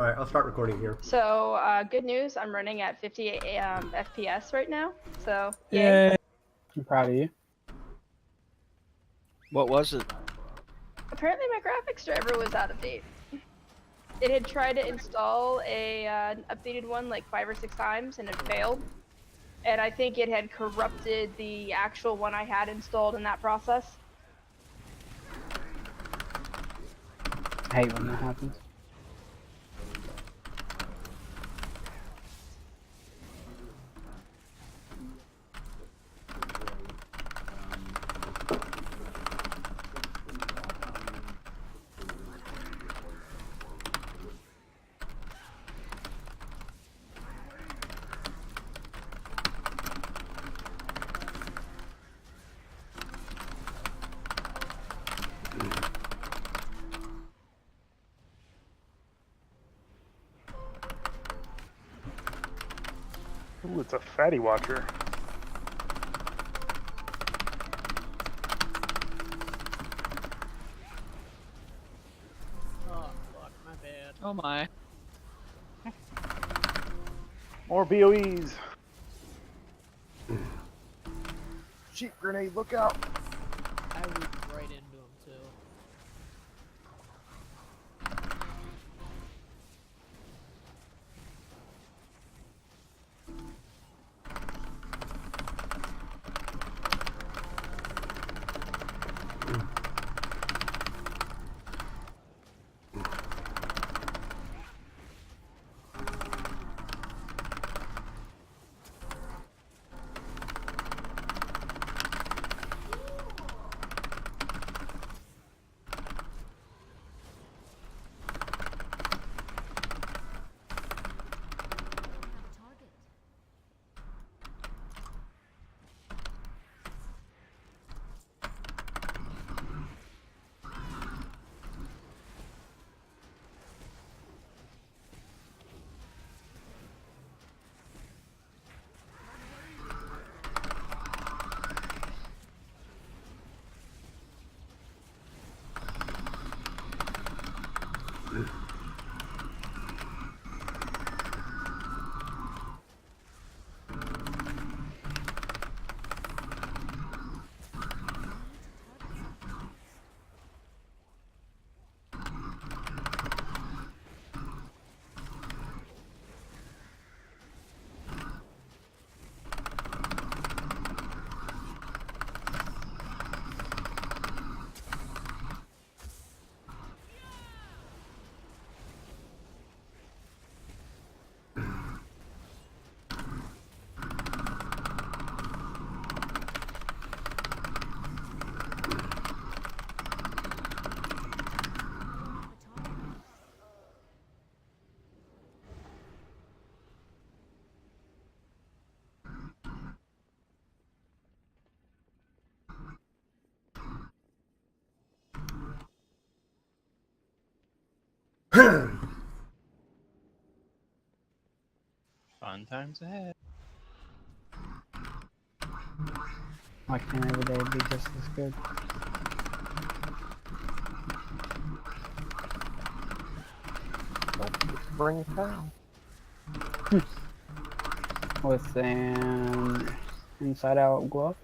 Alright, I'll start recording here. So, good news, I'm running at 58 FPS right now, so yay. Yay. I'm proud of you. What was it? Apparently my graphics driver was out of date. It had tried to install an updated one like 5 or 6 times and it failed. And I think it had corrupted the actual one I had installed in that process. I hate when that happens. Ooh, it's a fatty watcher. Oh, fuck, my bad. Oh my. More BOEs. Sheep grenade, look out. I looped right into him, too. Fun times ahead. Why can't every day be just as good? Bring it down. With an inside-out glove?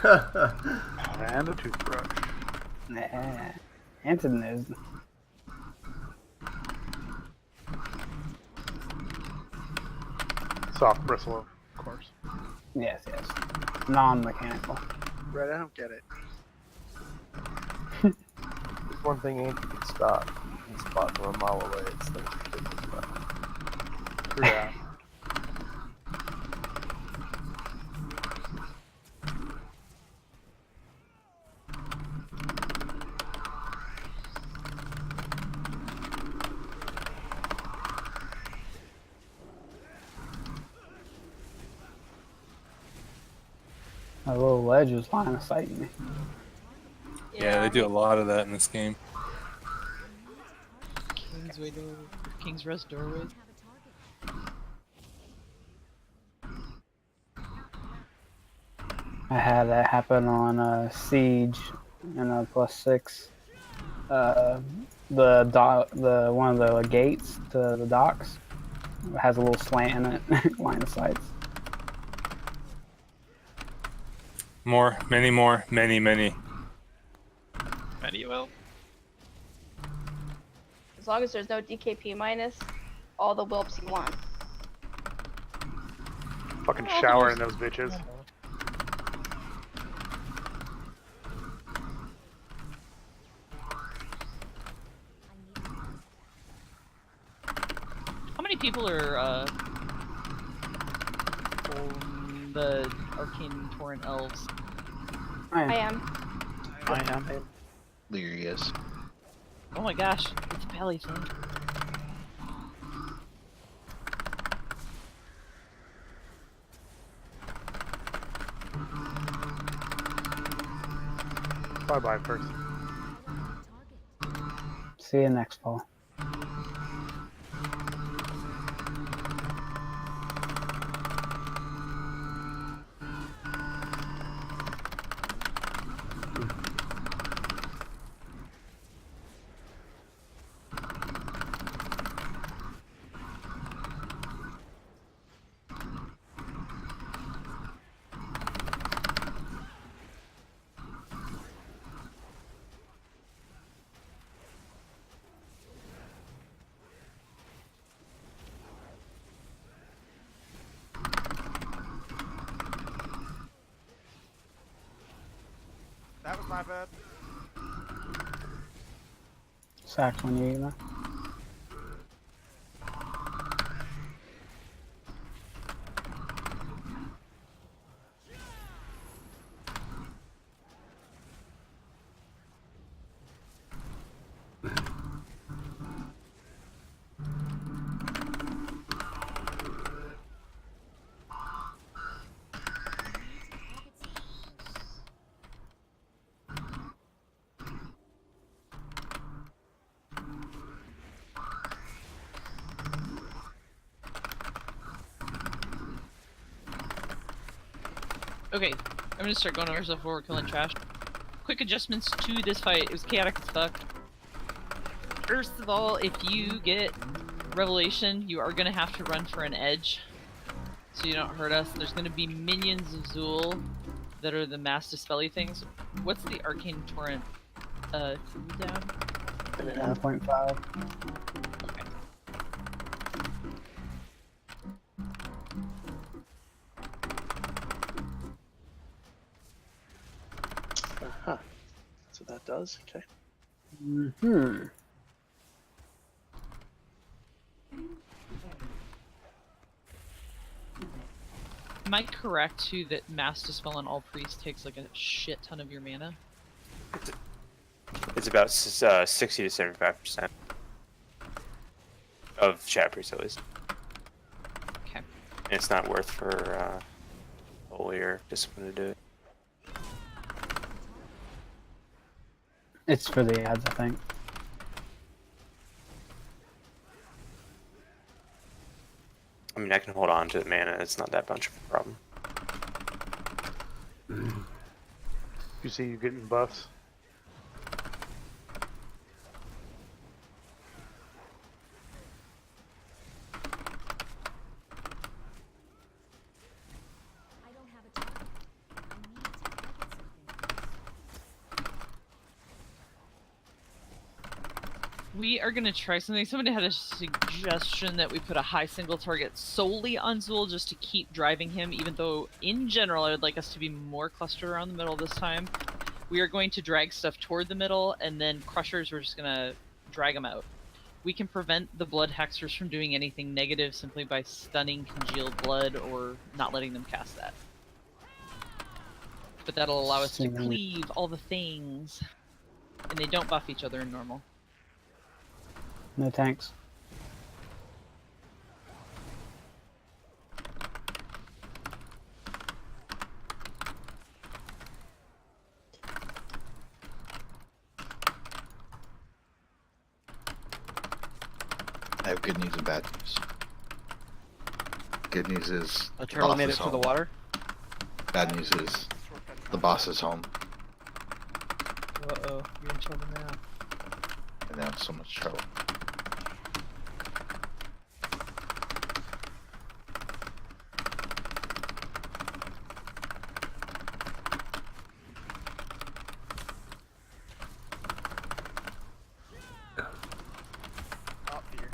And a toothbrush. Nah. Anton is. Soft bristle, of course. Yes, yes. Non-mechanical. Right, I don't get it. There's one thing Andy can stop. He can spot from a mile away. It's the ridiculous weapon. True that. A little ledge was line of sighting me. Yeah, they do a lot of that in this game. King's Rest doorway. I had that happen on Siege in a +6. the one of the gates to the docks has a little slant in it, line of sights. More, many more, many. Manuel. As long as there's no DKP minus, all the whelps you want. Fucking shower in those bitches. How many people are on the Arcane Torrent Elves? I am. I am. Lyrius. Oh my gosh, it's a Pally thing. Bye bye, person. See you next fall. That was my bad. Sacked when you eat that. Okay, I'm gonna start going over stuff before we're killing trash. Quick adjustments to this fight. It was chaotic as fuck. First of all, if you get Revelation, you are gonna have to run for an edge, so you don't hurt us. There's gonna be minions of Zool that are the mass dispelly things. What's the Arcane Torrent cooldown? 1.5. Okay. Huh. That's what that does. Okay. Mm-hmm. Am I correct too that Mass Dispel on all priests takes like a shit ton of your mana? It's about 60 to 75% of chat priests at least. Okay. And it's not worth for holy or discipline to do it. It's for the ads, I think. I mean, I can hold on to the mana. It's not that much of a problem. You see you getting buffs? We are gonna try something. Somebody had a suggestion that we put a high single target solely on Zool just to keep driving him, even though in general I would like us to be more clustered around the middle this time. We are going to drag stuff toward the middle, and then Crushers, we're just gonna drag them out. We can prevent the Blood Hexers from doing anything negative simply by stunning Congealed Blood or not letting them cast that. But that'll allow us to cleave all the things. And they don't buff each other in normal. No tanks. I have good news and bad news. Good news is A turtle boss made is it to the home. water. Bad news is the boss is home. Uh-oh, you're in trouble now. And now so much trouble. Oh dear.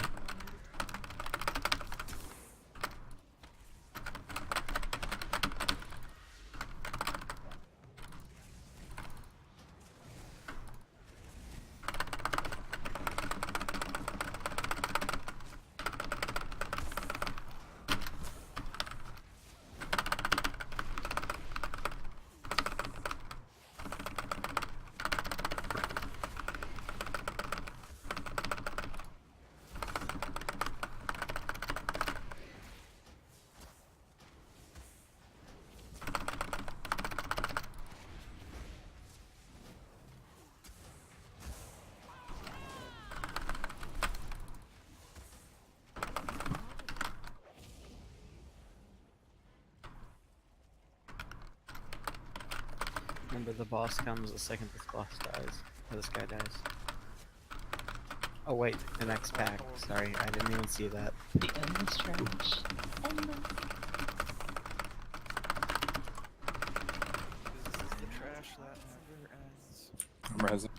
Remember, the boss comes the second this boss dies. Or this guy dies. Oh wait, the next pack. Sorry, I didn't even see that. The endless trash. Endless. This is the trash that never ends. I'm resin.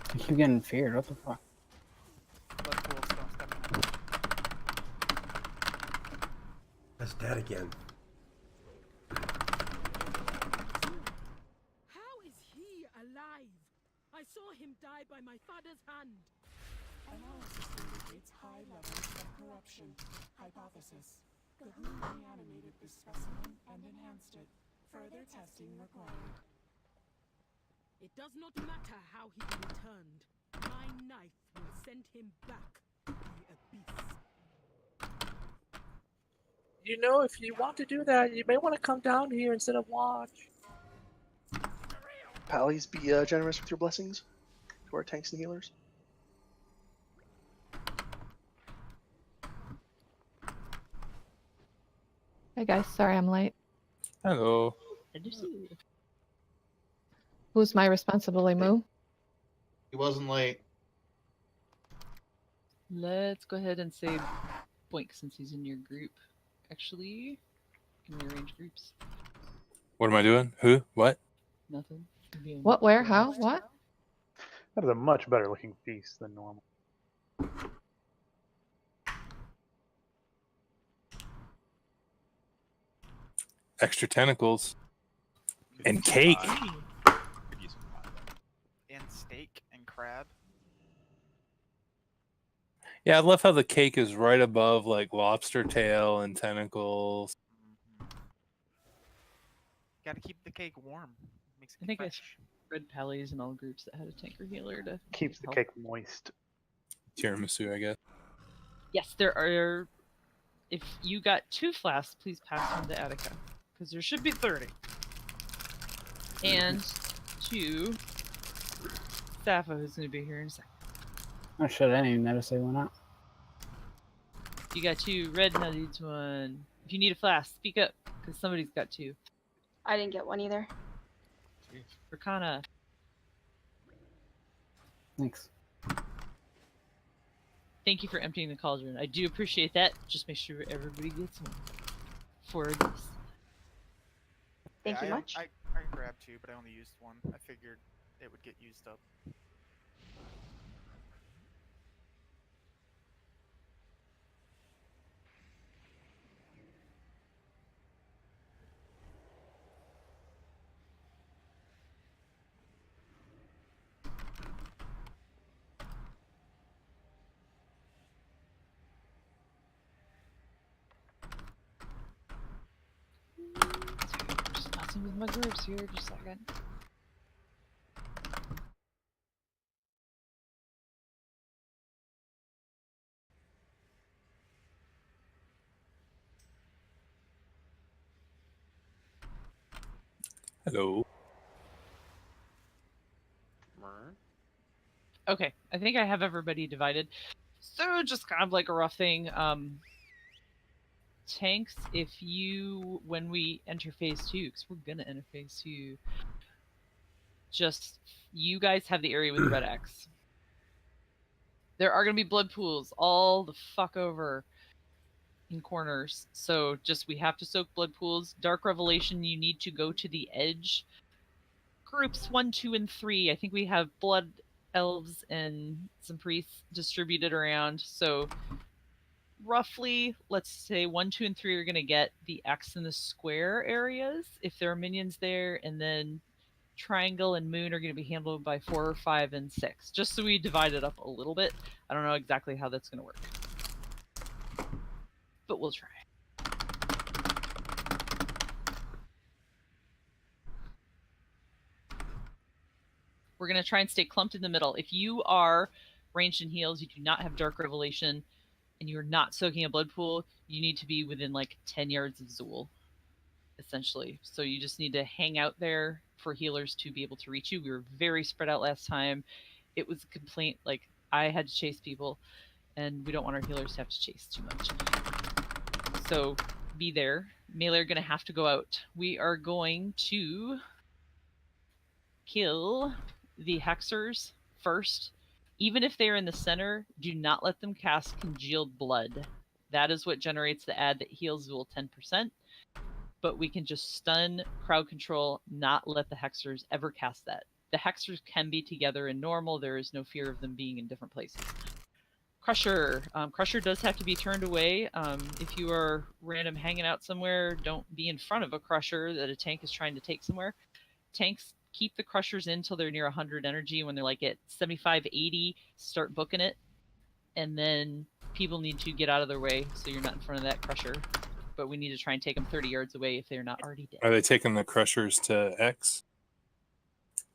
I keep getting feared. What the fuck? Blood pools don't step in. That's dead again. How is he alive? I saw him die by my father's hand. Analysis indicates high levels of corruption. Hypothesis. Cahoon reanimated this specimen and enhanced it. Further testing required. It does not matter how he returned. My knife will send him back to the abyss. You know, if you want to do that, you may want to come down here instead of watch. Pallies, be generous with your blessings to our tanks and healers. Hey guys, sorry I'm late. Hello. Who's my responsibility, Moo? He wasn't late. Let's go ahead and say Boink since he's in your group. Actually, can we arrange groups? What am I doing? Who? What? Nothing. What, where, how, what? That is a much better looking piece than normal. Extra tentacles. And cake. Could use some pie, though. And steak and crab. Yeah, I love how the cake is right above like lobster tail and tentacles. Gotta keep the cake warm. Makes I it think I fresh. read Pallies in all groups that had a tanker healer to Keeps the help. cake moist. Tiramisu, I guess. Yes, there are. If you got 2 flasks, please pass them to Attica, because there should be 30. And 2 Sappho, who's going to be here in a second. Oh shit, I didn't even notice they went out. You got 2. Red now needs 1. If you need a flask, speak up, because somebody's got 2. I didn't get one either. Rakana. Thanks. Thank you for emptying the cauldron. I do appreciate that. Just make sure everybody gets one. For this. Thank you much. I grabbed 2, but I only used 1. I figured it would get used up. messing with my groups here. Just a second. Hello. Okay, I think I have everybody divided. So just kind of like a rough thing. Tanks, if you, when we enter phase 2, because we're gonna enter phase 2, just, you guys have the area with the red X. There are gonna be blood pools all the fuck over in corners. So just, we have to soak blood pools. Dark Revelation, you need to go to the edge. Groups 1, 2, and 3, I think we have blood elves and some priests distributed around. So roughly, let's say 1, 2, and 3 are going to get the X and the square areas if there are minions there, and then triangle and moon are going to be handled by 4, 5, and 6. Just so we divide it up a little bit. I don't know exactly how that's going to work, but we'll try. We're going to try and stay clumped in the middle. If you are ranged in heals, you do not have Dark Revelation, and you're not soaking a blood pool, you need to be within like 10 yards of Zool, essentially. So you just need to hang out there for healers to be able to reach you. We were very spread out last time. It was a complaint, like I had to chase people, and we don't want our healers to have to chase too much. So be there. Melee are going to have to go out. We are going to kill the Hexers first. Even if they are in the center, do not let them cast Congealed Blood. That is what generates the ad that heals Zool 10%. But we can just stun, crowd control, not let the Hexers ever cast that. The Hexers can be together in normal. There is no fear of them being in different places. Crusher. Crusher does have to be turned away. If you are random hanging out somewhere, don't be in front of a Crusher that a tank is trying to take somewhere. Tanks, keep the Crushers in until they're near 100 energy. When they're like at 75, 80, start booking it. And then people need to get out of their way so you're not in front of that Crusher. But we need to try and take them 30 yards away if they're not already dead. Are they taking the Crushers to X?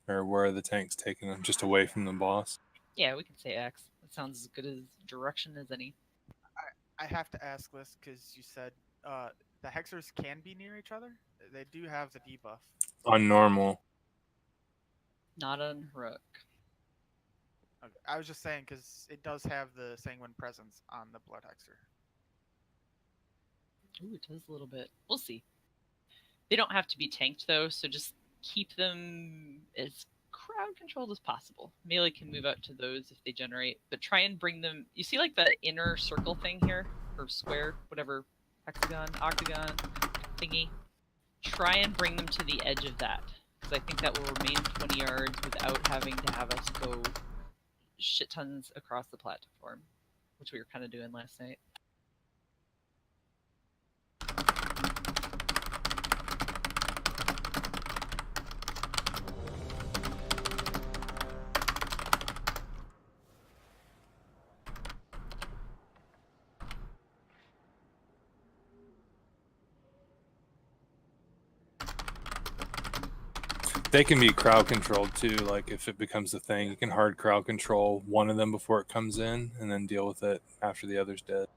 Or where are the tanks taking them? Just away from the boss? Yeah, we can say X. That sounds as good as direction as any. I have to ask this because you said the Hexers can be near each other. They do have the debuff. On normal. Not on Rook. Okay. I was just saying because it does have the Sanguine presence on the Blood Hexer. Ooh, it does a little bit. We'll see. They don't have to be tanked though, so just keep them as crowd controlled as possible. Melee can move out to those if they generate, but try and bring them. You see like the inner circle thing here? Or square, whatever, hexagon, octagon, thingy. Try and bring them to the edge of that, because I think that will remain 20 yards without having to have us go shit tons across the platform, which we were kind of doing last night. They can be crowd controlled too, like if it becomes a thing, you can hard crowd control one of them before it comes in and then deal with it after the other's dead.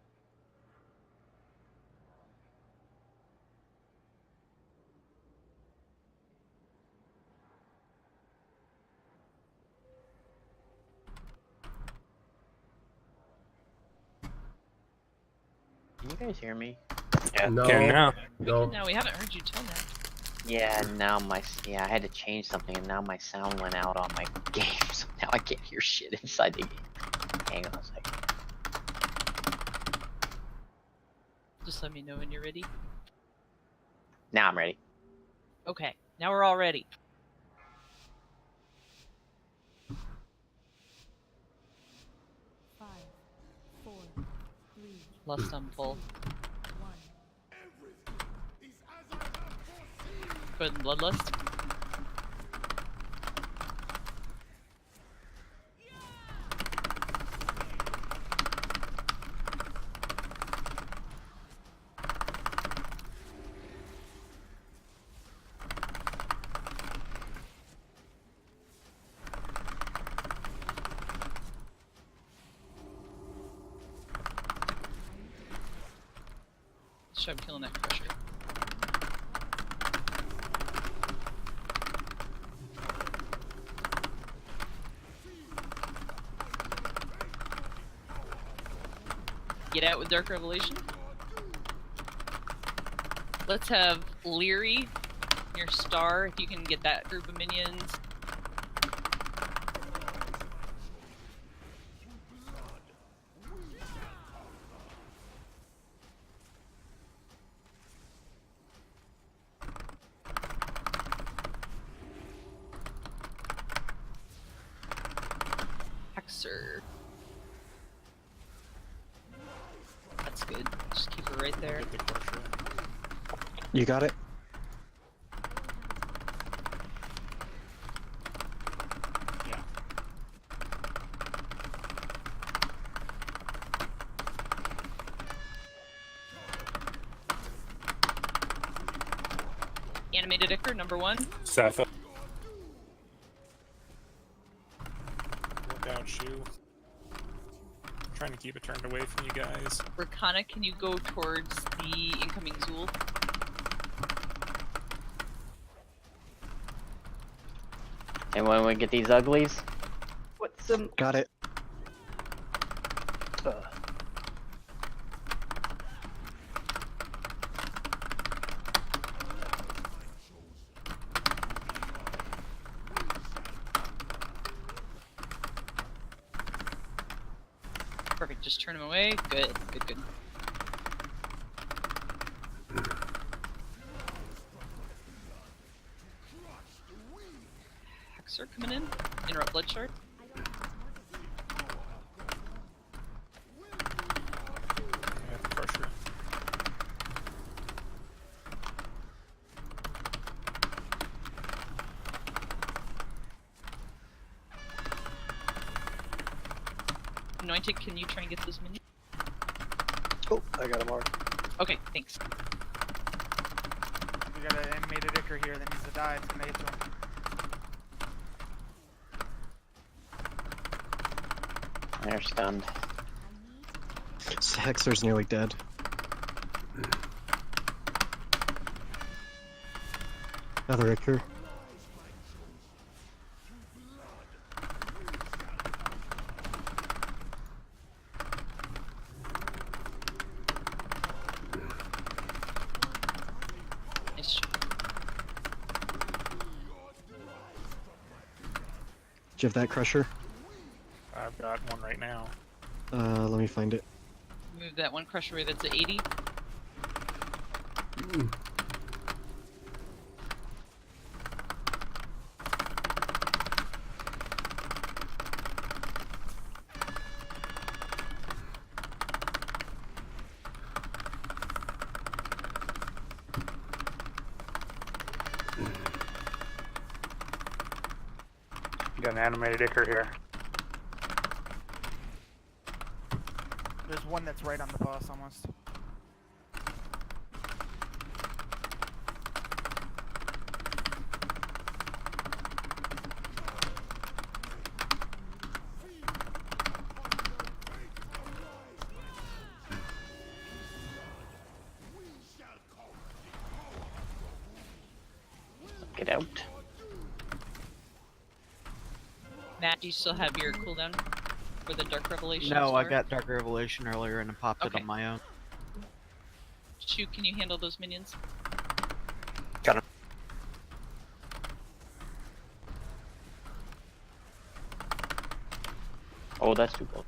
Can you guys hear me? Yeah, no, can now. No. No, we haven't heard you till now. Yeah, now I had to change something and now my sound went out on my game, so now I can't hear shit inside the game. Hang on a second. Just let me know when you're ready. Now I'm ready. Okay, now we're all ready. Lust on full. Go ahead and bloodlust. Nice job killing that crusher. Get out with Dark Revelation. Let's have Leary, your star, if you can get that group of minions. Hexer. That's good. Just keep her right there. You got it? Yeah. Animated Ichor, number 1. Sapphire. Look out, Shoe. Trying to keep it turned away from you guys. Rakana, can you go towards the incoming Zool? And when we get these uglies, What's some? Got it. Perfect, just turn him away. Good, good, good. Hexer coming in. Interrupt Blood Shard. Yeah, crusher. Anointed, can you try and get those minions? Oh, I got him already. Okay, thanks. We got an animated Ichor here that needs to die. It's gonna get to him. they're stunned. Hexer's nearly dead. Another Ichor. Nice. Do you have that crusher? I've got one right now. Let me find it. Move that one crusher away that's at 80. Got an animated Ichor here. There's one that's right on the boss almost. Get out. Matt, do you still have your cooldown for the Dark Revelation? No, I star? got Dark Revelation earlier and I popped it Okay. on my own. Shu, can you handle those minions? Got him. Oh, that's too close.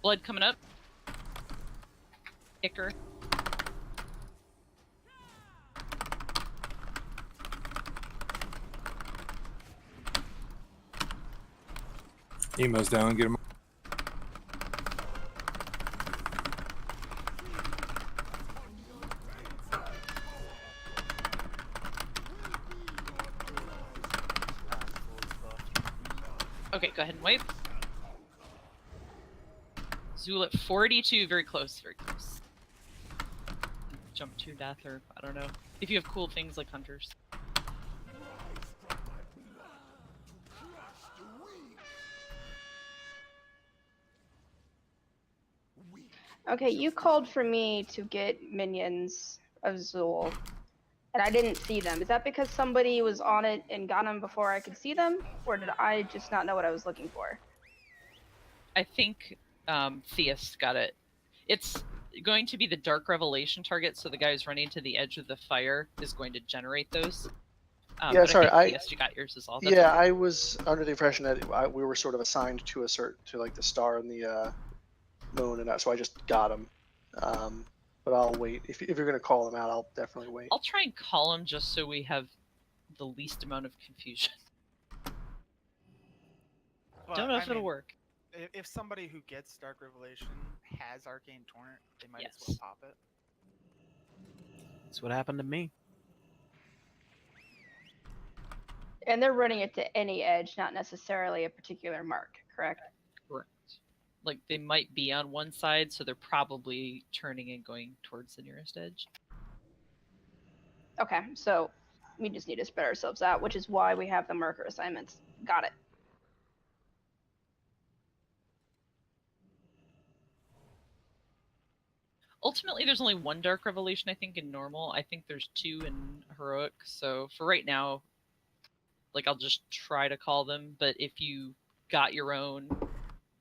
Blood coming up. Ichor. Emo's down, get him. Okay, go ahead and wipe. Zool at 42, very close, very close. Jump to death, or I don't know. If you have cool things like hunters. Okay, you called for me to get minions of Zool, and I didn't see them. Is that because somebody was on it and got them before I could see them, or did I just not know what I was looking for? I think Theist got it. It's going to be the Dark Revelation target, so the guy who's running to the edge of the fire is going to generate those. Yeah, but sorry, I think Theist, you got yours as well. That's yeah, okay. I was under the impression that we were sort of assigned to like the star and the moon, and so I just got them. But I'll wait. If you're gonna call them out, I'll definitely wait. I'll try and call him just so we have the least amount of confusion. But, Don't know if I it'll mean, work. If somebody who gets Dark Revelation has Arcane Torrent, they might as well Yes. pop it. That's what happened to me. And they're running it to any edge, not necessarily a particular mark, correct? Correct. Like, they might be on one side, so they're probably turning and going towards the nearest edge. Okay, so we just need to spread ourselves out, which is why we have the marker assignments. Got it. Ultimately, there's only one Dark Revelation, I think, in normal. I think there's 2 in heroic. So for right now, like, I'll just try to call them. But if you got your own,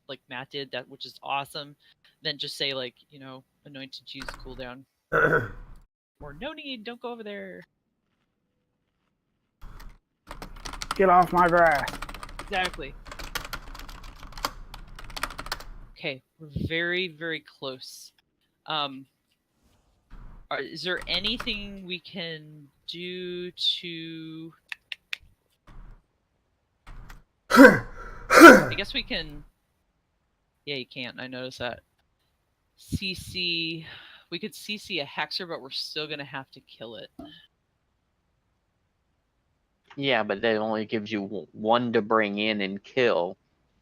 like Matt did, that which is awesome, then just say, like, you know, anointed choose cooldown. Or no need, don't go over there. Get off my grass. Exactly. Okay, we're very, very close. Is there anything we can do to... I guess we can... Yeah, you can't. I noticed that. CC... We could CC a Hexer, but we're still going to have to kill it. Yeah, but that only gives you one to bring in and kill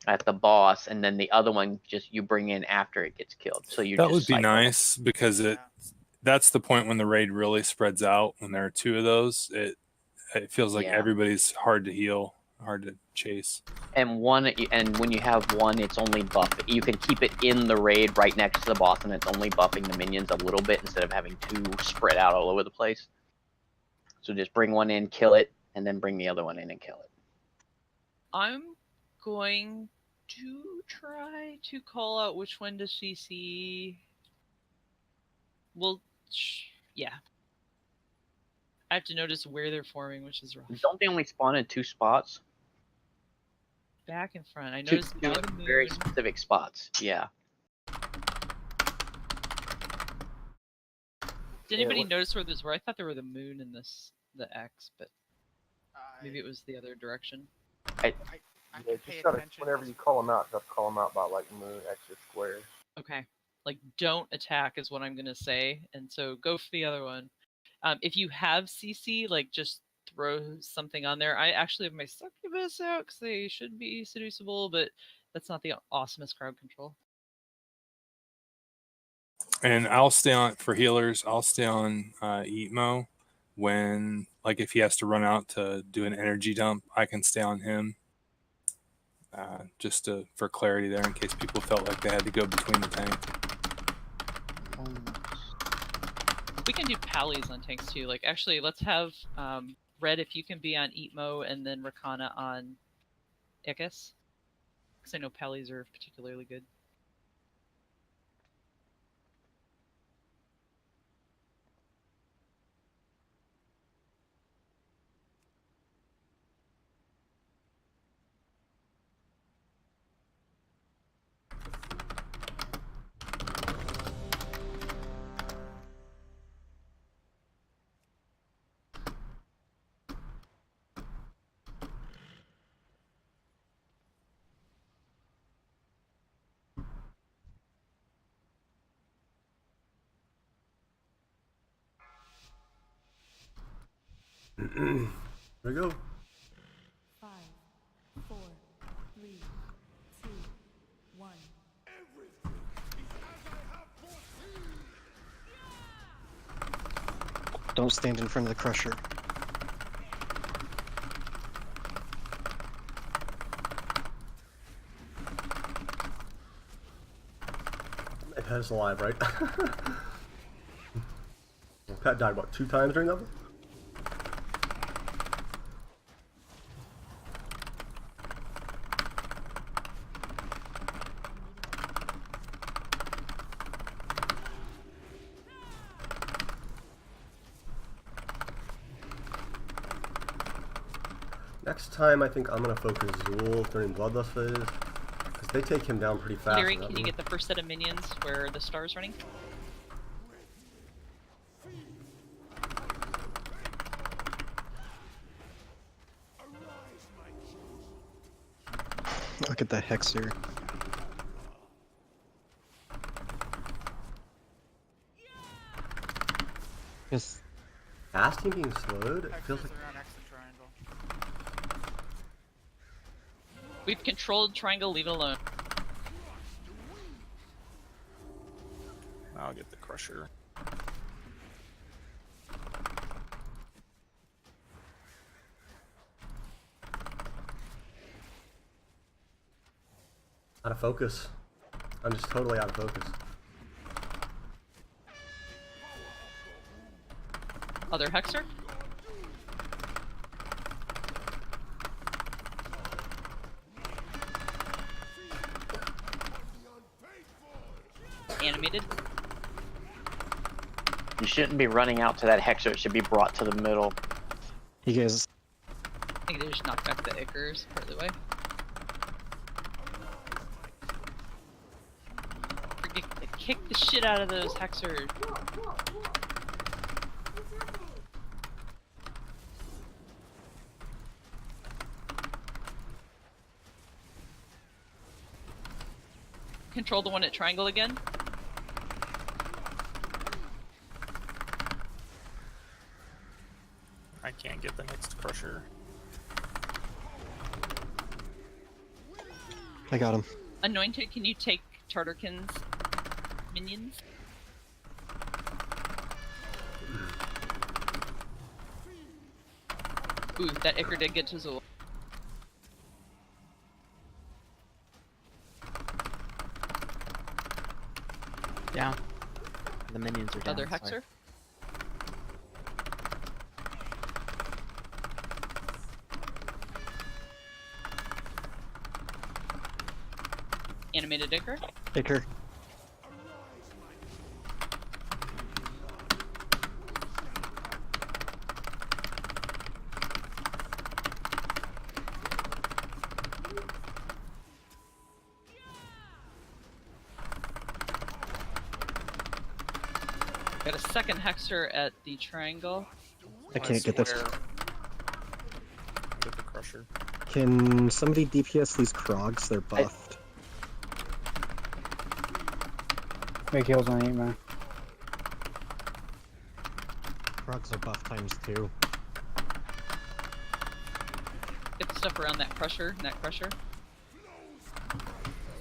at the boss, and then the other one just you bring in after it gets killed. So you That just would be cycle. nice because that's the point when the raid really spreads out. When there are 2 of those, it feels like Yeah. everybody's hard to heal, hard to chase. And when you have one, it's only buff. You can keep it in the raid right next to the boss, and it's only buffing the minions a little bit instead of having 2 spread out all over the place. So just bring one in, kill it, and then bring the other one in and kill it. I'm going to try to call out which one to CC. Well, yeah. I have to notice where they're forming, which is rough. Don't they only spawn in 2 spots? Back and front. I 2 noticed by the moon. very specific spots. Yeah. Did anybody notice where those were? I thought there were the moon and the X, but maybe it was the other direction. Yeah, just gotta, whenever you call them out, you have to call them out by like moon, extra square. Okay. Like, don't attack is what I'm going to say. And so go for the other one. If you have CC, like, just throw something on there. I actually have my succubus out because they should be seducible, but that's not the awesomest crowd control. And I'll stay on, for healers, I'll stay on Eatmo when, like, if he has to run out to do an energy dump, I can stay on him. Just for clarity there, in case people felt like they had to go between the tank. We can do pallies on tanks too. Like, actually, let's have Red, if you can be on Eatmo, and then Rakana on Ickis. Because I know pallies are particularly good. Here we go. 5, 4, 3, 2, 1. Don't stand in front of the crusher. I Pet is alive, right? Pet died, what, 2 times during that one? Next time, I think I'm gonna focus Zool during Bloodlust phase, because they take him down pretty fast. Lyric, can you get the first set of minions where the star's running? Look at the Hexer. Yes. Casting being slowed? It feels like... We've controlled triangle, leave it alone. I'll get the crusher. Out of focus. I'm just totally out of focus. Other Hexer? Animated. You shouldn't be running out to that Hexer. It should be brought to the middle. You guys. I think they just knocked back the Ickers part of the way. Kick the shit out of those Hexers. Control the one at triangle again. I can't get the next crusher. I got him. Anointed, can you take Tartarkin's minions? Ooh, that Icker did get to Zool. Down. The minions are down. Other Hexer? Animated Icker? Icker. Got a second Hexer at the triangle. I can't get this. Get the crusher. Can somebody DPS these Krogs? They're buffed. Make heals on 8, man. Krogs are buffed ×2. Get the stuff around that crusher,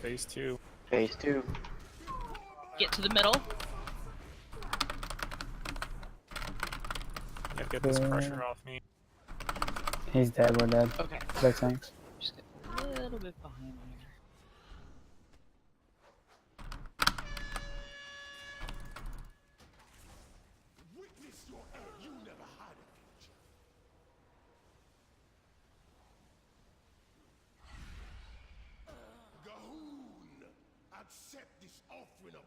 Phase 2. Phase 2. Get to the middle. Yeah, get this crusher off me. He's dead, we're dead. Okay. Their tanks. Just get a little bit behind there. Accept this offering of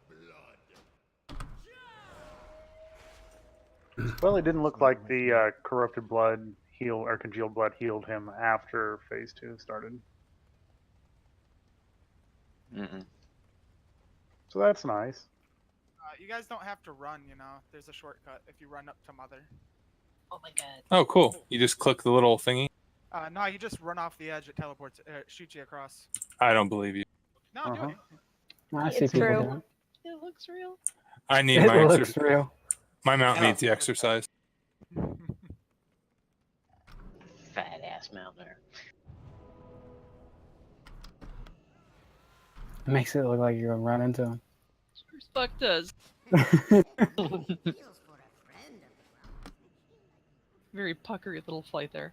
blood. Well, it didn't look like the corrupted blood or congealed blood healed him after phase 2 started. So that's nice. You guys don't have to run, you know. There's a shortcut if you run up to Mother. Oh my god. Oh, cool. You just click the little thingy? No, you just run off the edge. It teleports. Shoots you across. I don't believe you. No, do it. I see It's people true. do it. It looks real. I need It my looks exercise. real. My mount needs the exercise. Fat ass mount there. It makes it look like you're gonna run into him. Sure as fuck does. Very puckery little flight there.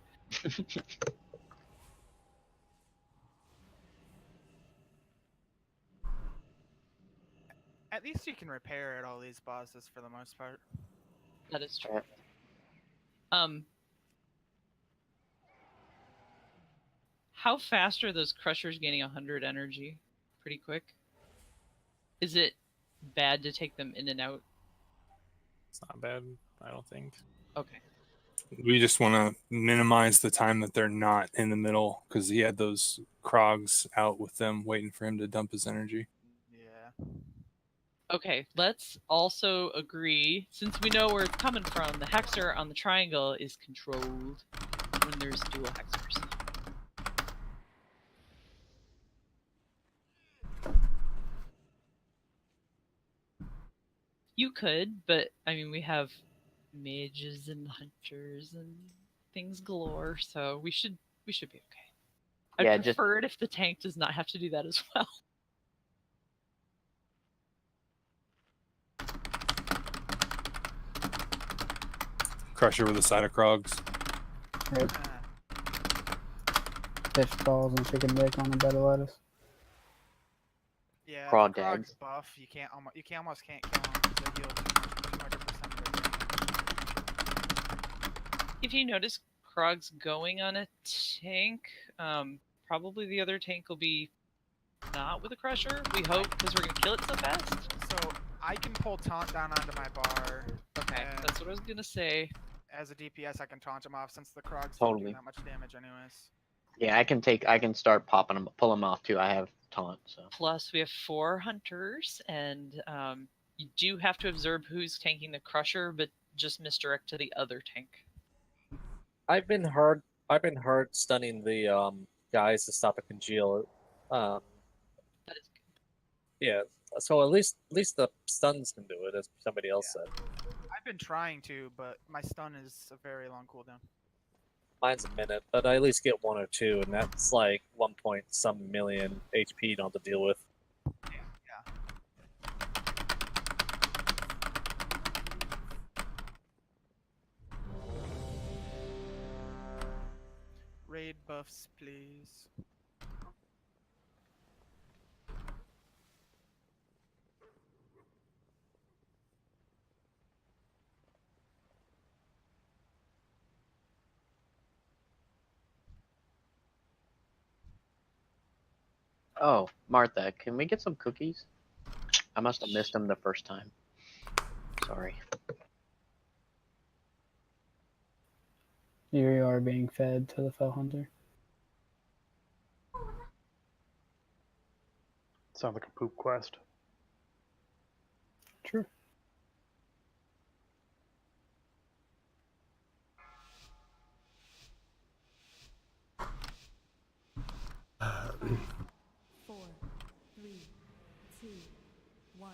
At least you can repair at all these bosses for the most part. That is true. Right. How fast are those crushers gaining 100 energy? Pretty quick. Is it bad to take them in and out? It's not bad, I don't think. Okay. We just want to minimize the time that they're not in the middle because he had those Krogs out with them waiting for him to dump his energy. Yeah. Okay, let's also agree, since we know where it's coming from, the Hexer on the triangle is controlled when there's dual Hexers. You could, but I mean, we have mages and hunters and things galore, so we should be okay. I'd Yeah, prefer it if the tank does not have to do that as well. Crusher with a side of Krogs. Right. Fish balls and chicken dick on a bed of lettuce. Yeah, Craw the Krog's dags. buff. You almost can't kill him because they heal 200% of their damage. If you notice Krog's going on a tank, probably the other tank will be not with a crusher. We hope, because we're gonna kill it so fast. So I can pull taunt down onto my bar. Okay, that's what I was gonna say. As a DPS, I can taunt him off since the Krogs don't Totally. do that much damage anyways. Yeah, I can start popping them, pull them off too. I have taunt, so. Plus, we have 4 hunters, and you do have to observe who's tanking the crusher, but just misdirect to the other tank. I've been hard stunning the guys to stop a congeal. That is good. Yeah, so at least the stuns can do it, as somebody else said. I've been trying to, but my stun is a very long cooldown. Mine's a minute, but I at least get 1 or 2, and that's like 1 point some million HP you don't have to deal with. Yeah. Raid buffs, please. Oh, Martha, can we get some cookies? I must have missed them the first time. Sorry. You are being fed to the fell hunter. Sounds like a poop quest. True. Four, three, two, one.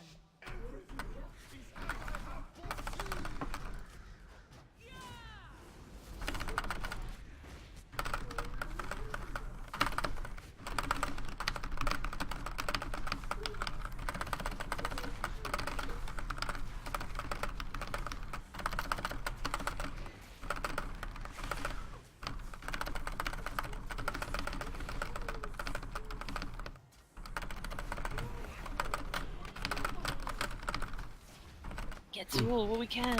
Get Zool what we can.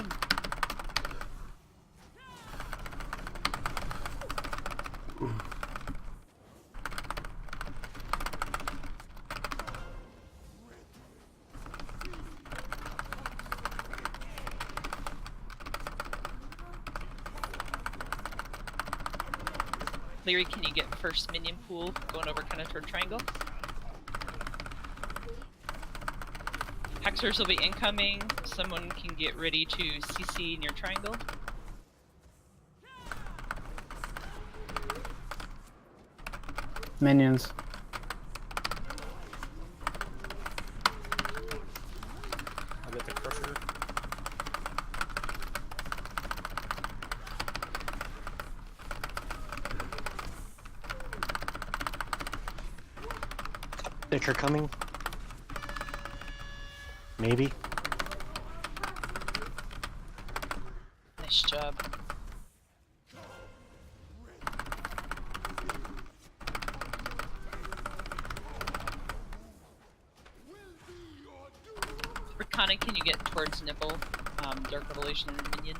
Leary, can you get first minion pool going over kind of toward triangle? Hexers will be incoming. Someone can get ready to CC near triangle. Minions. I'll get the crusher. Bicker coming? Maybe? Nice job. can you get towards Nipple? Dark Revelation and Minion.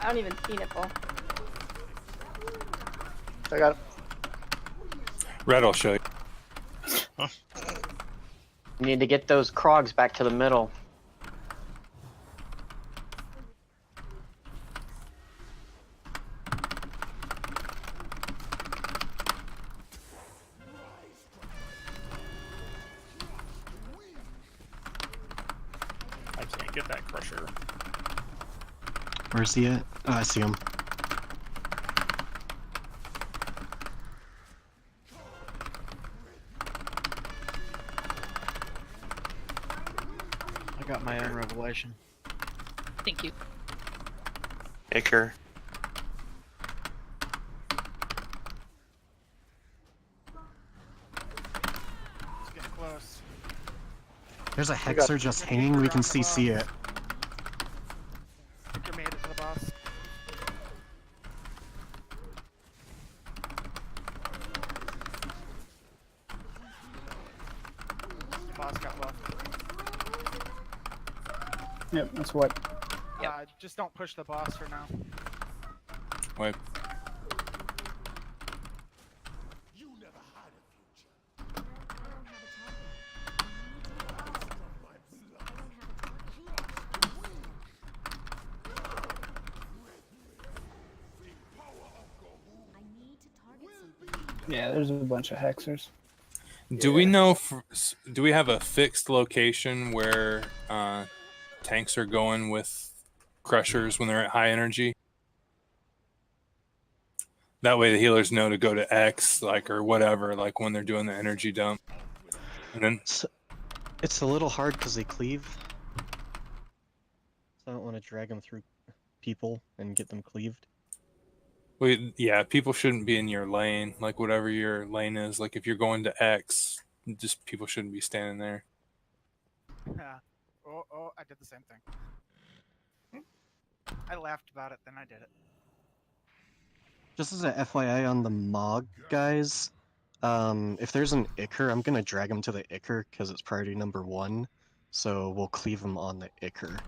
I don't even see Nipple. I got it. Red will show you. You need to get those Krogs back to the middle. I can't get that crusher. Where's he at? Oh, I see him. I got my own revelation. Thank you. Iker. It's getting close. There's a Hexer just hanging. We can CC it. Victor made it to the boss. The boss got left. Yep, that's what. Just don't push the boss for now. Wait. Yeah, there's a bunch of hexers. Do we know? Do we have a fixed location where tanks are going with crushers when they're at high energy? That way, the healers know to go to X, like or whatever, like when they're doing the energy dump. And then It's a little hard because they cleave. So I don't want to drag them through people and get them cleaved. yeah, people shouldn't be in your lane, like whatever your lane is. Like if you're going to X, just people shouldn't be standing there. Yeah. Oh, I did the same thing. I laughed about it, then I did it. Just as a FYI on the Mog guys, if there's an Iker, I'm gonna drag him to the Iker because it's priority number 1. So we'll cleave him on the Iker.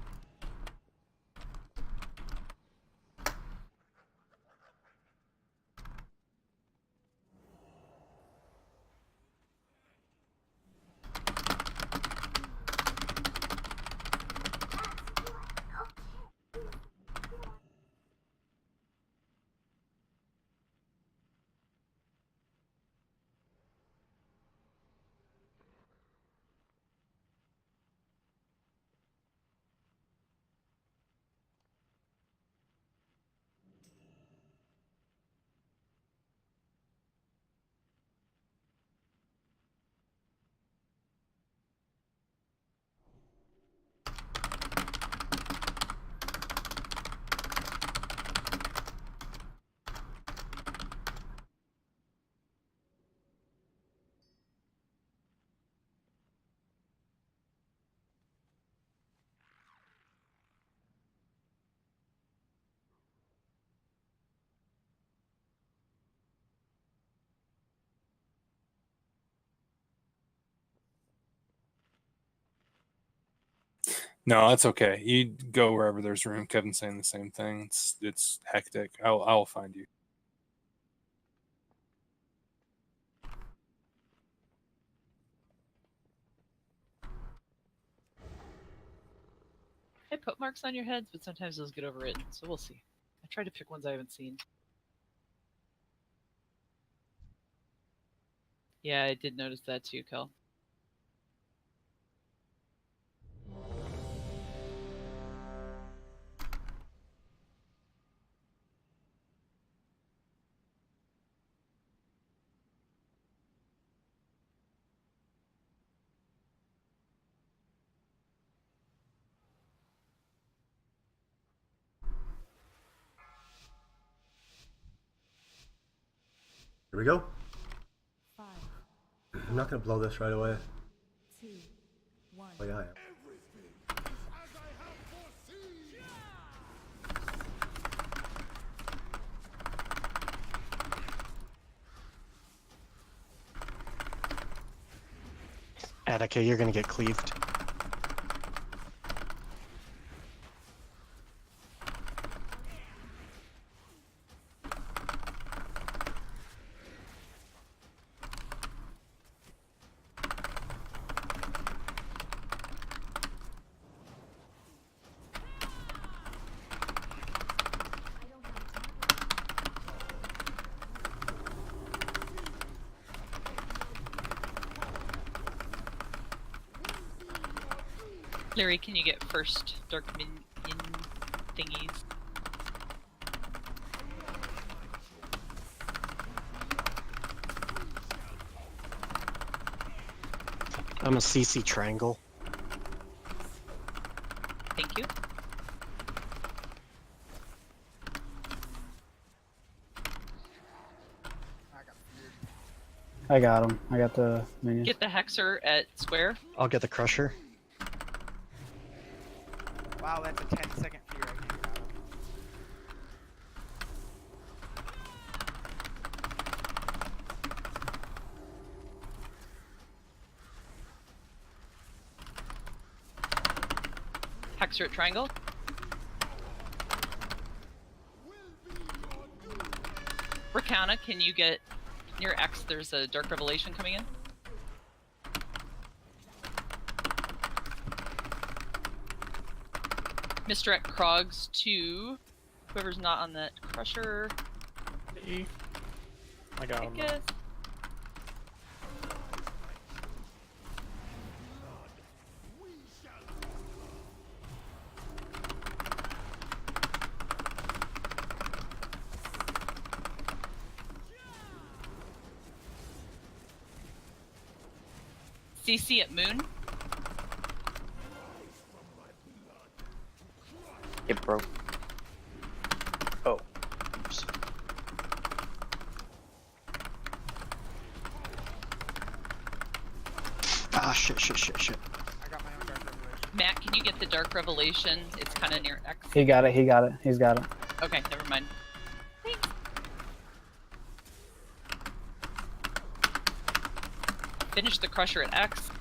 No, that's okay. You go wherever there's room. Kevin's saying the same thing. It's hectic. I'll find you. I put marks on your heads, but sometimes those get overwritten, so we'll see. I try to pick ones I haven't seen. Yeah, I did notice that too, Kel. Here we go. I'm not gonna blow this right away. 2, 1. Oh yeah, I am. Attica, you're gonna get cleaved. Larry, can you get first dark minion thingies? I'm a CC triangle. Thank you. I got him. I got the minions. Get the Hexer at square. I'll get the Crusher. Wow, that's a 10-second fear I gave out. Hexer at triangle. Rakana, can you get near X? There's a Dark Revelation coming in. Misdirect Krogs to whoever's not on that Crusher. I got him. Guess. CC at Moon. It broke. Oh. Oops. Ah, shit. I got my own Dark Revelation. Matt, can you get the Dark Revelation? It's kind of near X. He got it. He got it. He's got it. Okay, never mind. Finish the Crusher at X.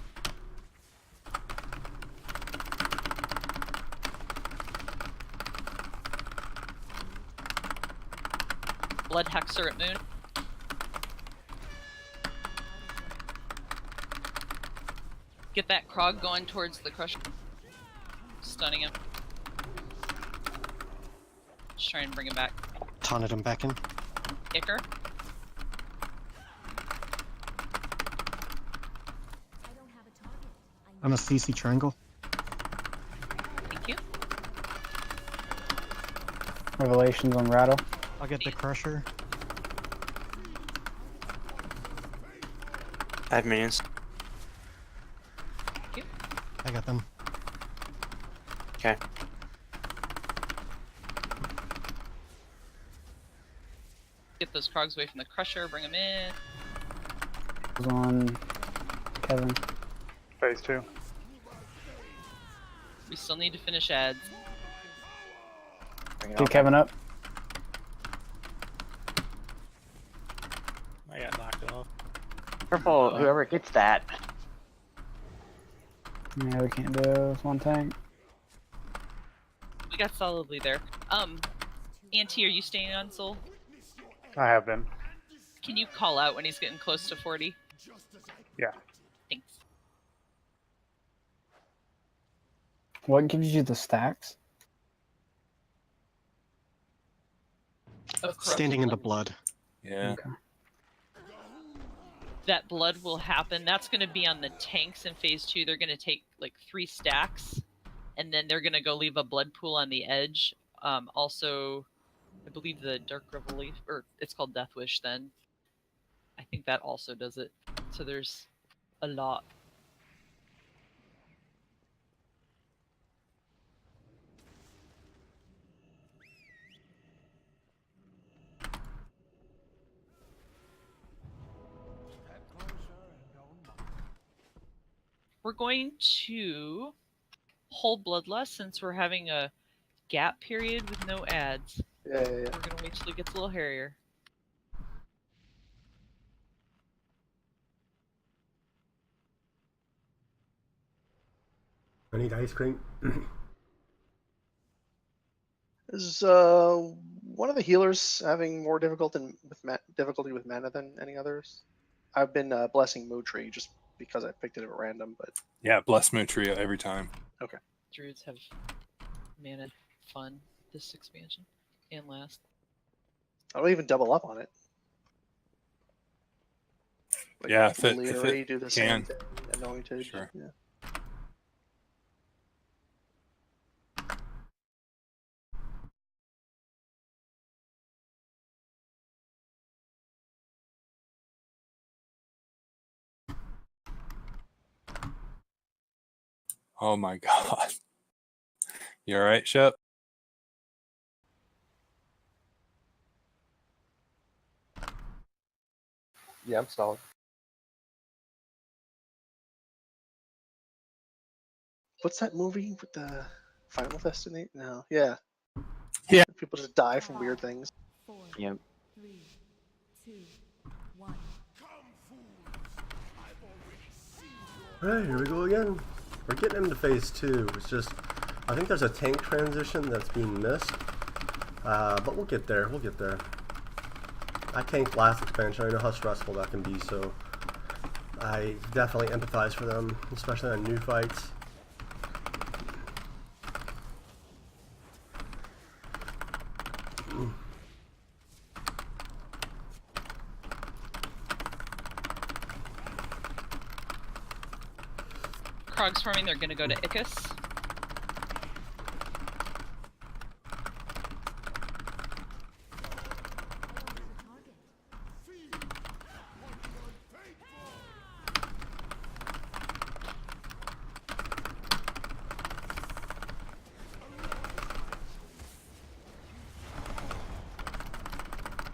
Blood Hexer at Moon. Get that Krog going towards the Crusher. Stunning him. Just try and bring him back. Taunted him back in. Icker. I'm a CC triangle. Thank you. Revelations on Rattle. I'll get the Crusher. I have minions. Thank you. I got them. Okay. Get those Krogs away from the Crusher, bring them in. Was on Kevin. Phase 2. We still need to finish ads. Get Kevin up. I got knocked off. Careful, whoever gets that. Yeah, we can't do it with one tank. We got solidly there. Auntie, are you staying on Soul? I have been. Can you call out when he's getting close to 40? Yeah. Thanks. What gives you the stacks? Of Standing in the blood. Yeah. Okay. That blood will happen. That's going to be on the tanks in phase 2. They're going to take like 3 stacks, and then they're going to go leave a blood pool on the edge. Also, I believe the Dark Revelation, or it's called Death Wish then. I think that also does it. So there's a lot. We're going to hold Bloodlust since we're having a gap period with no ads. Yeah. We're gonna wait till it gets a little hairier. I need ice cream. Is one of the healers having more difficulty with mana than any others? I've been blessing Mootree just because I picked it at random, but Yeah, bless Mutria every time. okay. Druids have mana fun this expansion and last. I don't even double up on it. Like, Yeah, if it literally do the can. same thing. Anointed. Sure. Yeah. Oh my god. You alright, Shep? Yeah, I'm solid. What's that movie with the Final Destination? No. Yeah. Yeah. People just die from weird things. 4, Yep. 3, 2, 1. Alright, here we go again. We're getting into phase 2. It's just, I think there's a tank transition that's being missed. But we'll get there, we'll get there. I tanked last expansion, I know how stressful that can be, so I definitely empathize for them, especially on new fights. Krog's forming, they're gonna go to Icus.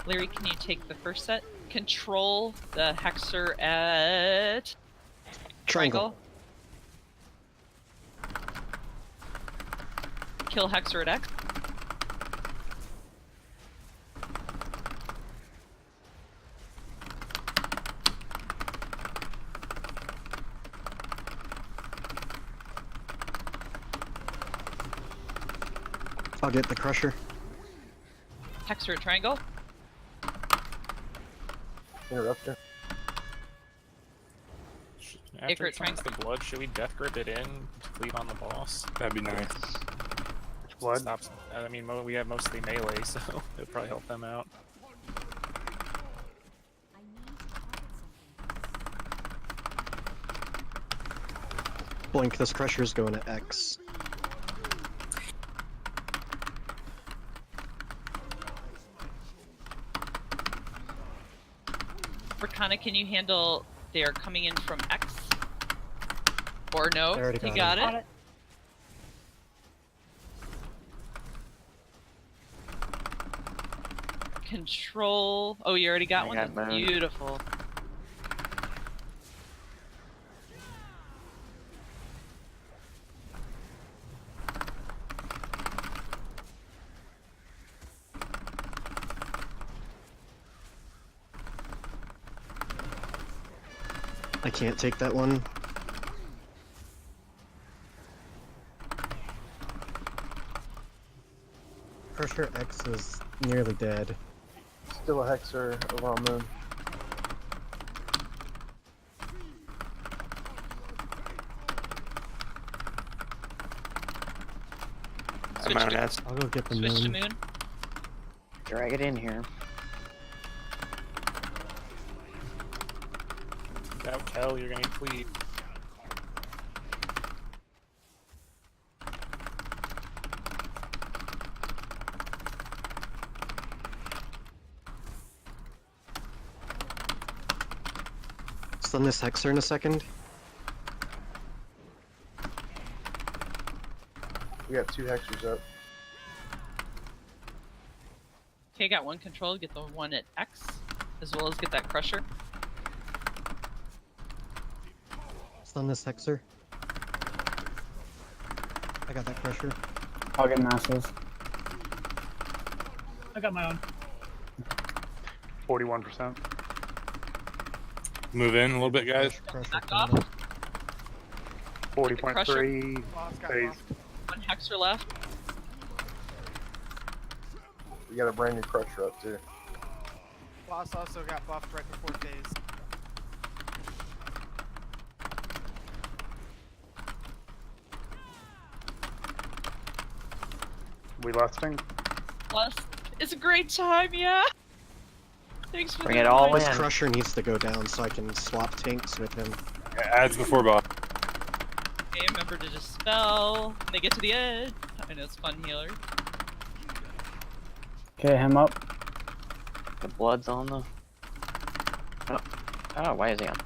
Larry, can you take the first set? Control the Hexer at Triangle. Kill Hexer at X. I'll get the Crusher. Hexer at Triangle. Interrupter. After Icarus it finds the blood, should we death grip it in to cleave on the boss? That'd be nice. Which blood? Stops, I mean, we have mostly melee, so it'll probably help them out. Blink, this Crusher's going to X. Rakana, can you handle they're coming in from X? Or no? I already He got got it? Control. Oh, you already got one? got That's mine. beautiful. I can't take that one. Crusher X is nearly dead. Still a Hexer over on Moon. Switch to, I'll go get the switch to moon. Moon. Drag it in here. Without Kel, you're gonna need cleave. Stun this Hexer in a second. We got 2 Hexers up. Okay, got one control. Get the one at X, as well as get that Crusher. Stun this Hexer. I got that Crusher. I'll get masses. I got my own. 41%. Move in a little bit, guys. Crusher Back coming off. up. 40.3 Boss got phase. buffed. One hexer left. We got a brand new crusher up too. Boss also got buffed right before phase. We lusting? Plus, it's a great time, yeah. Thanks for Bring the it all This in. crusher needs to go down so I can swap tanks with him. Adds before boss. Okay, remember to dispel. They get to the edge. I know it's fun, healer. Okay, him up. The blood's on the. Oh, why is he on?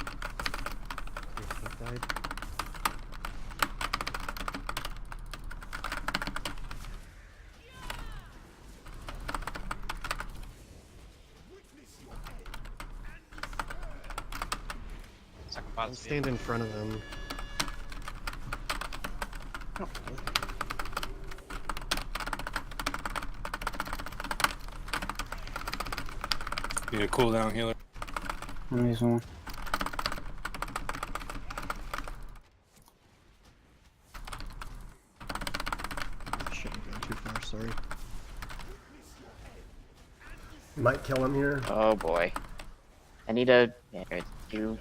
Died. Second I'll bot's stand in front of him. Need a cooldown healer. I'm using one. Shouldn't have gone too far, sorry. Might kill him here. Oh boy. I need a. There it's you.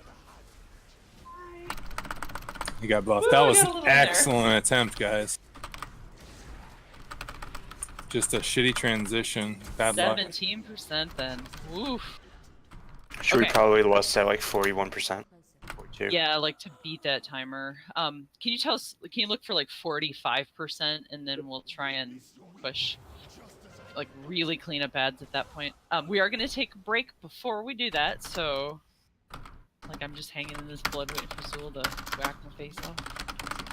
He got buffed. Ooh, That I was got a an little in there. excellent attempt, guys. Just a shitty transition. Bad luck. 17% then. Oof. Should we Okay. probably lust at like 41%? 42. Yeah, like to beat that timer. Can you tell us? Can you look for like 45%, and then we'll try and push, like really clean up ads at that point. We are gonna take a break before we do that, so like I'm just hanging in this blood waiting for Zool to whack my face off.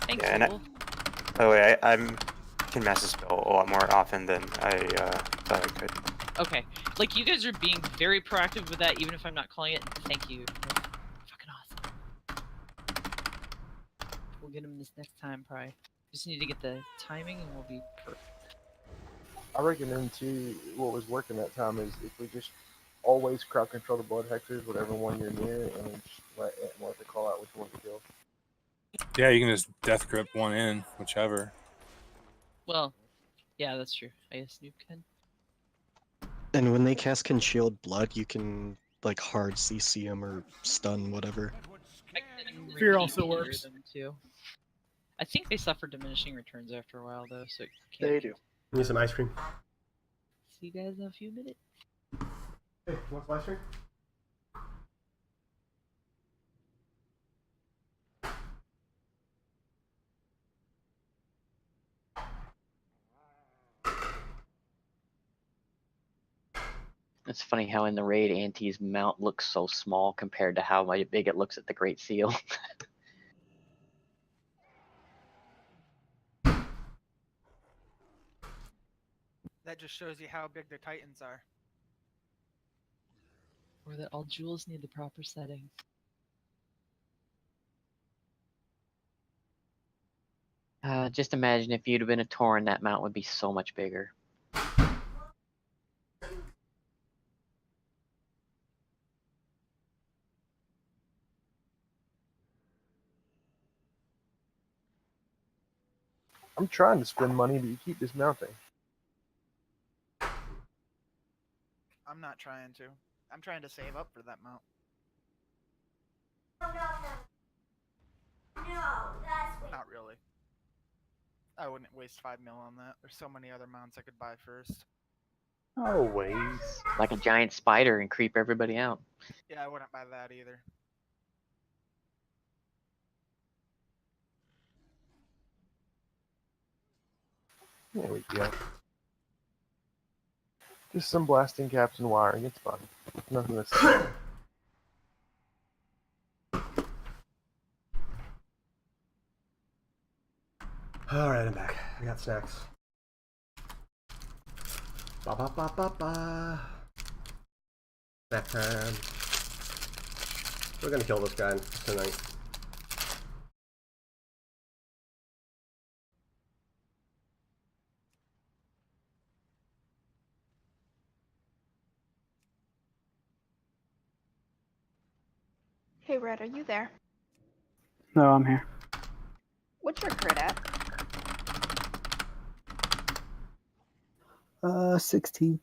Thanks, Yeah, and Zool. by the way, I can mass dispel a lot more often than I thought I could. Okay, like you guys are being very proactive with that, even if I'm not calling it. Thank you. You're fucking awesome. We'll get him this next time, probably. Just need to get the timing, and we'll be perfect. I reckon into what was working that time is if we just always crowd control the blood hexers, whatever one you're near, and then just let the call out which one to kill. Yeah, you can just death grip one in, whichever. Well, yeah, that's true. I guess you can. And when they cast Concealed Blood, you can like hard CC them or stun, whatever. Fear Repeat also hear works. Them too. I think they suffer diminishing returns after a while, though, so it They can't. do. Need some ice cream. See you guys in a few minutes. Hey, want some ice cream? It's funny how in the raid Auntie's mount looks so small compared to how big it looks at the Great Seal. That just shows you how big their titans are. Or that all jewels need the proper setting. Just imagine if you'd have been a Tauren, that mount would be so much bigger. I'm trying to spend money, but you keep dismounting. I'm not trying to. I'm trying to save up for that mount. Not really. I wouldn't waste 5 mil on that. There's so many other mounts I could buy first. Always. Like a giant spider and creep everybody out. Yeah, I wouldn't buy that either. There we go. Just some blasting caps and wiring. It's fine. Nothing to say. Alright, I'm back. I got snacks. Ba ba ba ba ba. Snack time. We're gonna kill this guy tonight. Hey, Red, are you there? No, I'm here. What's your crit at? 16.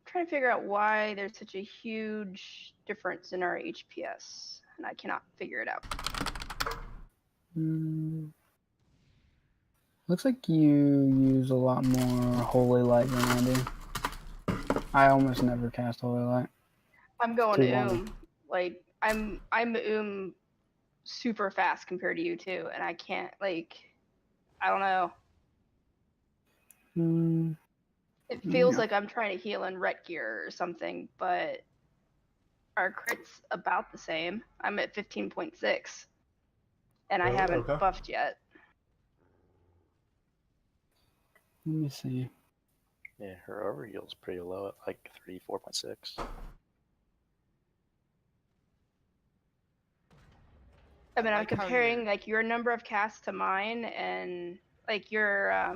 Trying to figure out why there's such a huge difference in our HPS, and I cannot figure it out. Looks like you use a lot more Holy Light than I do. I almost never cast Holy Light. I'm going too long. Like I'm super fast compared to you too, and I can't I don't know. It feels like I'm trying to heal in ret gear or something, but our crit's about the same. I'm at 15.6, and I haven't buffed yet. Let me see. Yeah, her overheal's pretty low at like 4.6. I mean, I'm comparing your number of casts to mine, and your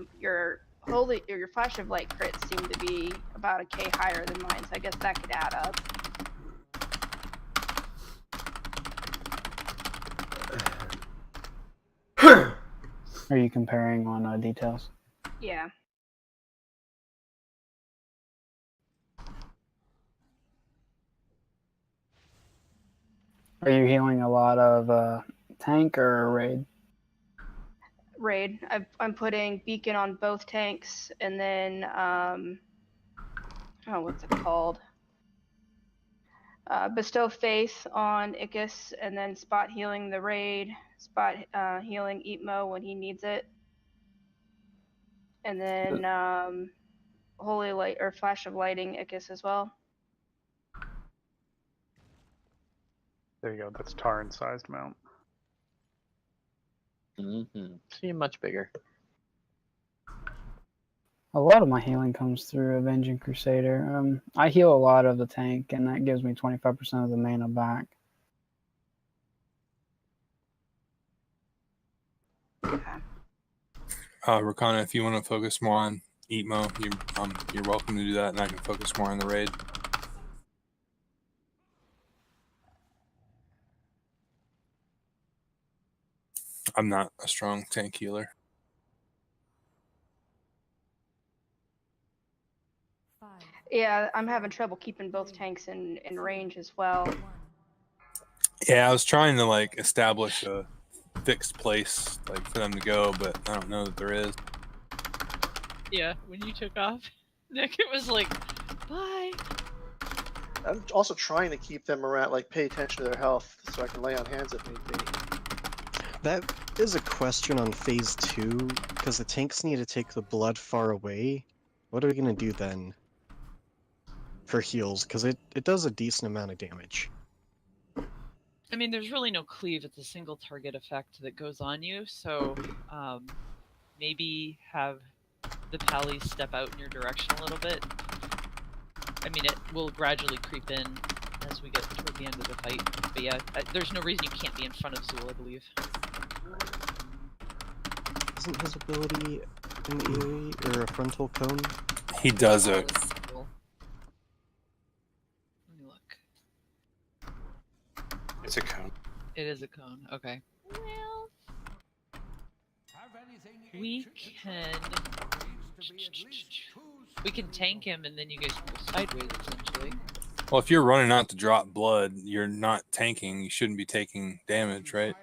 flash of light crits seem to be about a K higher than mine, so I guess that could add up. Are you comparing on details? Yeah. Are you healing a lot of tank or raid? Raid. I'm putting beacon on both tanks, and then what's it called? Bestow faith on Ickis, and then spot healing the raid. Spot healing Eatmo when he needs it, and then holy light or flash of lighting Ickis as well. There you go. That's Tarn-sized mount. See, much bigger. A lot of my healing comes through Avenging Crusader. I heal a lot of the tank, and that gives me 25% of the mana back. Rakana, if you want to focus more on Eatmo, you're welcome to do that, and I can focus more on the raid. I'm not a strong tank healer. Yeah, I'm having trouble keeping both tanks in range as well. Yeah, I was trying to establish a fixed place for them to go, but I don't know that there is. Yeah, when you took off, Nick, it was like, bye. I'm also trying to keep them around, pay attention to their health so I can lay on hands if need be. That is a question on phase 2, because the tanks need to take the blood far away. What are we going to do then for heals? Because it does a decent amount of damage. I mean, there's really no cleave. It's a single target effect that goes on you, so maybe have the pallies step out in your direction a little bit. I mean, it will gradually creep in as we get toward the end of the fight. But yeah, there's no reason you can't be in front of Zool, I believe. Isn't his ability an AoE or a frontal cone? He does it. Let me look. It's a cone. It is a cone. Okay. Well, we can tank him, and then you guys can go sideways essentially. Well, if you're running out to drop blood, you're not tanking. You shouldn't be taking damage, right?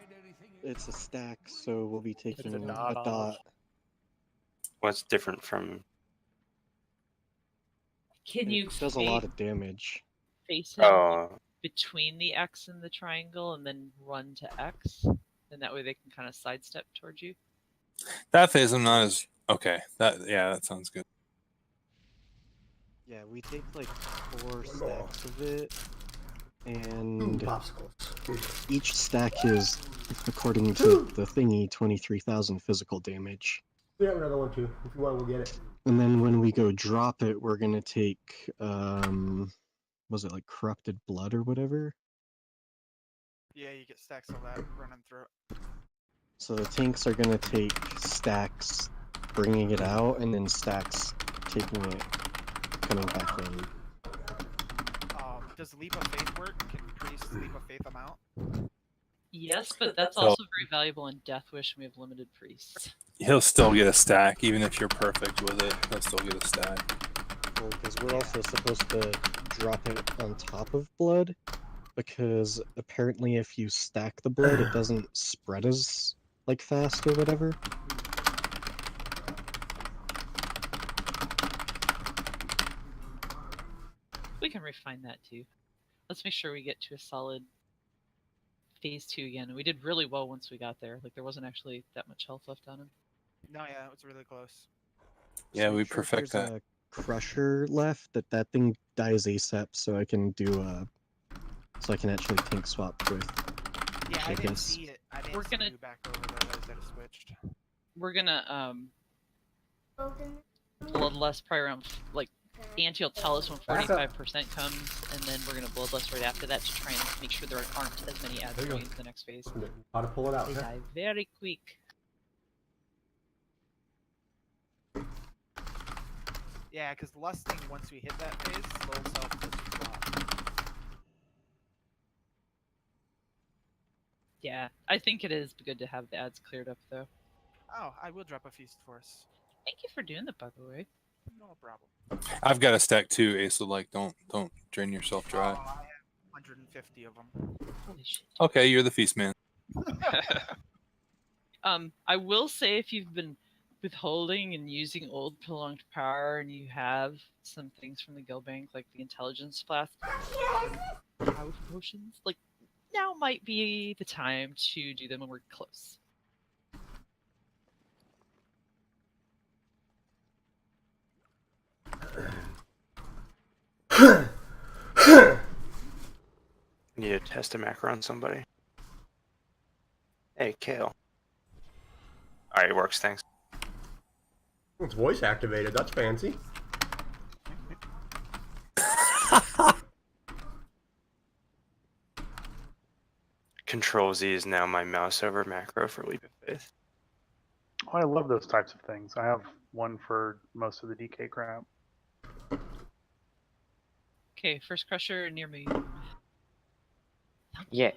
It's a stack, so we'll be taking a dot. dot. What's different from? Can you It does a lot of damage. face him Oh. between the X and the triangle, and then run to X, and that way they can kind of sidestep towards you? That phase I'm not as okay. That sounds good. Yeah, we take 4 stacks of it, and each stack is, according to the thingy, 23,000 physical damage. We have another one too. If you want, we'll get it. And then when we go drop it, we're gonna take, was it corrupted blood or whatever? Yeah, you get stacks of that running through it. So the tanks are gonna take stacks, bringing it out, and then stacks taking it, coming back in. Does Leap of Faith work? Can priests Leap of Faith them out? Yes, but that's So- also very valuable in Death Wish, and we have limited priests. He'll still get a stack, even if you're perfect with it. He'll still get a stack. Well, because we're also supposed to drop it on top of blood, because apparently if you stack the blood, it doesn't spread as like fast or whatever. We can refine that too. Let's make sure we get to a solid phase 2 again. We did really well once we got there. Like there wasn't actually that much health left on him. No, yeah, it was really close. Yeah, we Make sure if perfect there's that. a crusher left, that thing dies ASAP, so I can do so I can actually tank swap with. Yeah, I didn't guess. see it. I didn't We're see gonna- you back over there. Those that have switched. We're gonna bloodlust probably around like Auntie will tell us when 45% comes, and then we're gonna bloodlust right after that to try and make sure there aren't as many ads There you go. going into the next phase. How to pull it out? They huh? die very quick. Yeah, because lusting, once we hit that phase, slow self just drop. Yeah, I think it is good to have the ads cleared up though. Oh, I will drop a feast for us. Thank you for doing that, by the way. No problem. I've got a stack too, Ace. So like, don't drain yourself dry. Oh, I have 150 of them. Holy shit. Okay, you're the feast man. I will say if you've been withholding and using old prolonged power and you have some things from the guild bank like the intelligence flask power potions, like now might be the time to do them when we're close. Need to test a macro on somebody. Hey, Kale. Alright, it works, thanks. It's voice activated. That's fancy. Control Z is now my mouse over macro for Leap of Faith. Oh, I love those types of things. I have one for most of the DK crap. Okay, first crusher near me. Yeah.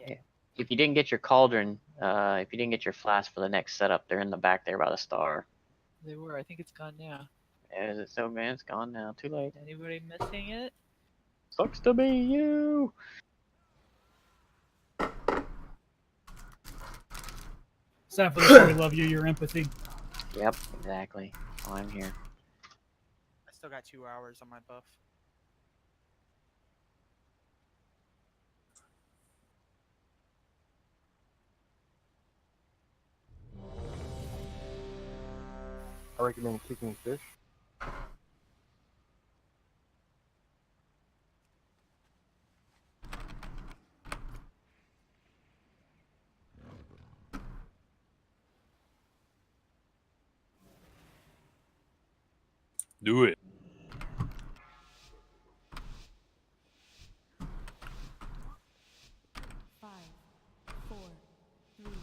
If you didn't get your cauldron, if you didn't get your flask for the next setup, they're in the back there by the star. They were. I think it's gone now. Is it so, man? It's gone now. Too late. Anybody missing it? Sucks to be you. Except for the part we love you, your empathy. Yep, exactly. Oh, I'm here. I still got 2 hours on my buff. I recommend kicking fish. Do it. Five, 4, 3,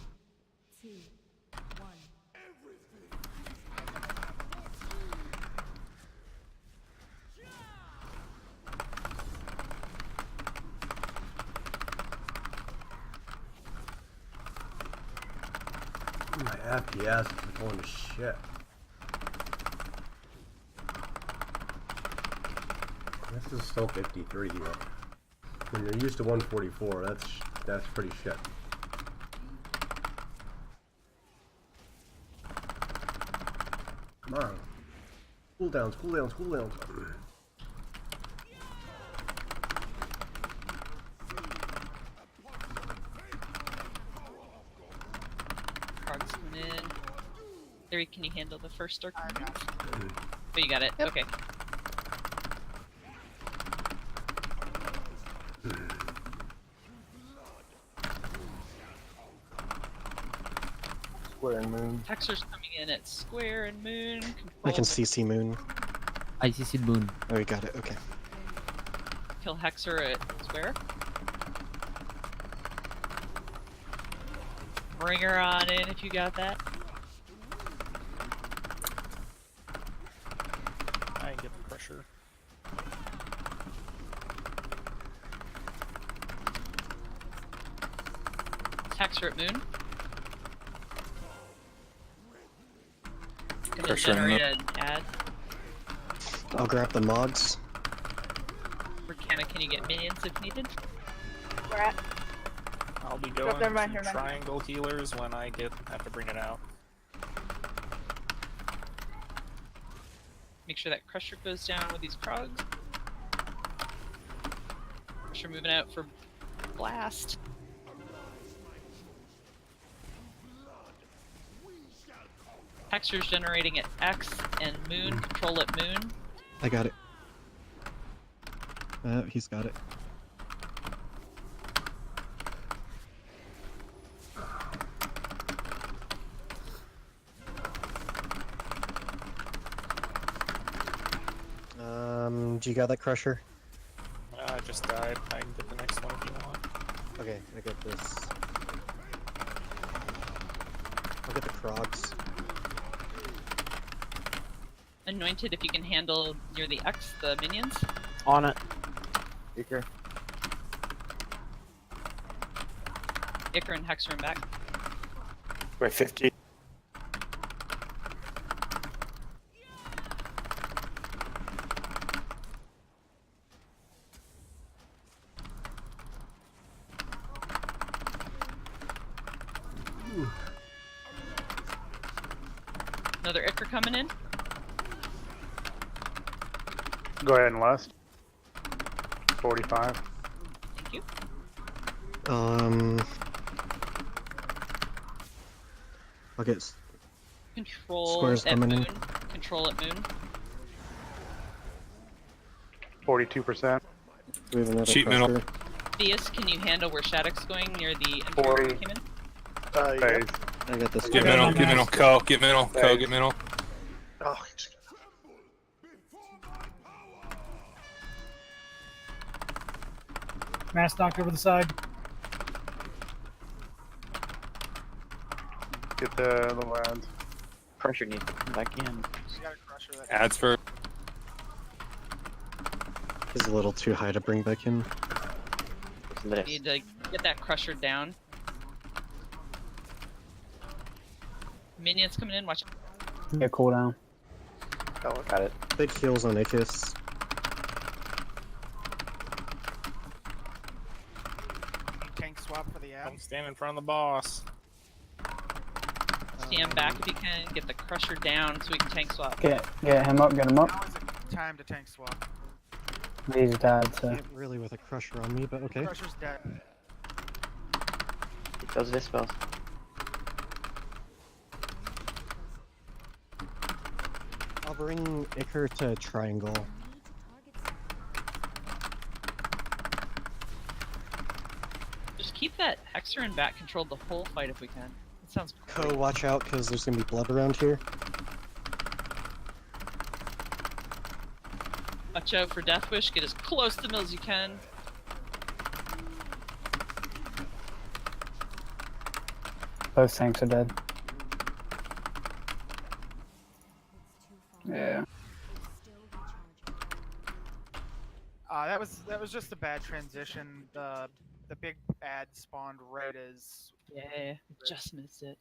2, 1. My FPS is going to shit. This is still 53 though. When you're used to 144, that's pretty shit. Come on. Cooldowns, cooldowns, cooldowns. Cards coming in. Larry, can you handle the first dark? Oh, you got it. Okay. Square and moon. Hexer's coming in at square and moon. I can Control. CC moon. I CC moon. Oh, you got it. Okay. Kill Hexer at square. Bring her on in if you got that. I can get the crusher. Hexer Hexer at Moon. Gonna Pressure on generate them. an ad. I'll grab the mods. Recana, can you get minions if needed? Where at? I'll be Drop going never mind, to never mind. triangle healers when I have to bring it out. Make sure that Crusher goes down with these Krogs. Crusher moving out for Blast. Hexer's generating at X and Moon. Control at Moon. I got it. He's got it. Do you got that Crusher? I just died. I can get the next one if you want. Okay, I got this. I'll get the Krogs. Anointed, if you can handle near the X, the minions. On it. Iker. Iker and Hexer and back. Wait, 50. Another Iker coming in. Go ahead and lust. 45. Thank you. I'll get Control squares at coming Moon. in. Control at Moon. 42%. We have another Cheat Crusher. middle. Theus, can you handle where Shattuck's going near the 40. came in? Yeah. I got this. Get one. middle, get middle, Co, get middle, Co, get middle. Oh, Mass knocked over the side. Get the lads. Crusher needs to come back in. We got a Crusher that Ads for He's a little too high to bring back in. Need to get that Crusher down. Minions coming in, watch. Get cooldown. Oh, got it. Big heals on Ichthys. tank swap for the ad. Don't stand in front of the boss. Stand back if you can. Get the Crusher down so we can tank swap. Get him up, get him up. Now is the time to tank swap. He's dead, so. Can't really with a Crusher on me, but okay. Crusher's dead. It does this spell. I'll bring Iker to triangle. Just keep that Hexer and Bat controlled the whole fight if we can. It sounds Co, great. watch out because there's gonna be blood around here. Watch out for Death Wish. Get as close to the mill as you can. Both tanks are dead. Yeah. That was just a bad transition. The big ad spawned right as Yeah, just missed it.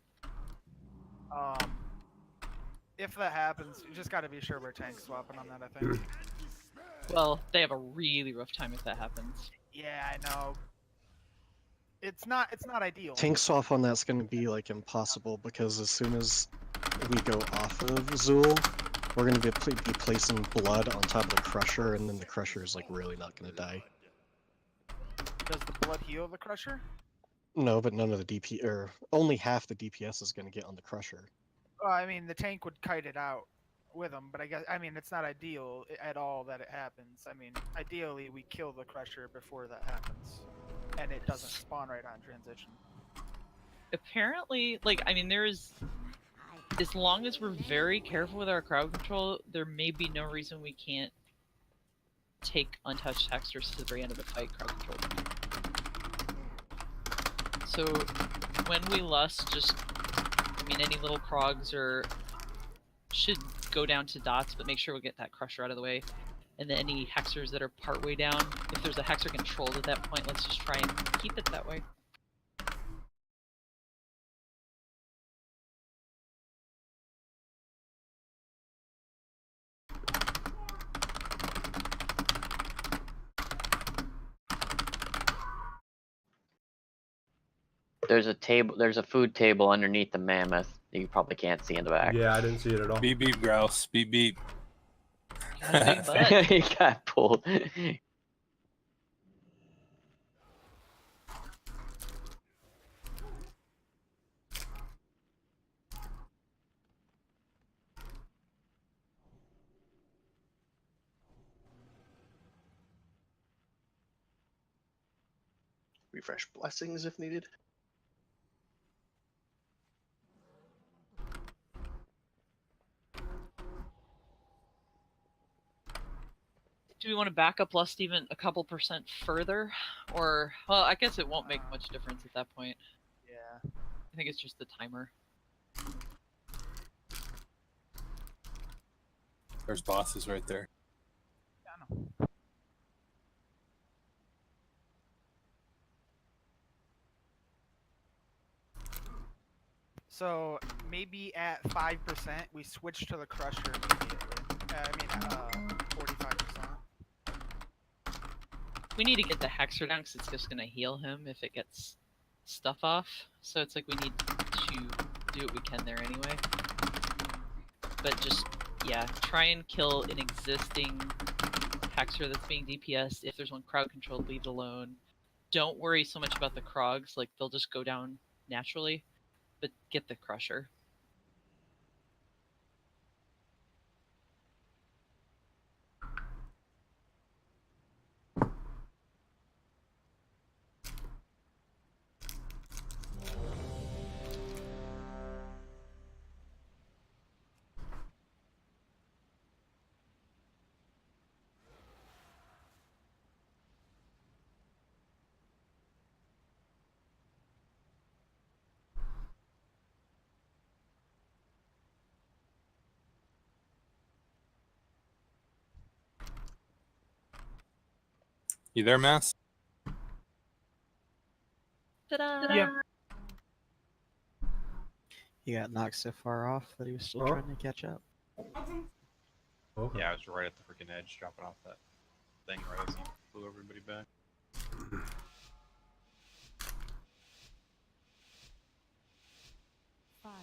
If that happens, you just got to be sure we're tank swapping on that. I think. Well, they have a really rough time if that happens. Yeah, I know. It's not ideal. Tank swap on that's gonna be like impossible because as soon as we go off of Zool, we're gonna be placing blood on top of the Crusher, and then the Crusher is like really not gonna die. Does the blood heal the Crusher? No, but none of the DP or only half the DPS is gonna get on the Crusher. I mean, the tank would kite it out with him, but I mean, it's not ideal at all that it happens. I mean, ideally, we kill the Crusher before that happens, and it doesn't spawn right on transition. Apparently, like, I mean, there's... As long as we're very careful with our crowd control, there may be no reason we can't take untouched Hexers to the very end of the fight crowd control. So, when we lust, just... I mean, any little Krogs should go down to dots, but make sure we get that Crusher out of the way. And then any Hexers that are partway down, if there's a Hexer controlled at that point, let's just try and keep it that way. There's a table. There's a food table underneath the mammoth that you probably can't see in the back. Yeah, I didn't see it at all. Beep beep grouse. Beep beep. He got pulled. Refresh blessings if needed. Do we want to back up Lust even a couple percent further? Or, well, I guess it won't make much difference at that point. Yeah. I think it's just the timer. There's bosses right there. So maybe at 5% we switch to the crusher immediately. 45%. We need to get the Hexer down because it's just going to heal him if it gets stuff off. So it's like we need to do what we can there anyway. But just, yeah, try and kill an existing Hexer that's being DPS. If there's one crowd controlled, leave it alone. Don't worry so much about the Krogs, like they'll just go down naturally. But get the crusher. You there, Mass? Ta-da! Yeah. He got knocked so far off that he was still trying to catch up. Okay. Yeah, I was right at the freaking edge, dropping off that thing right as he flew everybody back. Five,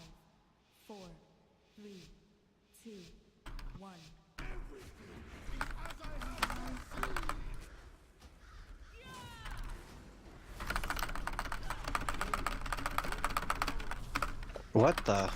4, 3, 2, 1. What the?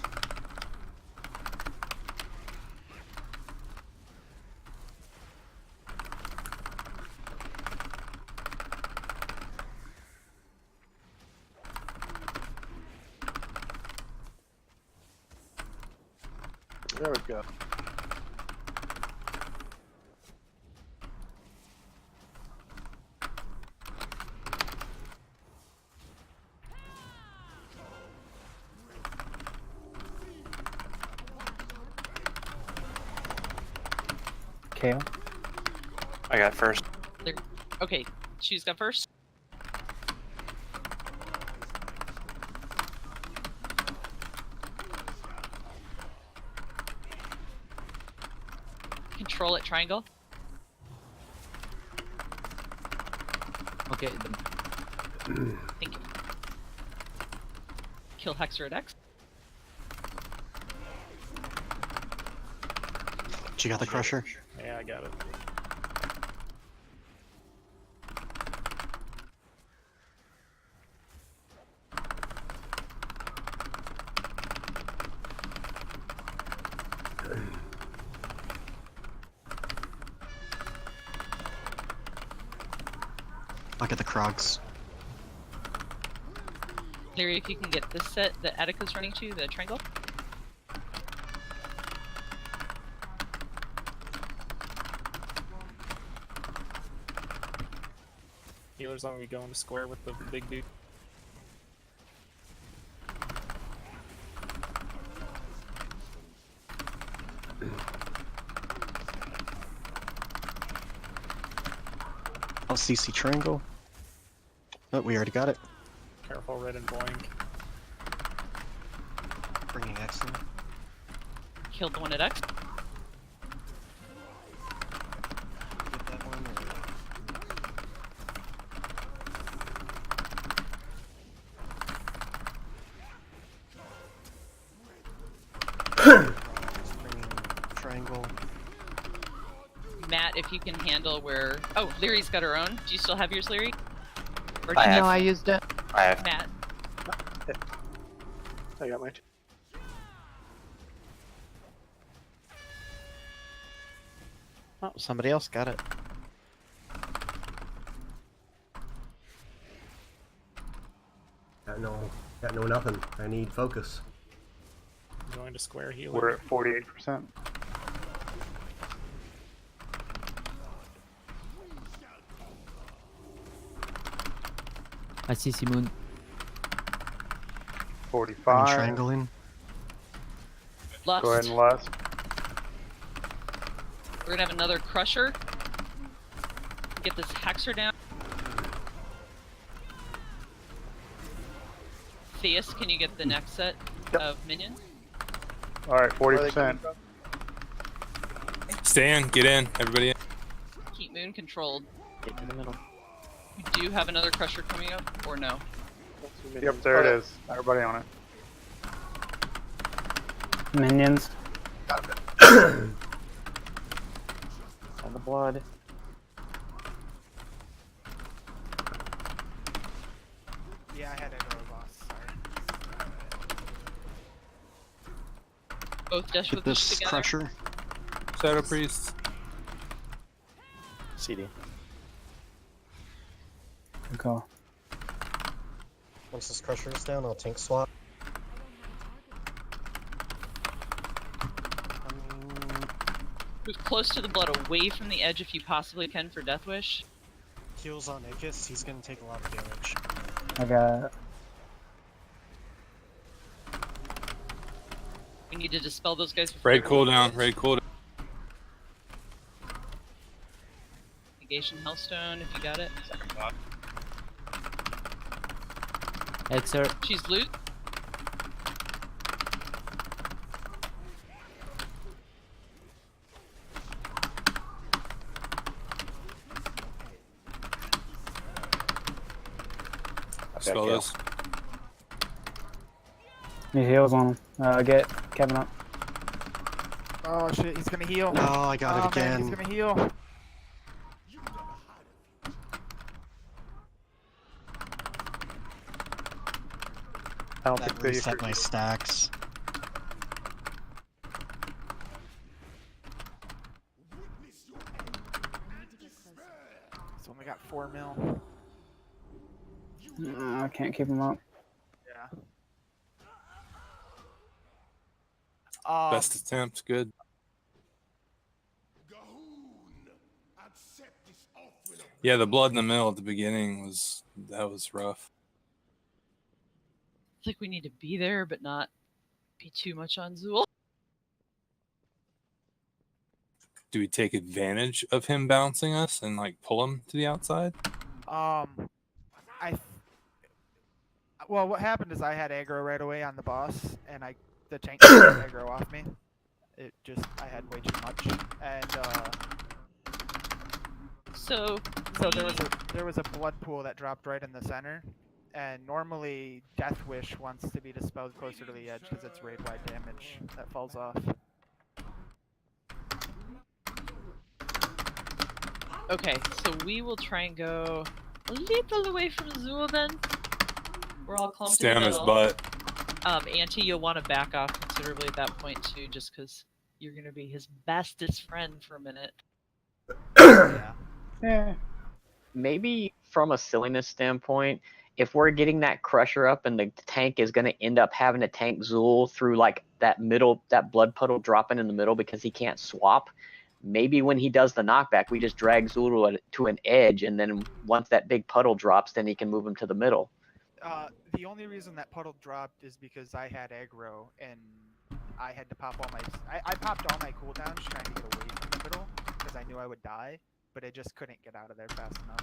There we go. Kale. I got first. There, okay, Shoes got first. Control it, triangle. Okay. Thank you. Kill Hexer at X. You got the crusher? Yeah, I got it. I'll get the Krogs. Larry, if you can get this set that Attica's running to, the triangle. Healers on we go into square with the big dude. I'll CC triangle. Oh, we already got it. Careful, red and boing. Bringing X in. Killed the one at X. Get that one. Matt, if you can handle where... Oh, Leary's got her own. Do you still have yours, Leary? Or I did have. No, I used it. I have. Matt? I got mine. Oh, somebody else got it. Got no nothing. I need focus. Going to square healer. We're at 48%. I see Moon. 45. Triangling. Lust. Go ahead and lust. We're gonna have another crusher. Get this hexer down. Theus, can you get the next set of minions? Alright, 40%. Stay in, get in, everybody in. Keep Moon controlled. Get to the middle. We do have another crusher coming up, or no? Yep, there it is. Everybody on it. Minions. On the blood. Yeah, I had a boss. Sorry. Both dash Get with us this together. crusher. Shadow Priest. CD. Good call. Once this crusher is down, I'll tank swap. Move close to the blood, away from the edge if you possibly can for Death Wish. Heals on Aegis, he's gonna take a lot of damage. I got. We need to dispel those guys before Raid everyone cooldown, hits. raid cooldown. Negation Hellstone, if you got it. Exer. She's loot. Spell this. Need heals on him. Get Kevin up. Oh shit, he's gonna heal. Oh, I got it Man, again. he's gonna heal. I don't That think they reset my stacks. He's only got 4 mil. I can't keep him up. Yeah. Best attempt, good. Yeah, the blood in the middle at the beginning was rough. It's like we need to be there, but not be too much on Zool. Do we take advantage of him bouncing us and like pull him to the outside? Well, what happened is I had aggro right away on the boss, and the tank took aggro off me. I had way too much, and so there was a blood pool that dropped right in the center, and normally Death Wish wants to be dispelled closer to the edge because it's raid wide damage that falls off. Okay, so we will try and go a little away from Zool then. We're all clumped Stay in on the his middle. butt. Auntie, you'll want to back off considerably at that point too, just because you're going to be his bestest friend for a minute. Yeah. Maybe from a silliness standpoint, if we're getting that crusher up and the tank is going to end up having to tank Zool through like that blood puddle dropping in the middle because he can't swap, maybe when he does the knockback, we just drag Zool to an edge, and then once that big puddle drops, then he can move him to the middle. The only reason that puddle dropped is because I had aggro and I had to pop all my. I popped all my cooldowns trying to get away from the middle because I knew I would die, but I just couldn't get out of there fast enough.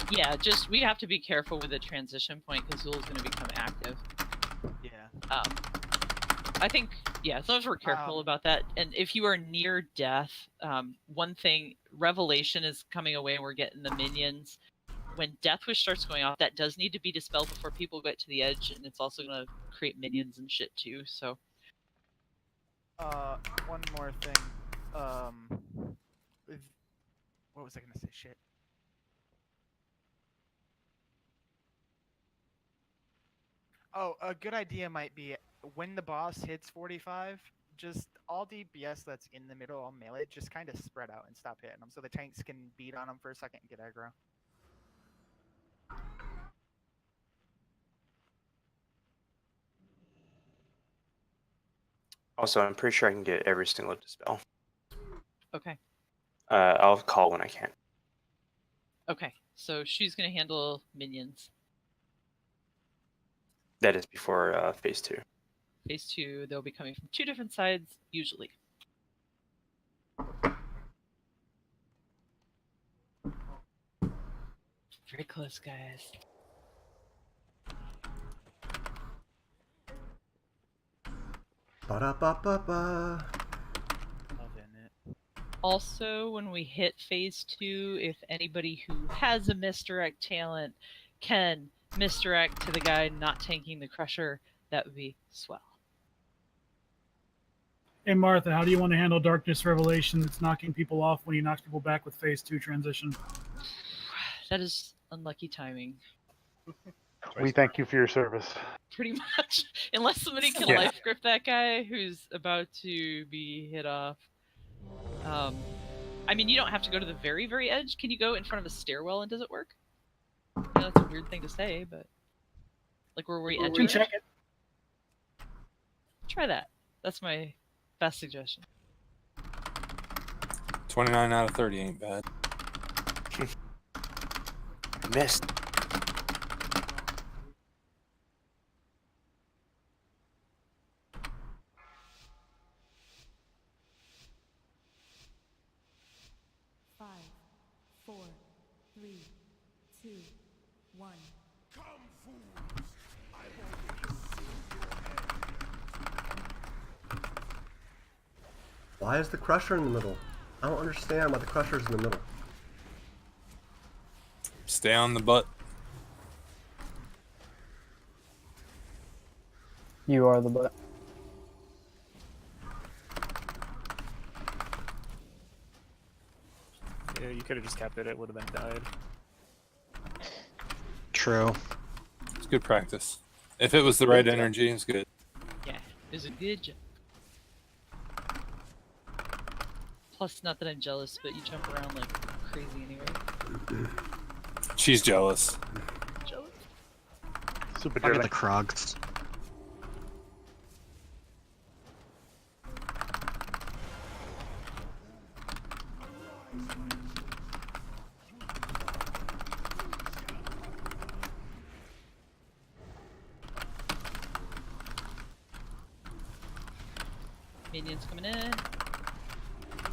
Yeah, we have to be careful with the transition point because Zool's going to become active. Yeah. I think, yeah, as long as we're careful about that. And if you are near death, one thing, Revelation is coming away and we're getting the minions. When Death Wish starts going off, that does need to be dispelled before people get to the edge, and it's also going to create minions and shit too, so. One more thing. What was I gonna say? Shit. Oh, a good idea might be when the boss hits 45, just all DPS that's in the middle on melee, just kind of spread out and stop hitting them so the tanks can beat on them for a second and get aggro. Also, I'm pretty sure I can get every single dispel. Okay. I'll call when I can. Okay. So she's gonna handle minions. That is before phase 2. Phase 2, they'll be coming from 2 different sides, usually. Very close, guys. Ba-da-ba-ba-ba. Also, when we hit phase 2, if anybody who has a misdirect talent can misdirect to the guy not tanking the crusher, that would be swell. Hey Martha, how do you want to handle Darkness Revelation that's knocking people off when he knocks people back with phase 2 transition? That is unlucky timing. We thank you for your service. Pretty much. Unless somebody can Yeah. life grip that guy who's about to be hit off. I mean, you don't have to go to the very, very edge. Can you go in front of a stairwell and does it work? I know that's a weird thing to say, but... Like where we enter? Check it. Try that. That's my best suggestion. 29 out of 30 ain't bad. Missed. Five, 4, 3, 2, 1. Come, fools! I've already seen your end. Why is the crusher in the middle? I don't understand why the crusher's in the middle. Stay on the butt. You are the butt. Yeah, you could have just kept it. It would have been died. True. It's good practice. If it was the right energy, it's good. Yeah, it's a good job. Plus, not that I'm jealous, but you jump around like crazy anyway. She's jealous. Jealous? Super Look at the Krogs. Minions coming in.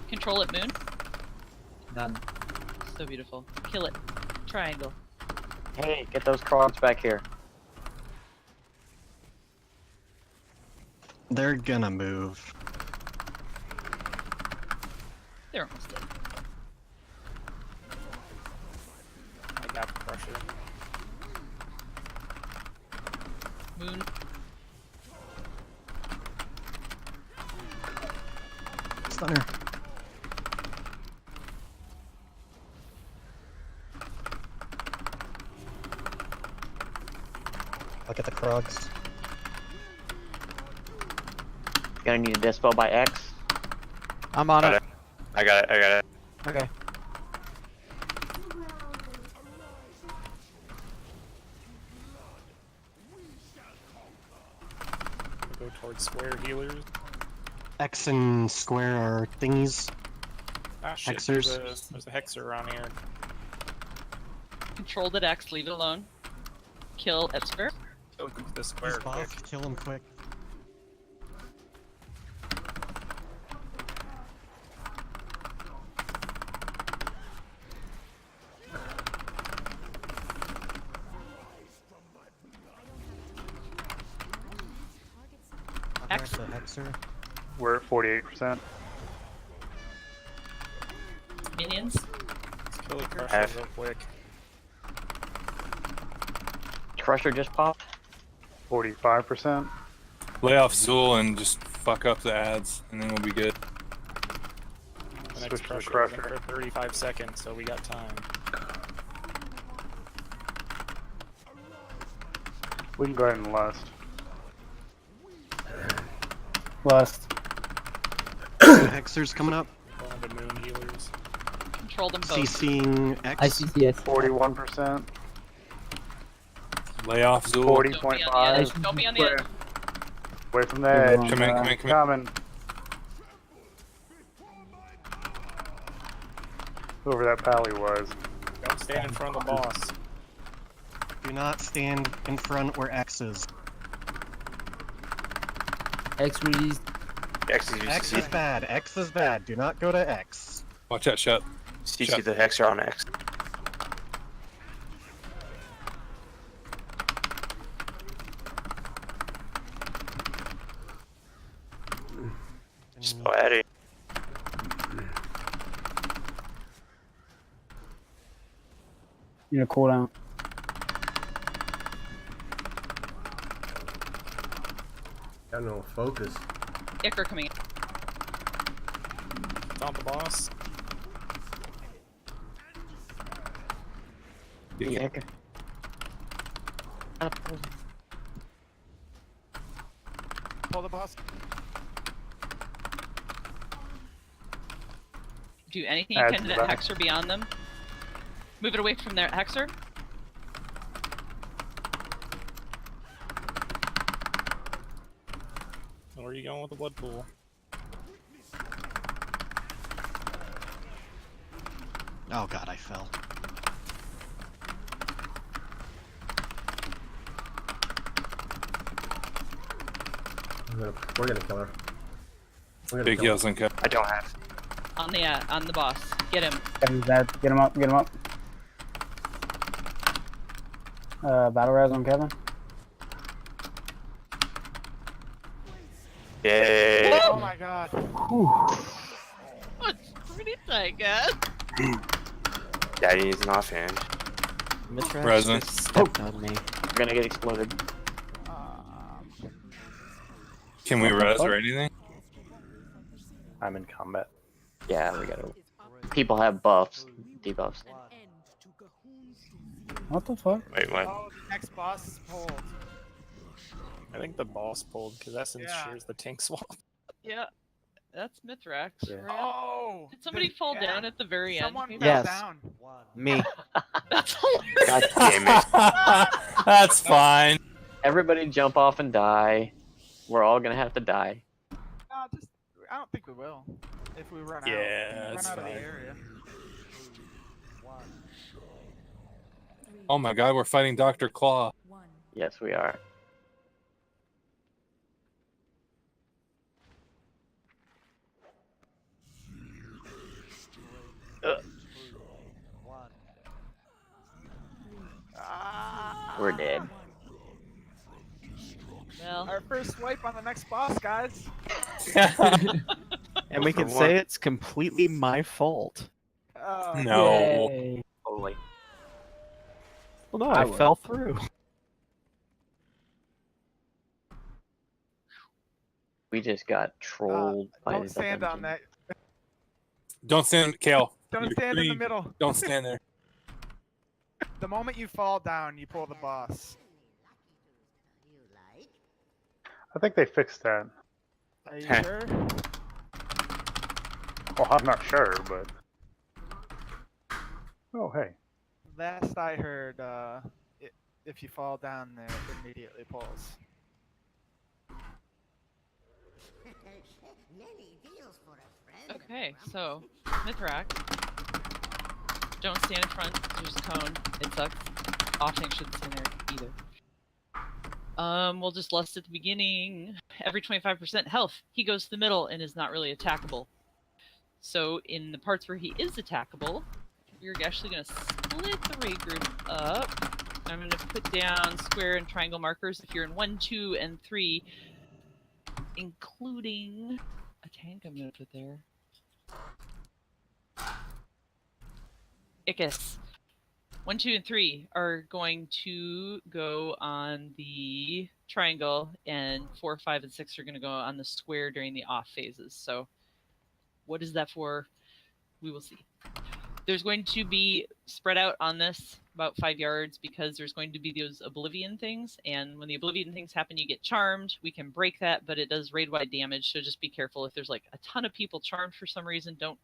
Control it, Moon. Done. So beautiful. Kill it. Triangle. Hey, get those Krogs back here. They're gonna move. They're almost dead. I got the pressure. Moon. Stunner. Look at the Krogs. Gonna need a dispel by X. I'm on it. I got it. I got it. Okay. Go towards square healers. X and square are thingies. Ah shit, Hexers. there's a hexer around here. Control that X, leave it alone. Kill at square. Go to the square He's quick. buff. Kill him quick. X. The Hexer. We're at 48%. Minions. Let's kill the crusher F. real quick. Crusher just popped. 45%. Lay off Zool and just fuck up the ads, and then we'll be good. And next switch to the crusher crusher. for 35 seconds, so we got time. We can go ahead and lust. Lust. Hexers coming up. Going to moon healers. Control them both. CCing X. ICCS. 41%. Lay off Zool. 40.5. Don't be on the edge. Away from the edge. Come in, come in, come in. Coming. Whoever that pally was. Don't stand in front of the boss. Do not stand in front where X is. X released. X is X is bad. X is bad. Do not go to X. Watch out, Shep. CC the Hexer on X. Spell Eddie. Need a cooldown. Got no focus. Icar coming in. Not the boss. Yeah. Pull the boss. Do anything you Add can to to that. that Hexer beyond them. Move it away from their Hexer. Where are you going with the blood pool? Oh god, I fell. We're gonna kill her. We're gonna Big kill her. heals and cut. I don't have. On the boss. Get him. Kevin's dead. Get him up. Get him up. Battle res on Kevin. Yay. Oh my god. What's pretty tight, guys? Daddy needs an offhand. Mithrax Present. just stepped on me. We're gonna get exploded. Can we res or anything? I'm in combat. Yeah, we gotta. People have buffs, debuffs. What the fuck? Wait, what? Oh, the next boss is pulled. I think the boss pulled because that ensures the tank swap. Yeah. That's Mithrax. Yeah. Right? Oh! Did somebody fall down at the very Someone end? fell Yes. down. Me. That's hilarious. God damn it. That's fine. Everybody jump off and die. We're all gonna have to die. I don't think we will. If we run out. Yeah, Run that's out of the fine. area. Oh my god, we're fighting Dr. Claw. Yes, we are. We're dead. Well, Our first swipe on the next boss, guys. And we can say it's completely my fault. No. Yay. Holy. Well, no, I fell through. We just got trolled by Don't the stand on dungeon. that. Don't stand, Kale. Don't You're stand in the green. middle. Don't stand there. The moment you fall down, you pull the boss. I think they fixed that. Are you sure? Well, I'm not sure, but. Oh, hey. Last I heard, if you fall down there, it immediately pulls. okay, so Mithrax. Don't stand in front. There's a cone. It sucks. Off-tank shouldn't stand there either. We'll just lust at the beginning. Every 25% health, he goes to the middle and is not really attackable. So in the parts where he is attackable, we're actually going to split the raid group up. I'm going to put down square and triangle markers if you're in 1, 2, and 3, including a tank I'm going to put there. Icus. 1, 2, and 3 are going to go on the triangle, and 4, 5, and 6 are going to go on the square during the off phases. So, what is that for? We will see. There's going to be spread out on this about 5 yards because there's going to be those oblivion things, and when the oblivion things happen, you get charmed. We can break that, but it does raid-wide damage, so just be careful. If there's like a ton of people charmed for some reason, don't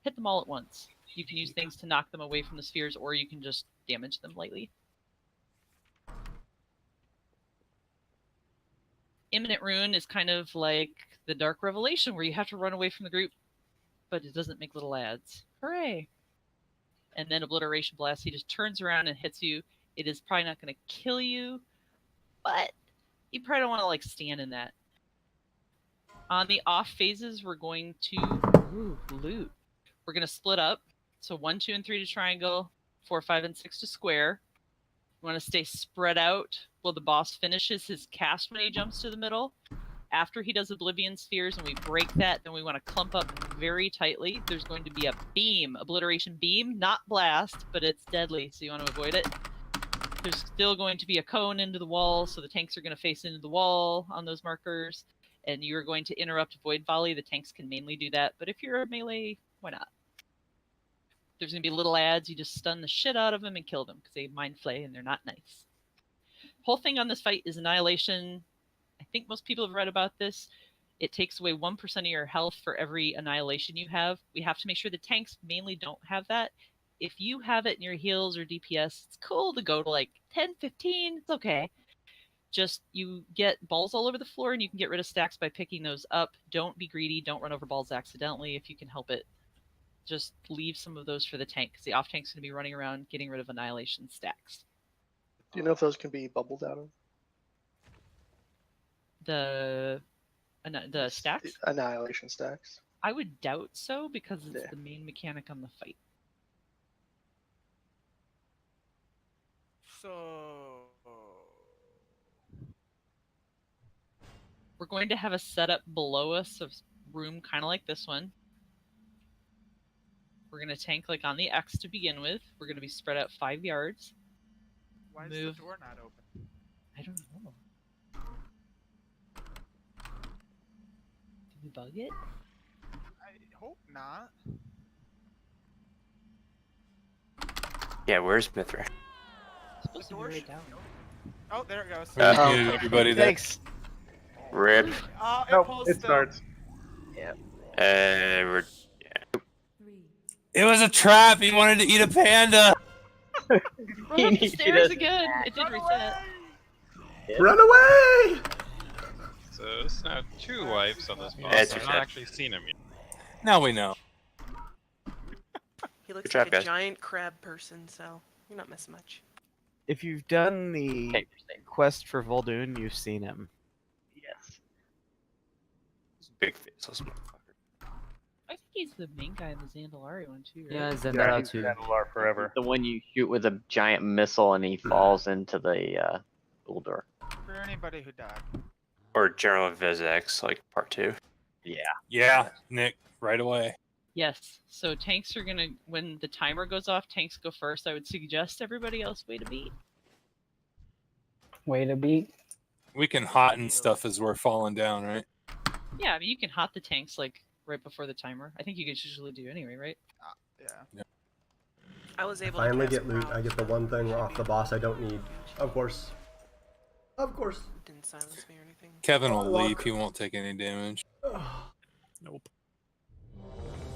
hit them all at once. You can use things to knock them away from the spheres, or you can just damage them lightly. Imminent Ruin is kind of like the Dark Revelation, where you have to run away from the group, but it doesn't make little ads. Hooray! And then Obliteration Blast, he just turns around and hits you. It is probably not going to kill you, but you probably don't want to like stand in that. On the off phases, we're going to loot. We're going to split up. So 1, 2, and 3 to triangle, 4, 5, and 6 to square. You want to stay spread out while the boss finishes his cast when he jumps to the middle. After he does Oblivion Spheres and we break that, then we want to clump up very tightly. There's going to be a beam, Obliteration Beam, not blast, but it's deadly, so you want to avoid it. There's still going to be a cone into the wall, so the tanks are going to face into the wall on those markers, and you're going to interrupt Void Volley. The tanks can mainly do that, but if you're a melee, why not? There's going to be little ads. You just stun the shit out of them and kill them, because they mind flay and they're not nice. Whole thing on this fight is Annihilation. I think most people have read about this. It takes away 1% of your health for every annihilation you have. We have to make sure the tanks mainly don't have that. If you have it in your heals or DPS, it's cool to go to like 10, 15. It's okay. Just you get balls all over the floor and you can get rid of stacks by picking those up. Don't be greedy. Don't run over balls accidentally if you can help it. Just leave some of those for the tank, because the off tank's going to be running around getting rid of annihilation stacks. Do you know if those can be bubbled out of? The stacks? Annihilation stacks. I would doubt so, because it's the main mechanic on the fight. So we're going to have a setup below us of room kind of like this one. We're going to tank like on the X to begin with. We're going to be spread out 5 yards. why is the door not open? I don't know. Did we bug it? I hope not. Yeah, where's Mithra? Supposed to be right down. Oh, there it goes. Everybody there. Thanks. Rip. Nope, it starts. Yeah. We're It was a trap. He wanted to eat a panda. Run up the stairs again. It did reset. Run away! So it's now 2 wipes on this boss. It's I've not reset. actually seen him yet. Now we know. He looks Good job, like a guys. giant crab person, so you're not missing much. If you've done the quest for Vol'dun, you've seen him. Yes. Big faceless motherfucker. I think he's the main guy in the Zandalari one too, right? Yeah, Yeah, Zendara he's too. Zandalar forever. The one you shoot with a giant missile and he falls into the Uldir. For anybody who died. Or General Vizx, like part 2. Yeah. Yeah, Nick, right away. Yes. So tanks are gonna, when the timer goes off, tanks go first. I would suggest everybody else wait a beat. Way to beat. We can hot and stuff as we're falling down, right? Yeah, I mean you can hot the tanks like right before the timer. I think you guys usually do anyway, right? Yeah. I was able Finally to get loot. I get the one thing off the boss I don't need. Of course. Of course. Didn't silence me or anything. Kevin will leap. He won't take any damage. Nope.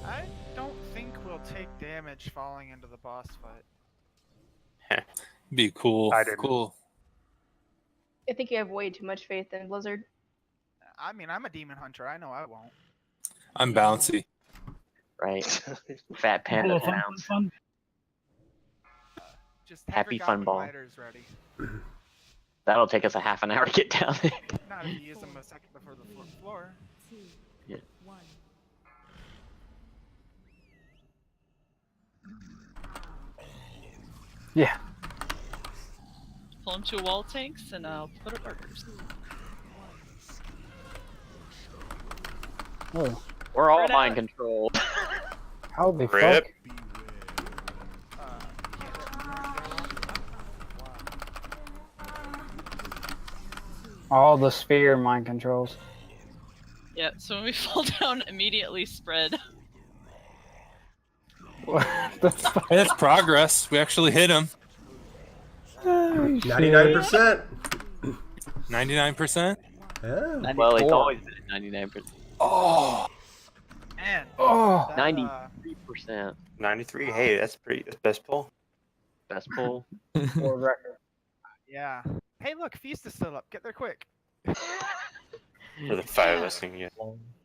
I don't think we'll take damage falling into the boss fight. Be cool. I didn't. Cool. I think you have way too much faith in Blizzard. I mean, I'm a demon hunter. I know I won't. I'm bouncy. Right. Fat panda pounds. Just have Happy your fun goblin ball. gliders ready. That'll take us a half an hour to get down there. Not if you use them a second before the floor. Yeah. Yeah. Pull them to a wall, tanks, and I'll put up markers. Oh. We're all Spread mind out. controlled. Holy Rip. fuck. All the sphere mind controls. Yeah, so when we fall down, immediately spread. That's progress. We actually hit him. 99%. 99%. Yeah. Well, it's always been at 99%. Oh. Man. Oh. That, 93%. 93. Hey, that's pretty. That's best pull. Best pull. World record. Yeah. Hey, look, Feast is still up. Get there quick. For the 5 of us can get.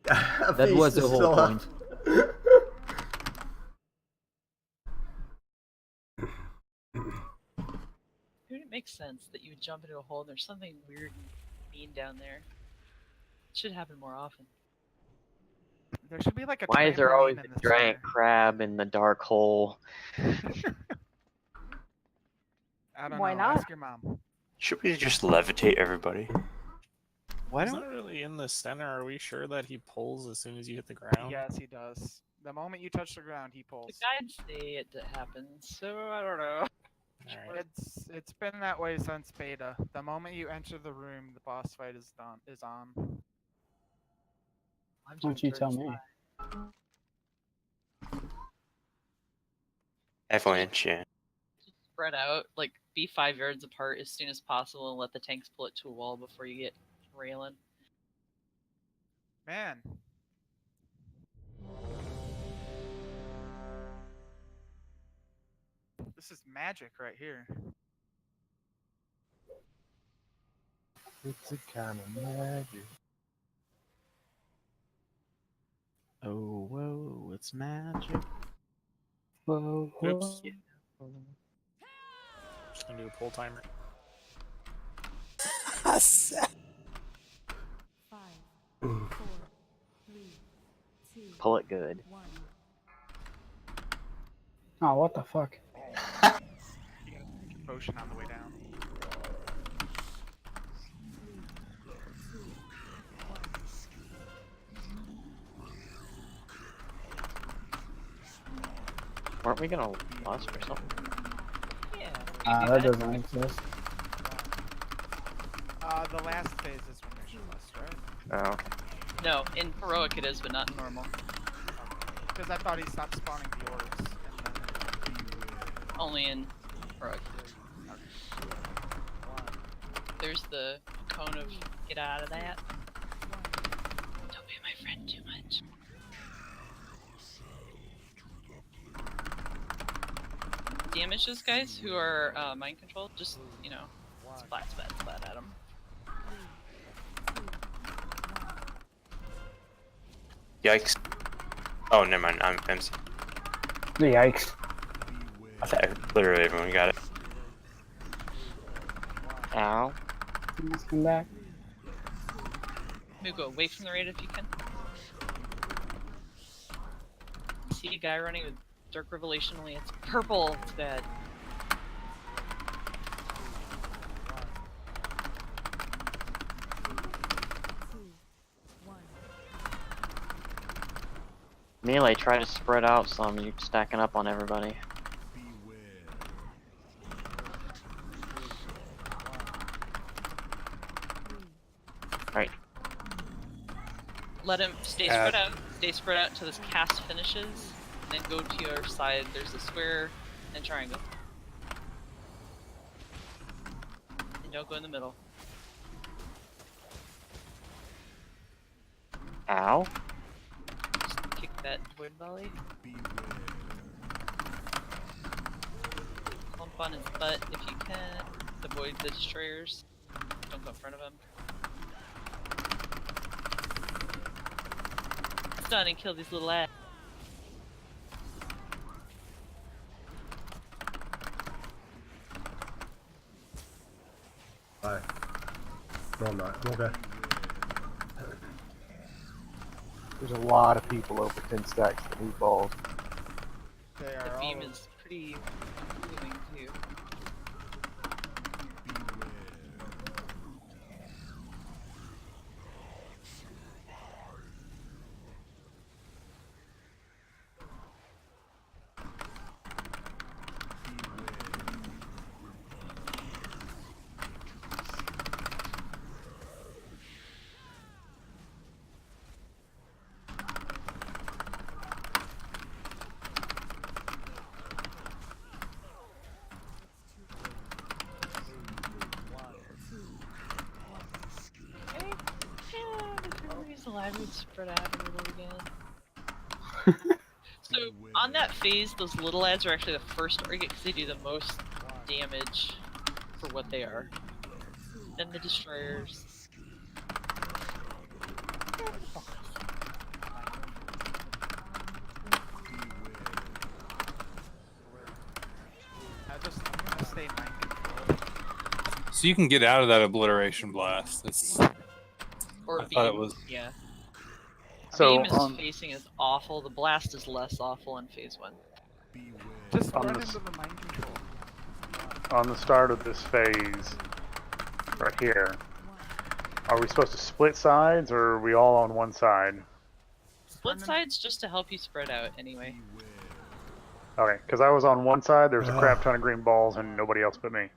That was the whole point. Dude, it makes sense that you would jump into a hole and there's something weird and mean down there. It should happen more often. There should be like a Why is there always trampoline in a the giant crab in the dark hole? I don't Why know. not? Ask your mom. Should we just levitate everybody? Why He's not really in the center. Are we sure that he pulls as soon as you hit the ground? Yes, he does. The moment you touch the ground, he The pulls. guides say it happens, so I don't know. Alright. It's been that way since beta. The moment you enter the room, the boss fight is on. Why don't you tell me? Avalanche, yeah. Spread out, like be 5 yards apart as soon as possible and let the tanks pull it to a wall before you get railing. Man. This is magic right here. It's a kind of magic. Oh, whoa, it's magic. Whoa, Oops. Just gonna do a pull timer. 5, 4, 3, 2, Pull it good. 1. Oh, what the fuck? You gotta take a potion on the way down. Weren't we gonna lost or something? Yeah. That doesn't exist. The last phase is when there's a list, right? Oh, okay. No, in heroic it is, but not in normal. Because I thought he stopped spawning the orbs. Only in heroic. There's the cone of get out of that. Don't be my friend too much. Damage those guys who are mind controlled. Just, you know, splat, splat, splat at them. Yikes. Oh, never mind. I'm MC. Yikes. I thought literally everyone got it. Ow. Let's come back. Move away from the raid if you can. See a guy running with Dark Revelation, only it's purple. It's bad. Melee, try to spread out some. You're stacking up on everybody. Right. Let him stay spread out. Stay spread out until this cast finishes. And then go to your side. There's a square and triangle. And don't go in the middle. Ow. Just kick that void volley. Clump on his butt if you can. Avoid the destroyers. Don't go in front of him. Stun and kill these little ass. Bye. No, I'm not. I'm okay. There's a lot of people over 10 stacks that need balls. They The are beam all is pretty moving too. spread out a little again. So on that phase, those little ads are actually the first target because they do the most damage for what they are. Then the destroyers. I'm gonna stay mind control. So you can get out of that obliteration blast. It's. Or I thought it beam, was. yeah. So Beam is facing is awful. The blast is less awful in phase 1. Just On run this- into the mind control. On the start of this phase, right here, are we supposed to split sides, or are we all on one side? Split sides just to help you spread out anyway. Okay, because I was on one side, there's a crap ton of green balls, and nobody else but me.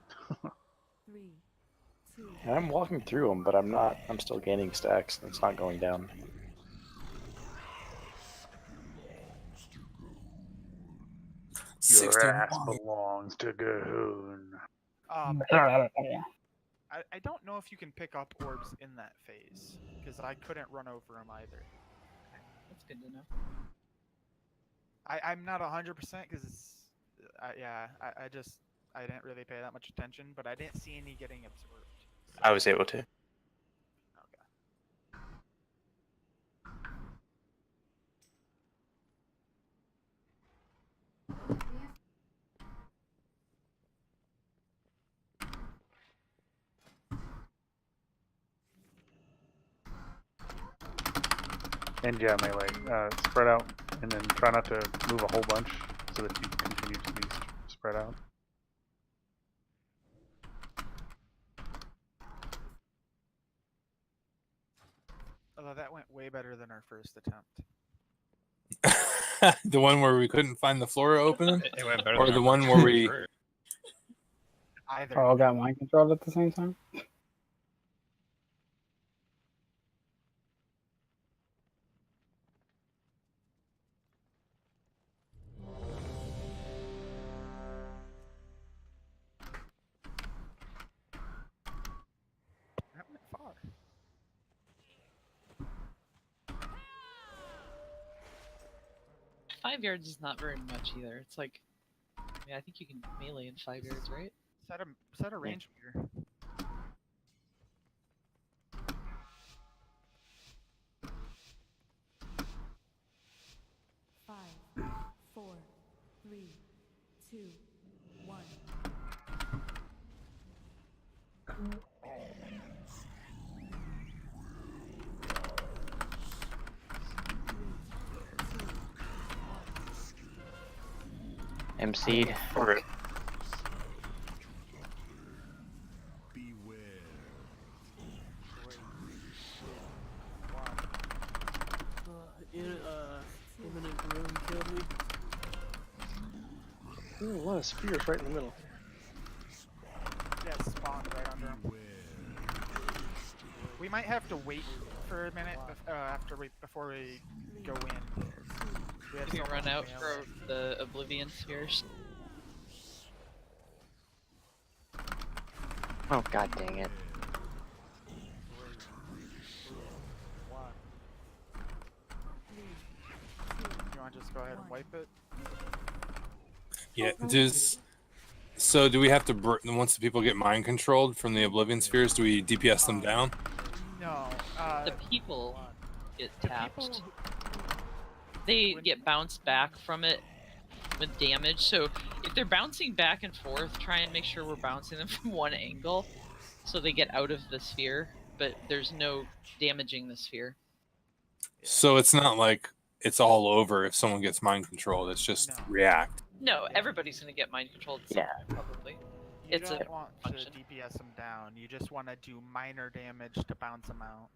And I'm walking through them, but I'm not. I'm still gaining stacks, and it's not going down. Your ass belongs to Gahoon. I don't know if you can pick up orbs in that phase, because I couldn't run over them either. That's good to know. I'm not 100% because, I didn't really pay that much attention, but I didn't see any getting absorbed. I was able to. And yeah, melee. Spread out, and then try not to move a whole bunch, so that you continue to be spread out. Although that went way better than our first attempt. The one where we couldn't find the floor open? It went better Or than the our one first where we. attempt. Either. All got mind controlled at the same time? That went far. Five yards is not very much either. It's like, I think you can melee in 5 yards, right? Set a range meter. Five, 4, 3, 2, 1. MC'd. Okay. Imminent ruin killed me. Ooh, a lot of spears right in the middle. Yeah, spawned right under him. We might have to wait for a minute before we go in. We have If you so run much out melee. for the Oblivion Spheres. Oh, god dang it. You want to just go ahead and wipe it? Yeah, so do we have to once the people get mind controlled from the Oblivion Spheres? Do we DPS them down? No. The people get tapped. They get bounced back from it with damage. So if they're bouncing back and forth, try and make sure we're bouncing them from one angle, so they get out of the sphere. But there's no damaging the sphere. So it's not like it's all over if someone gets mind controlled. It's just react. No, everybody's gonna get mind controlled. Yeah. Probably. You It's don't a want function. to DPS them down. You just want to do minor damage to bounce them out.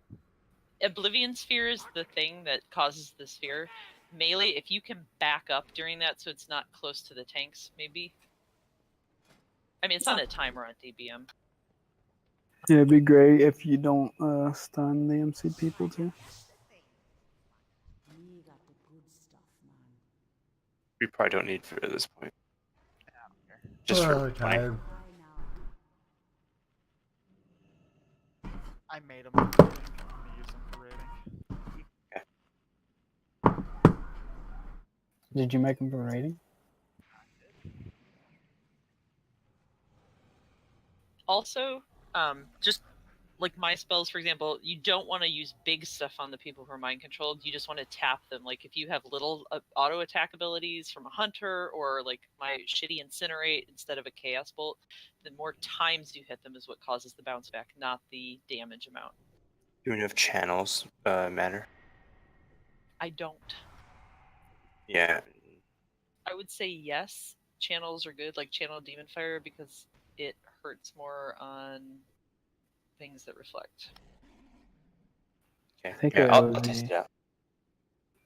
Oblivion Sphere is the thing that causes the sphere. Melee, if you can back up during that so it's not close to the tanks, maybe. I mean, it's on a timer on DBM. Yeah, it'd be great if you don't stun the MC people too. We probably don't need food at this point. Just for Okay. money. I made them. I'm gonna use them for raiding. Okay. Did you make them for rating? Also, just like my spells, for example, you don't want to use big stuff on the people who are mind controlled. You just want to tap them. Like if you have little auto attack abilities from a hunter, or like my shitty incinerate instead of a chaos bolt, the more times you hit them is what causes the bounce back, not the damage amount. Do you know if channels matter? I don't. Yeah. I would say yes. Channels are good, like channel demon fire, because it hurts more on things that reflect. Okay. I think Yeah, it I'll would test be it out.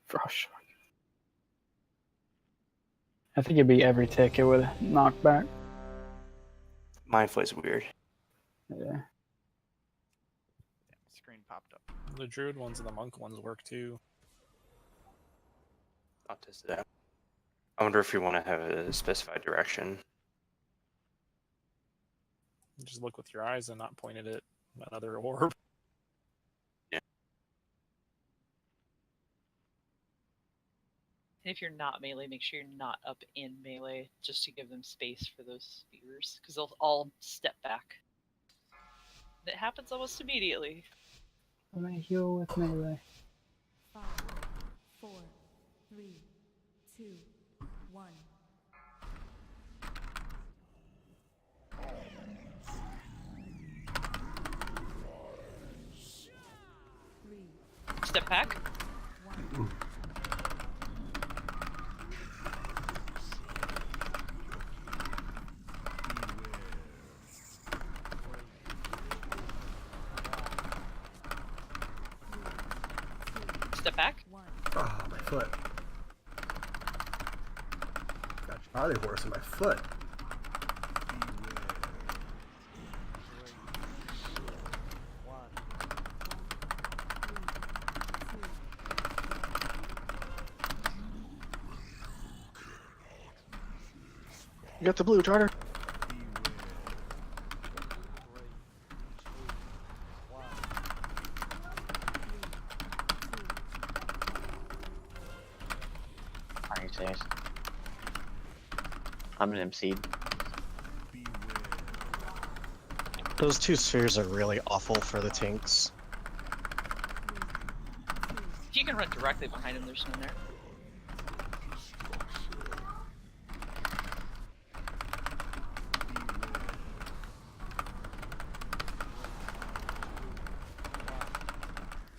Frost. I think it'd be every tick it would knock back. Mind Flay's weird. Yeah. Screen popped up. The druid ones and the monk ones work too. I'll test it out. I wonder if you want to have a specified direction. Just look with your eyes and not point it at another orb. And if you're not melee, make sure you're not up in melee, just to give them space for those spears, because they'll all step back. That happens almost immediately. I'm gonna heal with melee. 5, 4, 3, 2, 1. Step back. Step back. Oh, my foot. Got Charlie horse in my foot. You got the blue, Charter. Are you serious? I'm an MC. Those two spheres are really awful for the tanks. If you can run directly behind him, there's none there.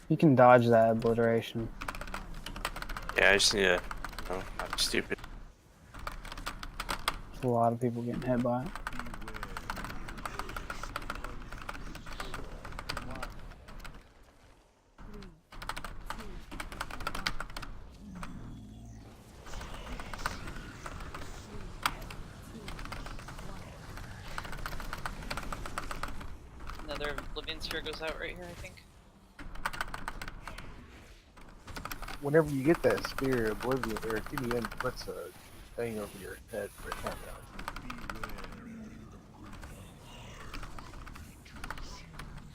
You can dodge that obliteration. Yeah, I just need to. No, I'm stupid. There's a lot of people getting hit by it. Another Oblivion Sphere goes out right here, I think. Whenever you get that spear, Oblivion or TBN puts a thing over your head for a countdown.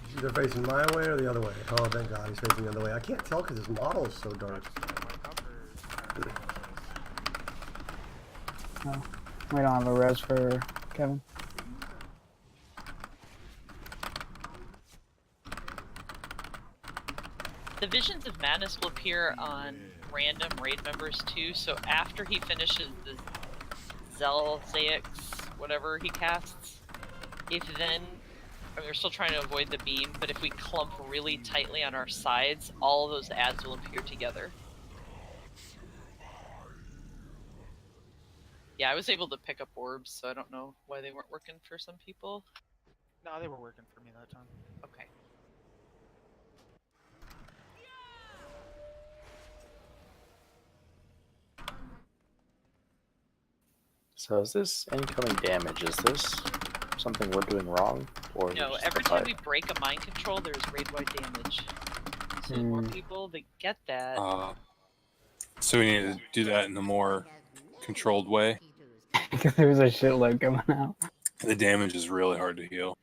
He's either facing my way or the other way. Oh, thank God, he's facing the other way. I can't tell because his model is so dark. No, we don't have a res for Kevin. The Visions of Madness will appear on random raid members too, so after he finishes the Zelzaic, whatever he casts, if then, I mean, we're still trying to avoid the beam, but if we clump really tightly on our sides, all of those ads will appear together. Yeah, I was able to pick up orbs, so I don't know why they weren't working for some people. No, they were working for me that time. Okay. So is this incoming damage? Is this something we're doing wrong? Or is it No, just every the time fight? we break a mind control, there's raid-wide damage. So the more people that get that... So we need to do that in a more controlled way. Because there's a shitload coming out. The damage is really hard to heal.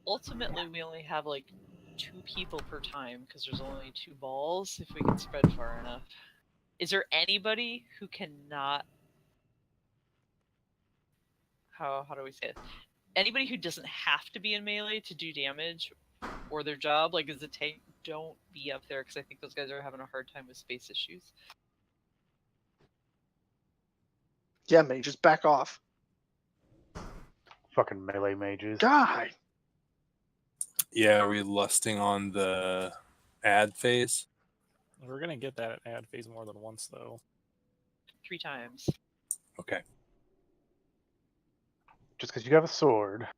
Ultimately, we only have like 2 people per time, because there's only 2 balls, if we can spread far enough. Is there anybody who cannot? How do we say it? Anybody who doesn't have to be in melee to do damage or their job, like as a tank, don't be up there because I think those guys are having a hard time with space issues. Yeah, mate, just back off. Fucking melee mages. God. Yeah, are we lusting on the ad phase? We're gonna get that ad phase more than once though. 3 times. Okay. Just because you have a sword.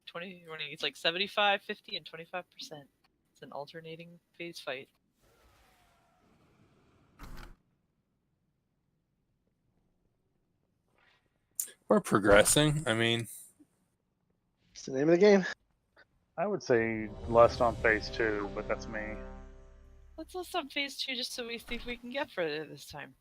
20, it's like 75, 50, and 25%. It's an alternating phase fight. We're progressing. I mean, It's the name of the game. I would say lust on phase 2, but that's me. Let's list on phase 2 just so we see if we can get further this time.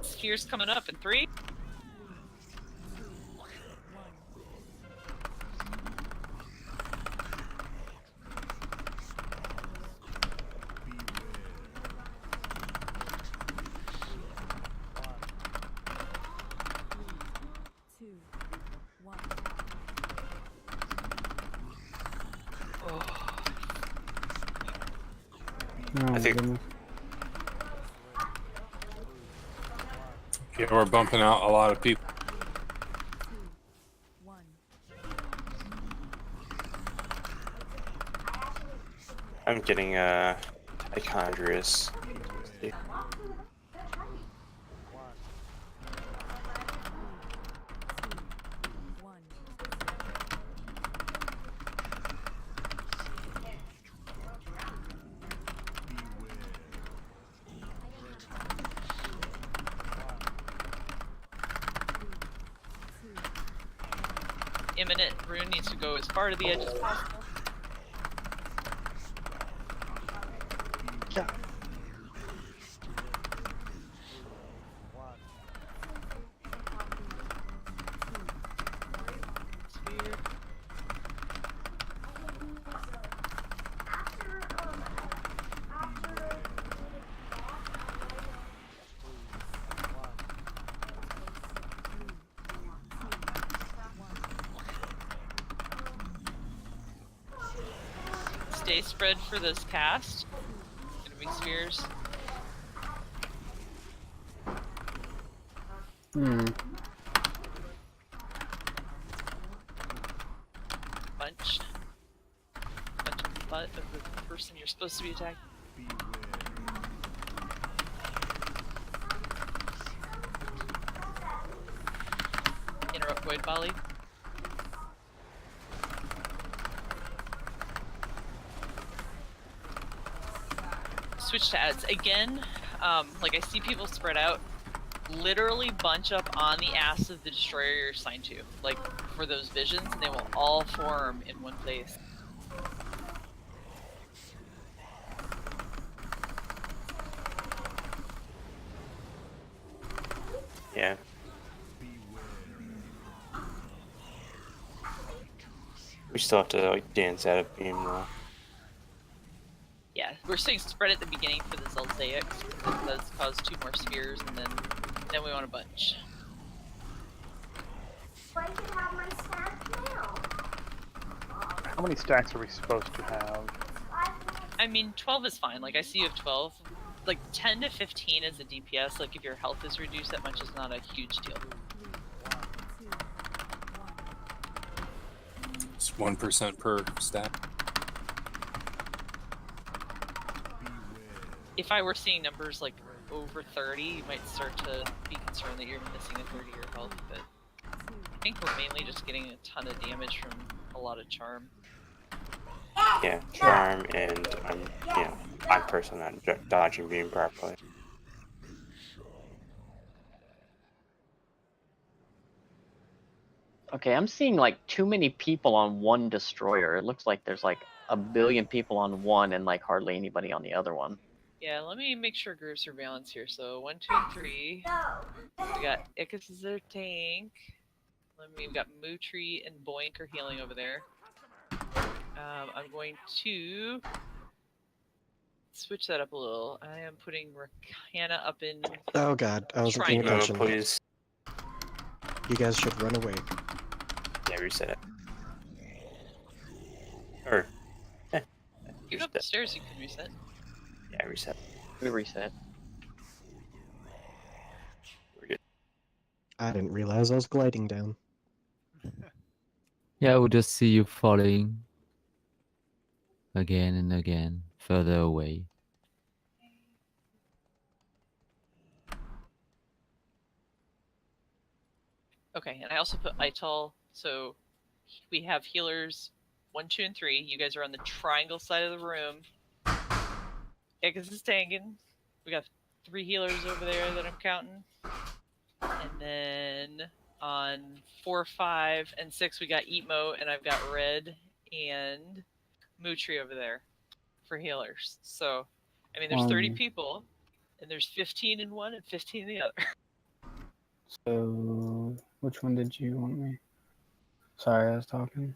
Sphere's coming up in 3. Oh, I think goodness. yeah, we're bumping out a lot of people. I'm getting Icondrius. Imminent rune needs to go as far to the edge as possible. Yeah. Sphere. Stay spread for this cast. Enemy spheres. Bunch of the butt of the person you're supposed to be attacking. Interrupt void volley. Switch to ads again. Like I see people spread out. Literally bunch up on the ass of the destroyer you're assigned to, like for those visions, and they will all form in one place. Yeah. We still have to like dance out of beam though. Yeah, we're saying spread at the beginning for the Zelzaics, because that does cause 2 more spheres, and then we want a bunch. How many stacks are we supposed to have? I mean, 12 is fine. Like, I see you have 12. Like, 10 to 15 is a DPS. Like, if your health is reduced that much, is not a huge deal. It's 1% per stack. If I were seeing numbers like over 30, you might start to be concerned that you're missing a third of your health, but I think we're mainly just getting a ton of damage from a lot of charm. Yeah, charm and yeah. I'm personally not dodging beam properly. Okay, I'm seeing like too many people on one destroyer. It looks like there's like a billion people on one and like hardly anybody on the other one. Yeah, let me make sure group surveillance here. So 1, 2, and 3. We got Ickis as their tank. We've got Mootree and Boink are healing over there. I'm going to switch that up a little. I am putting Rakana up in. Oh god, I wasn't paying Triangle. attention. Please. You guys should run away. Yeah, reset it. Or, Even up the stairs, you can reset. yeah, reset. We reset. We're good. I didn't realize I was gliding down. Yeah, I will just see you falling again and again, further away. Okay, and I also put Ital, so we have healers 1, 2, and 3. You guys are on the triangle side of the room. Ickis is tanking. We got 3 healers over there that I'm counting. And then on 4, 5, and 6 we got Eatmo, and I've got Red and Mootree over there for healers. So, I mean, there's 30 people, and there's 15 in one and 15 in the other. So, which one did you want me? Sorry, I was talking.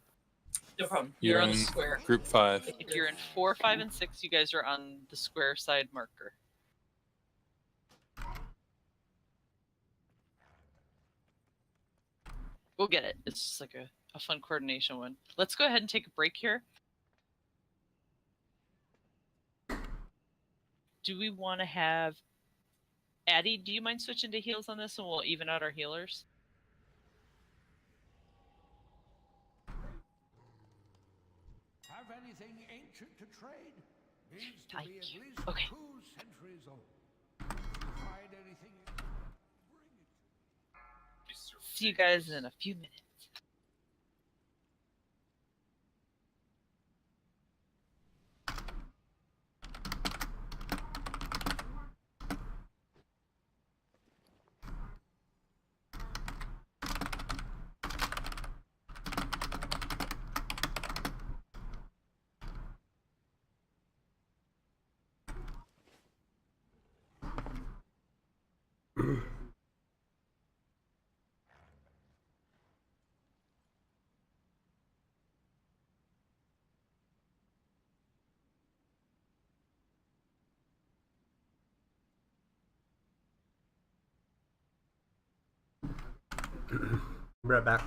No problem. You're You're on the in square. group 5. If you're in 4, 5, and 6, you guys are on the square side marker. We'll get it. It's just like a fun coordination one. Let's go ahead and take a break here. Do we want to have... Addie, do you mind switching to heals on this and we'll even out our healers? Have anything ancient to trade? Needs to Thank be at you. least Okay. 2 centuries old. If you find anything, bring it. See you guys in a few minutes. Be right back.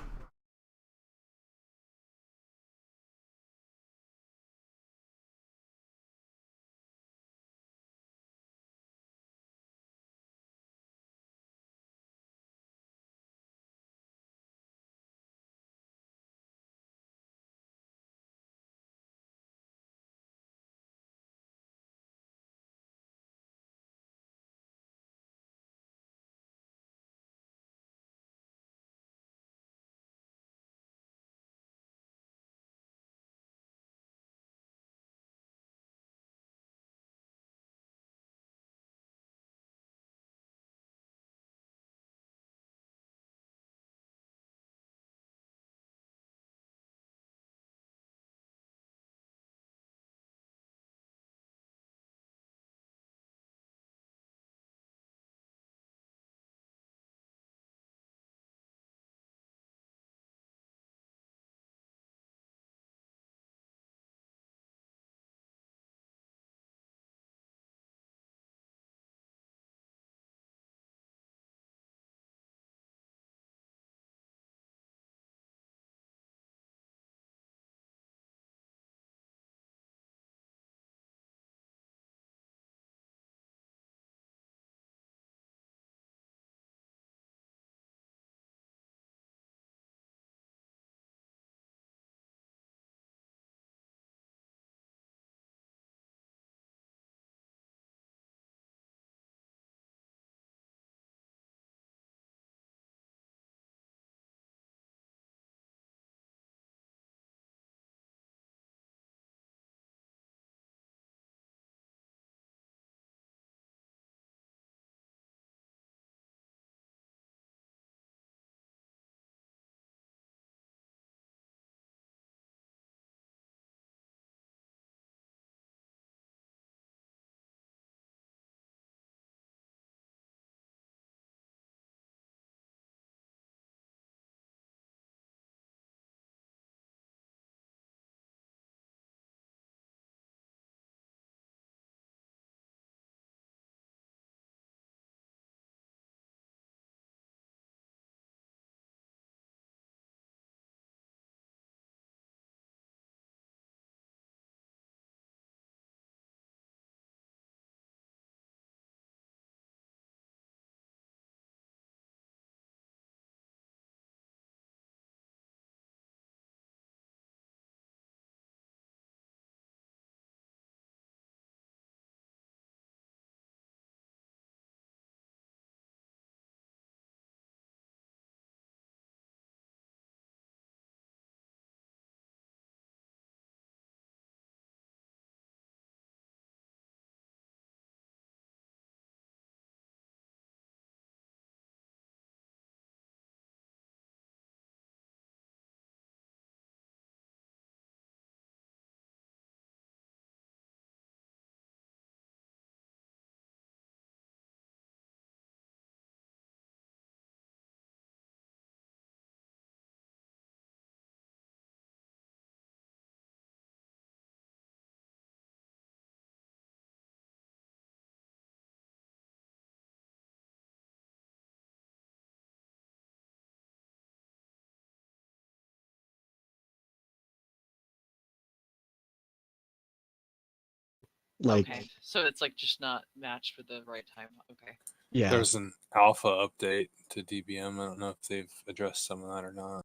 Like, Okay, so it's like just not matched with the right time. Okay. yeah. There's an alpha update to DBM. I don't know if they've addressed some of that or not.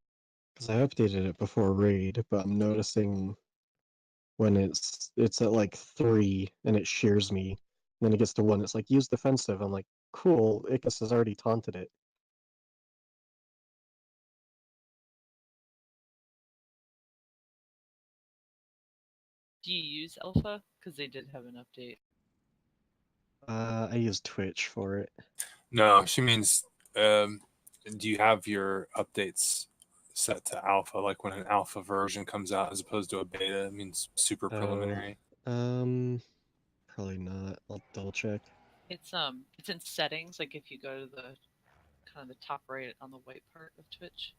Because I updated it before raid, but I'm noticing when it's at like 3 and it shears me, then it gets to 1, it's like use defensive. I'm like, cool, Icarus has already taunted it. Do you use Alpha? Because they did have an update. I use Twitch for it. No, she means, do you have your updates set to alpha? Like when an alpha version comes out as opposed to a beta, it means super preliminary. Probably not. I'll double check. It's in settings. Like if you go to the kind of the top right on the white part of Twitch.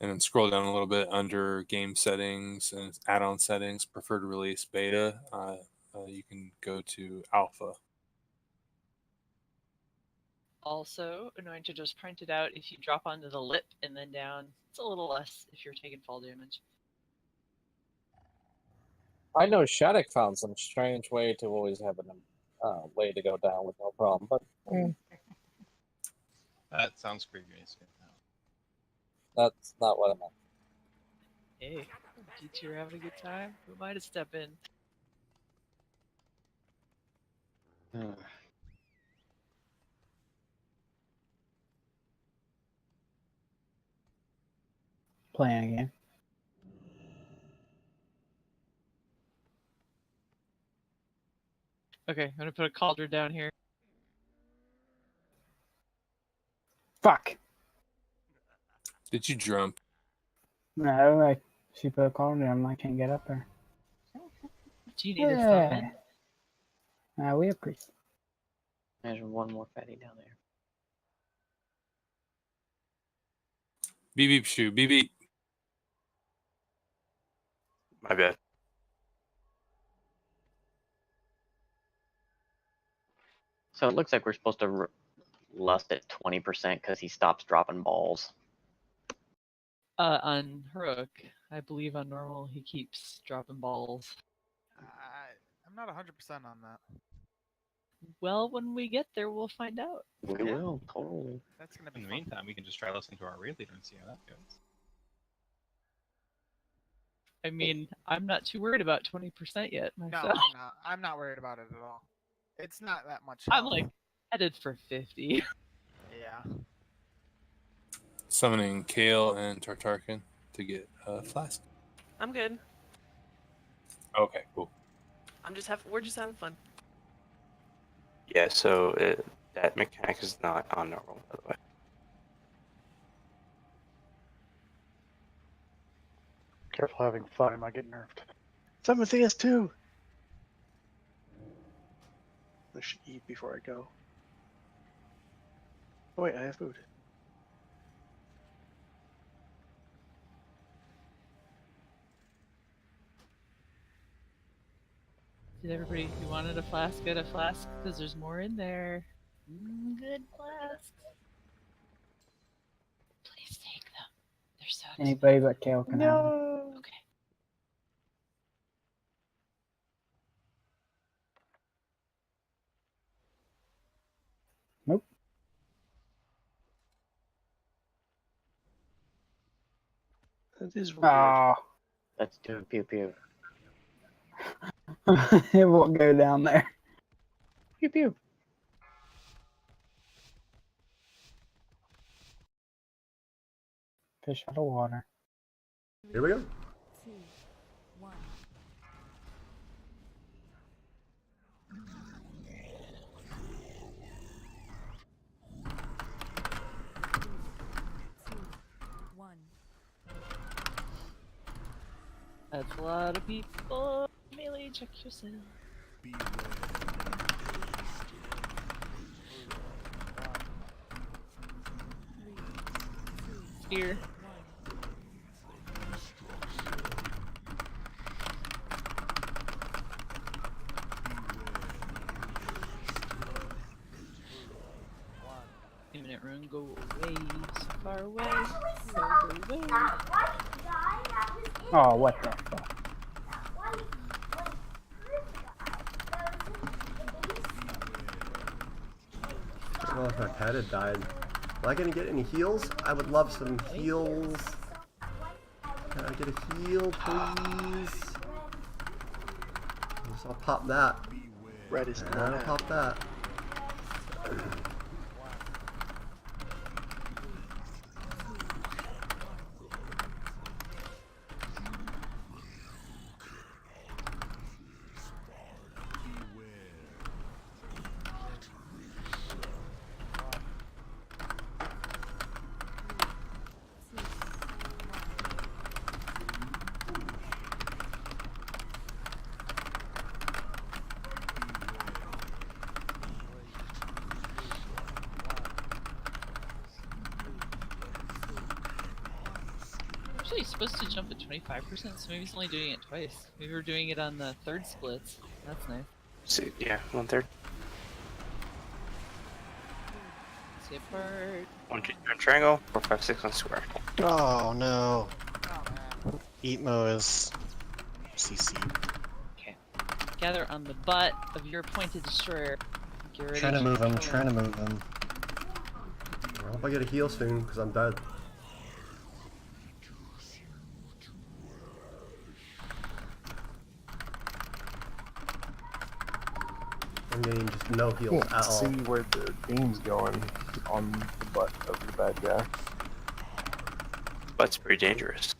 And then scroll down a little bit under game settings and add-on settings, preferred release beta. You can go to alpha. Also, annoying to just print it out if you drop onto the lip and then down. It's a little less if you're taking fall damage. I know Shattuck found some strange way to always have a way to go down with no problem, but That sounds creepy. that's not what I meant. Hey, G2 are having a good time. Who am I to step in? Playing a game. Okay, I'm gonna put a cauldron down here. Fuck. Did you jump? No, she put a call down. I can't get up there. Do you need a summon? We have priest. Imagine one more fatty down there. Beep beep shoo, beep beep. My bad. So it looks like we're supposed to lust at 20% because he stops dropping balls. On heroic, I believe on normal he keeps dropping balls. I'm not 100% on that. Well, when we get there, we'll find out. We will, totally. That's gonna be In the fun. meantime, we can just try listening to our raid leader and see how that goes. I mean, I'm not too worried about 20% yet No, myself. I'm not. I'm not worried about it at all. It's not that much. I'm health. like headed for 50. Yeah. Summoning Kale and Tartarkin to get a flask. I'm good. Okay, cool. We're just having fun. Yeah, so that mechanic is not on normal, by the way. Careful having fun, I might get nerfed. Summon CS2! I should eat before I go. Oh wait, I have food. Did everybody who wanted a flask get a flask? Because there's more in there. Good flasks. Please take them. They're so Anybody but Kale can have them. Okay. Nope. That is weird. Oh. Let's do a pew pew. It won't go down there. Pew pew. Fish out of water. Here we go. 2, 1. That's a lot of people. Melee, check yourself. Here. Imminent run, go away, so far away, go away. Oh, what the fuck? Oh, if my pet had died. Am I gonna get any heals? I would love some heals. Can I get a heal, please? Guess I'll pop that. Red is And not I'll pop that. Actually, he's supposed to jump at 25%, so maybe he's only doing it twice. Maybe we're doing it on the third splits. That's nice. See, yeah, 1/3. See apart. 1, 2, 3 on triangle, 4, 5, 6 on square. Oh no. Eatmo is CC. Okay. Gather on the butt of your appointed destroyer. Get ready Trying to move him, kill trying to move him. I hope I get a heal soon, because I'm dead. I'm getting just no heals Can't at all. see where the beam's going on the butt of the bad guy. Butt's pretty dangerous.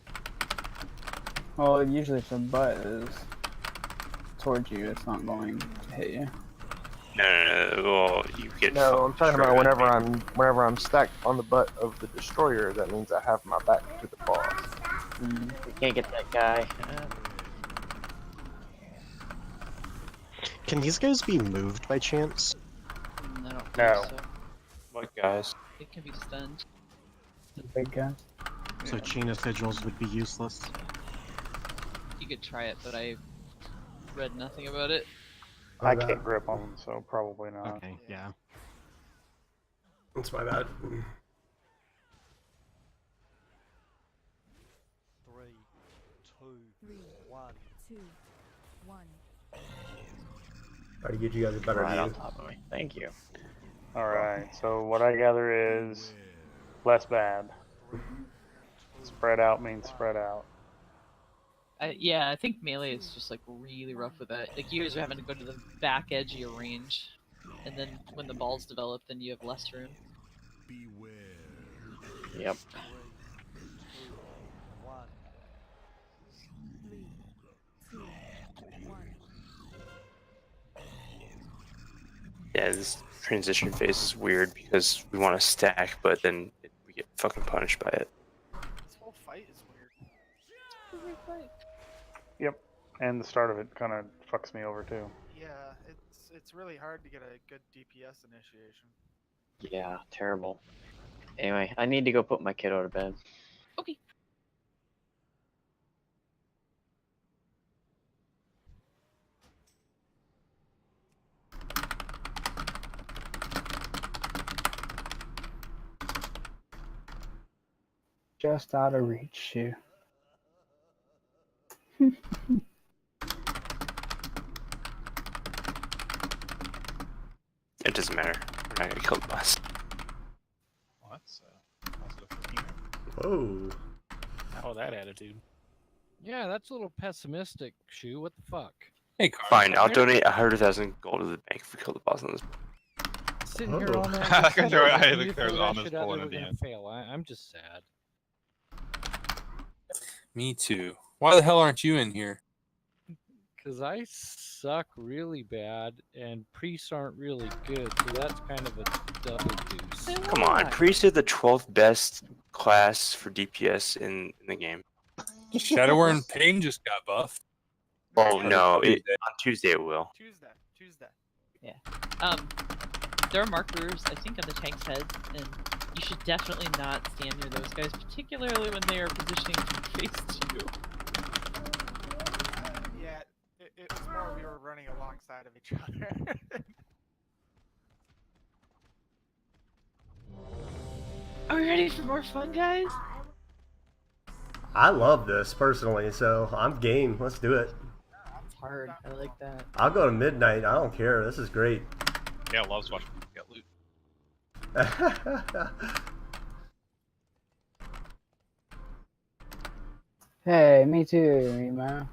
Well, usually if the butt is towards you, it's not going to hit you. No, well, you get. No, I'm talking about destroyed. whenever I'm stacked on the butt of the destroyer. That means I have my back to the boss. We can't get that guy. Can these guys be moved by chance? I don't No. think so. What guys? It can be stunned. The big guy. So chain of sigils would be useless. You could try it, but I read nothing about it. I can't grip them, so probably not. Okay, yeah. That's my bad. 3, 2, 1. 2, 1. Try to get you guys a better Right on view. top of me. Thank you. Alright, so what I gather is less bad. Spread out means spread out. Yeah, I think melee is just like really rough with that. Like you guys are having to go to the back edge of your range, and then when the balls develop, then you have less room. Yep. 3, 2, 1. 3, 2, 1. Yeah, this transition phase is weird because we want to stack, but then we get fucking punished by it. This whole fight is weird. Yep. And the start of it kind of fucks me over too. Yeah, it's really hard to get a good DPS initiation. Yeah, terrible. Anyway, I need to go put my kiddo to bed. Okay. Just out of reach, shoe. It doesn't matter. We're not gonna kill the boss. Well, that's positive for me. Whoa. Oh, that attitude. Yeah, that's a little pessimistic, Shu. What the fuck? Hey, Carl. Fine, I'll donate 100,000 gold to the bank if we kill the boss on this. Sitting here all night. I like listening how to I you think throw there's that on this shit out bullet there, at the we're gonna end. fail. I'm just sad. Me too. Why the hell aren't you in here? Because I suck really bad, and priests aren't really good, so that's kind of a double deuce. Come on, Priest is the 12th best class for DPS in the game. Shadower and Pain just got buffed. Oh no, Tuesday. on Tuesday it will. Tuesday. Yeah. There are markers, I think, on the tank's head, and you should definitely not stand near those guys, particularly when they are positioning to face you. Yeah, it was more we were running alongside of each other. Are we ready for more fun, guys? I love this personally, so I'm game. Let's do it. It's hard. I like that. I'll go to midnight. I don't care. This is great. Yeah, loves watching people get loot. Hey, me too, man.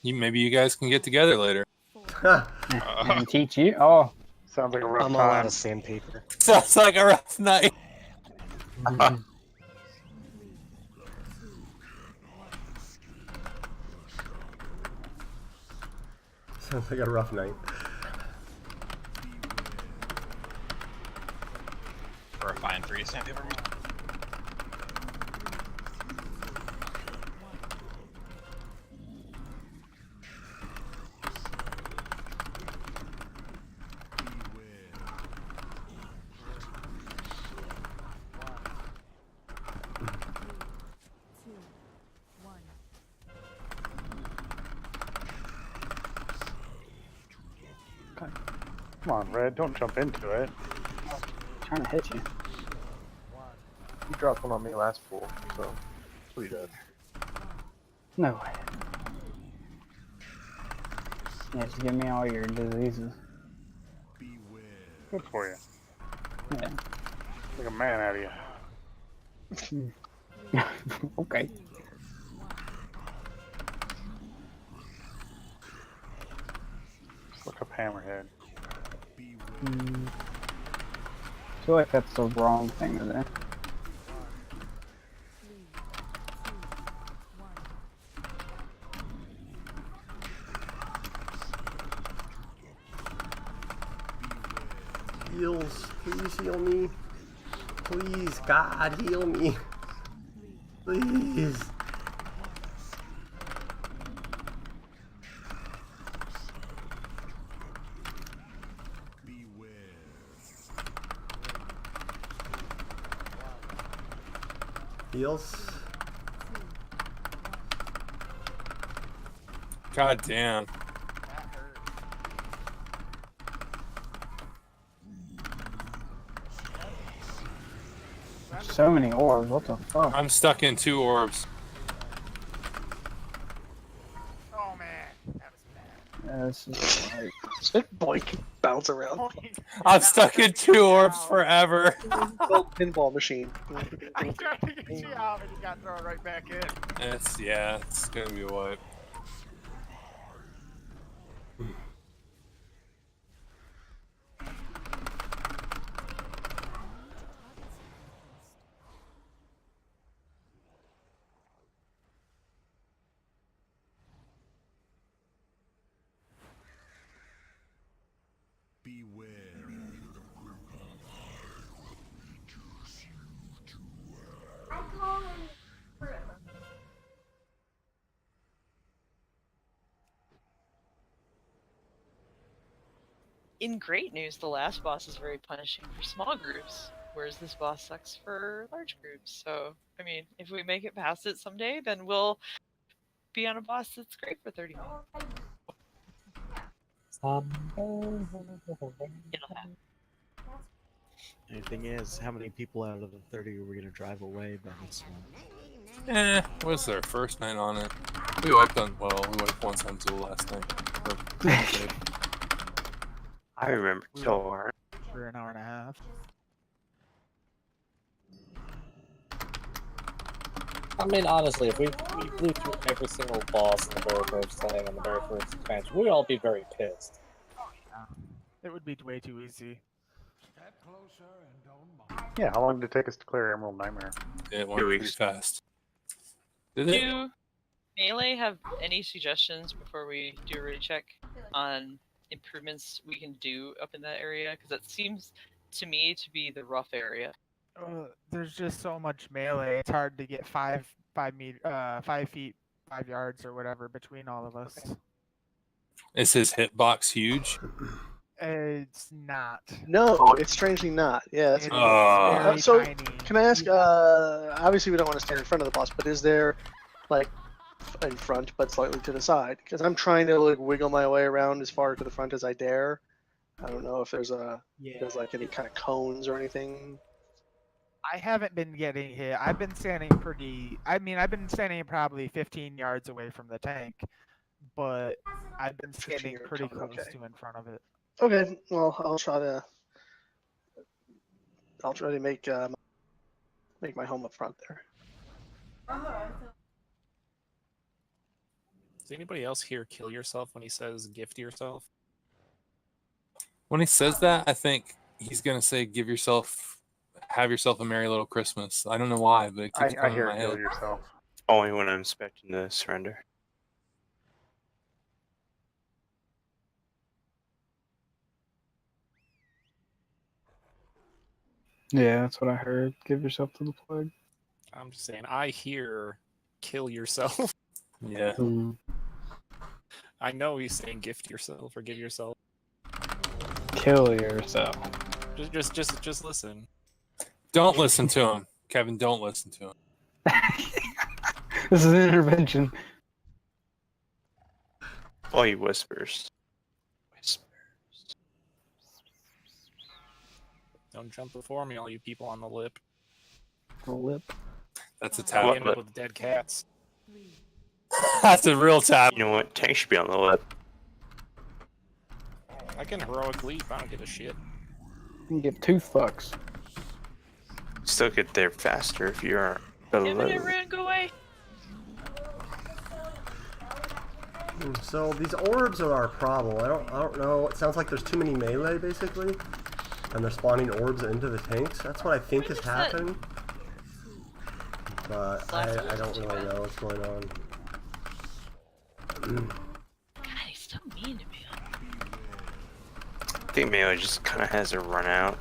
Maybe you guys can get together later. And teach you. Oh, sounds like a rough I'm all out time. of sandpaper. Sounds like a rough night. Sounds like a rough night. For a fine free sandpaper. Come on, Red, don't jump into it. trying to hit you. You dropped one on me last pool, so pretty dead. No way. Yeah, just give me all your diseases. Good for you. Yeah. Like a man out of you. Okay. Just look up Hammerhead. I feel like that's the wrong thing to do. Heals, please heal me. Please, God, heal me. Please. Heals. God damn. So many orbs, what the fuck? I'm stuck in 2 orbs. Oh man, that was bad. Yeah, this is like... Boink, bounce around. I'm stuck in 2 orbs forever. Pinball machine. I tried to get you out and you got thrown right back in. It's gonna be a wipe. In great news, the last boss is very punishing for small groups, whereas this boss sucks for large groups. So, I mean, if we make it past it someday, then we'll be on a boss that's great for 30 minutes. It'll happen. The thing is, how many people out of the 30 are we going to drive away by this one? Was their first night on it? We wiped once on Zool last night. I remember Tor. For an hour and a half. I mean, honestly, if we blew through every single boss in the very first thing on the very first expansion, we'd all be very pissed. It would be way too easy. Step closer and don't mind. Yeah, how long did it take us to clear Emerald Nightmare? It went pretty fast. Did it? Do Melee have any suggestions before we do a recheck on improvements we can do up in that area? Because that seems to me to be the rough area. There's just so much melee. It's hard to get 5 feet, 5 yards, or whatever between all of us. Is his hitbox huge? It's not. No, it's strangely not. Yeah, that's very so. tiny. Can I ask? Obviously, we don't want to stand in front of the boss, but is there, like, in front but slightly to the side? Because I'm trying to like wiggle my way around as far to the front as I dare. I don't know if there's like any kind of cones or anything. I haven't been getting hit. I've been standing pretty. I mean, I've been standing probably 15 yards away from the tank, but I've been 15 standing or pretty 20, close okay. to in front of it. Okay, well, I'll try to make make my home up front there. Does anybody else here kill yourself when he says gift yourself? When he says that, I think he's gonna say, have yourself a merry little Christmas." I don't know why, but it keeps I coming in hear my kill head. yourself. Only when I'm expecting to surrender. Yeah, that's what I heard. Give yourself to the plague. I'm just saying, I hear kill yourself. Yeah. I know he's saying gift yourself or give yourself. Kill yourself. Just listen. Don't listen to him, Kevin. Don't listen to him. This is an intervention. Oh, he whispers. Don't jump before me, all you people on the lip. The lip. That's a You tab. end up with dead cats. That's a real tab. You know what? Tank should be on the lip. I can heroic leap. I don't give a shit. You can give 2 fucks. Still get there faster if you're Infinite ran, go away. So these orbs are our problem. I don't know. It sounds like there's too many melee basically, and they're spawning orbs into the tanks. That's what I think is happening. But I don't really know what's going on. God, he's so mean to me. I think melee just kind of has a run out.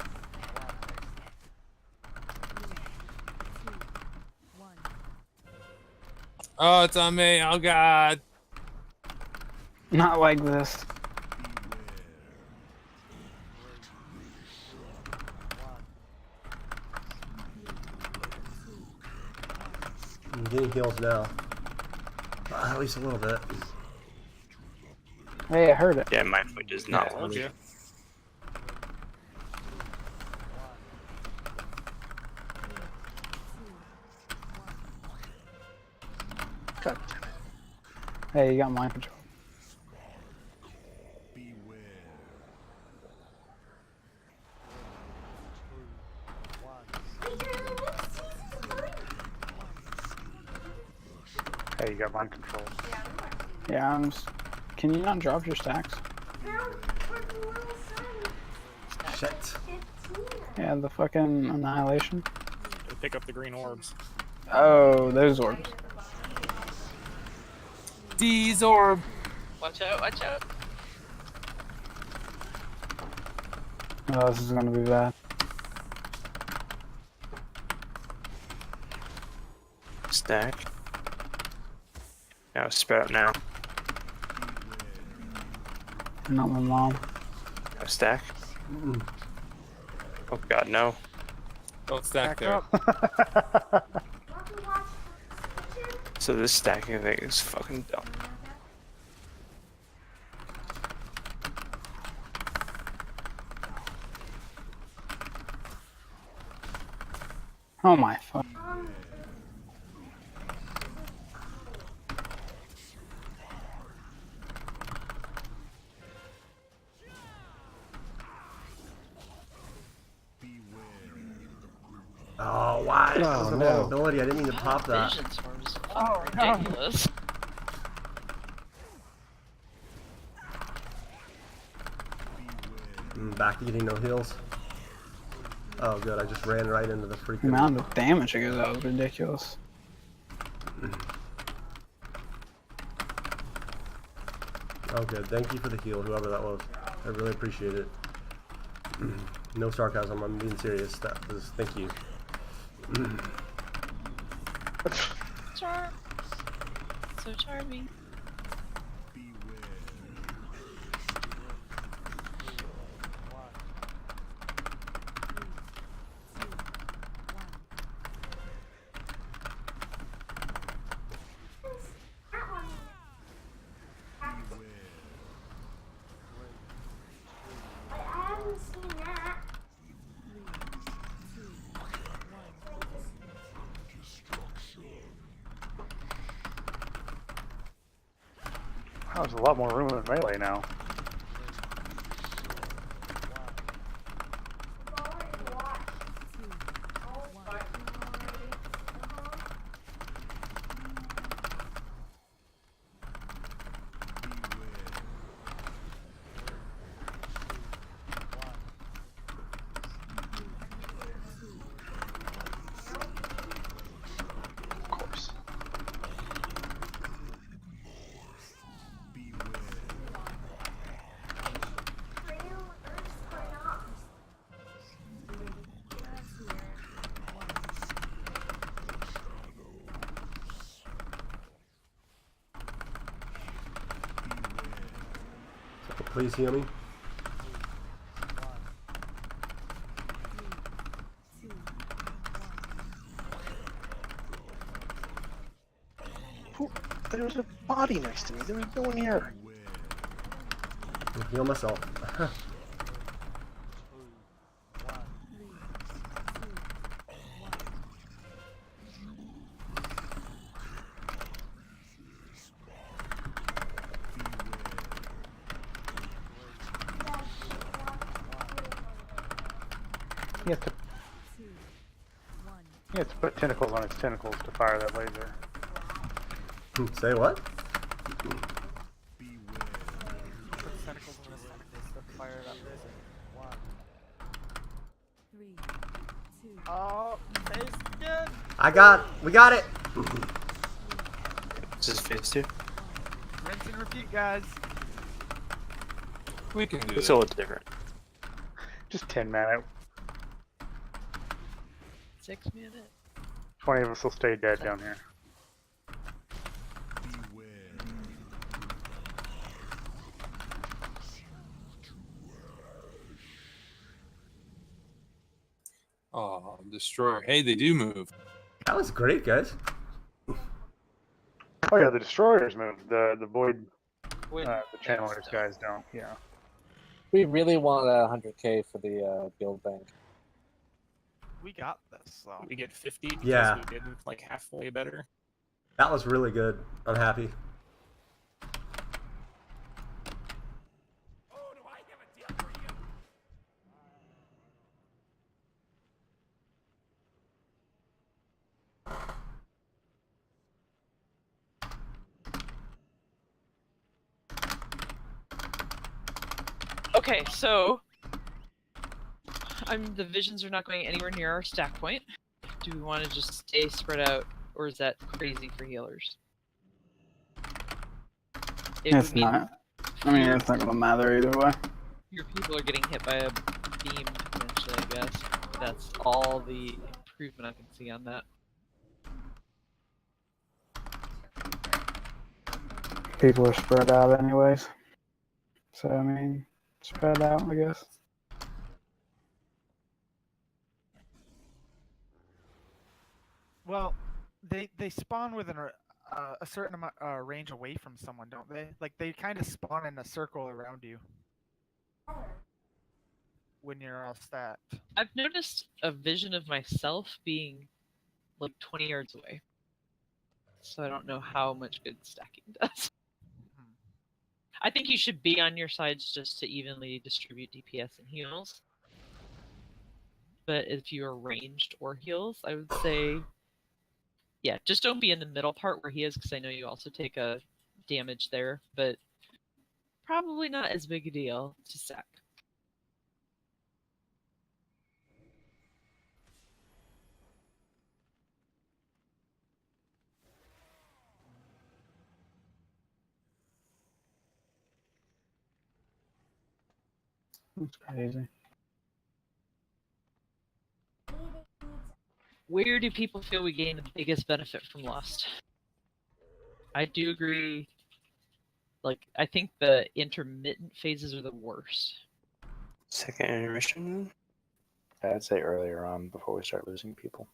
Oh, it's on me. Oh God. Not like this. I'm getting heals now. At least a little bit. Hey, I heard it. Yeah, my foot does not Told work. you. God. Hey, you got mind control. Hey, you got mind control. Yeah, can you not drop your stacks? Shit. Yeah, the fucking annihilation. Go pick up the green orbs. Oh, those orbs. These orb. Watch out, watch out. Oh, this is gonna be bad. Stack. Now spread out now. Not my mom. Now stack. Oh God, no. Don't stack there. So this stacking thing is fucking dumb. Oh my fuck. Oh, why? That was a no. vulnerability. I didn't mean to pop that. Vision swarms. Oh, ridiculous. Back to getting no heals. Oh, good. I just ran right into the The freaking. amount of damage it goes out is ridiculous. Oh, good. Thank you for the heal, whoever that was. I really appreciate it. No sarcasm. I'm being serious. That was. Thank you. Charm. So charming. Oh, there's a lot more room in melee now. Of course. Please heal me. There was a body next to me. There was no one here. I'll heal myself. He has to put tentacles on its tentacles to fire that laser. Say what? Put tentacles on his tentacles to fire that laser. 3, 2. Oh, phase again. We got it. This is phase 2. Rinse and repeat, guys. We can do It's that. a little different. Just 10 minutes. 6 minutes. 20 of us will stay dead down here. Oh, destroyer. Hey, they do move. That was great, guys. Oh yeah, the destroyers move. The void, Void the channelers guys don't. Yeah. We really want 100k for the guild bank. We got this, though. We get 50 because Yeah. we did like halfway better. That was really good. I'm happy. Okay, so the visions are not going anywhere near our stack point. Do we want to just stay spread out, or is that crazy for healers? It It's would mean not. I mean, it's not gonna matter either way. your people are getting hit by a beam potentially, I guess. That's all the improvement I can see on that. People are spread out anyways. So, I mean, spread out, I guess. Well, they spawn within a certain amount range away from someone, don't they? Like they kind of spawn in a circle around you when you're all stacked. I've noticed a vision of myself being like 20 yards away. So I don't know how much good stacking does. I think you should be on your sides just to evenly distribute DPS and heals. But if you're ranged or heals, I would say, yeah, just don't be in the middle part where he is, because I know you also take a damage there, but probably not as big a deal to stack. That's crazy. Where do people feel we gain the biggest benefit from Lost? I do agree. Like, I think the intermittent phases are the worst. Second intermission? I'd say earlier on before we start losing people.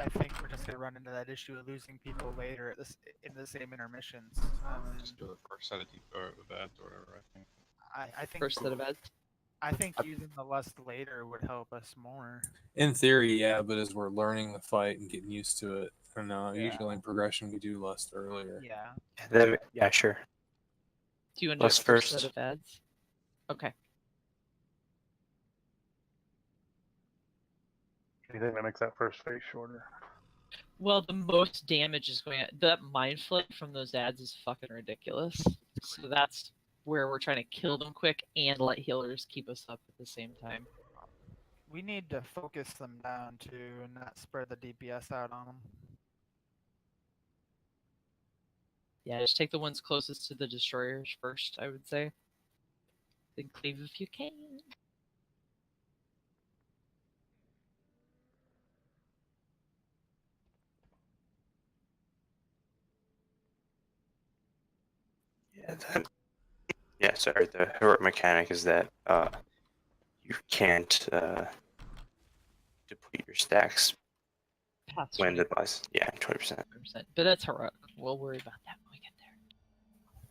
I think we're just gonna run into that issue of losing people later in the same intermissions. Just do the first set of beds or whatever. I think. I think First set of beds. I think using the lust later would help us more. In theory, yeah, but as we're learning the fight and getting used to it, I don't know. Usually in progression we do lust earlier. Yeah. Yeah, sure. Do you want to do a Lust first first. set of ads? Okay. Anything that makes that first phase shorter. Well, the most damage is going at that mind flip from those ads is fucking ridiculous. So that's where we're trying to kill them quick and let healers keep us up at the same time. We need to focus them down too and not spread the DPS out on them. Yeah, just take the ones closest to the destroyers first, I would say. Then cleave if you can. Yeah, sorry. The heroic mechanic is that you can't deplete your stacks Past when the boss. Yeah, 20%. 20%. But that's heroic. We'll worry about that when we get there.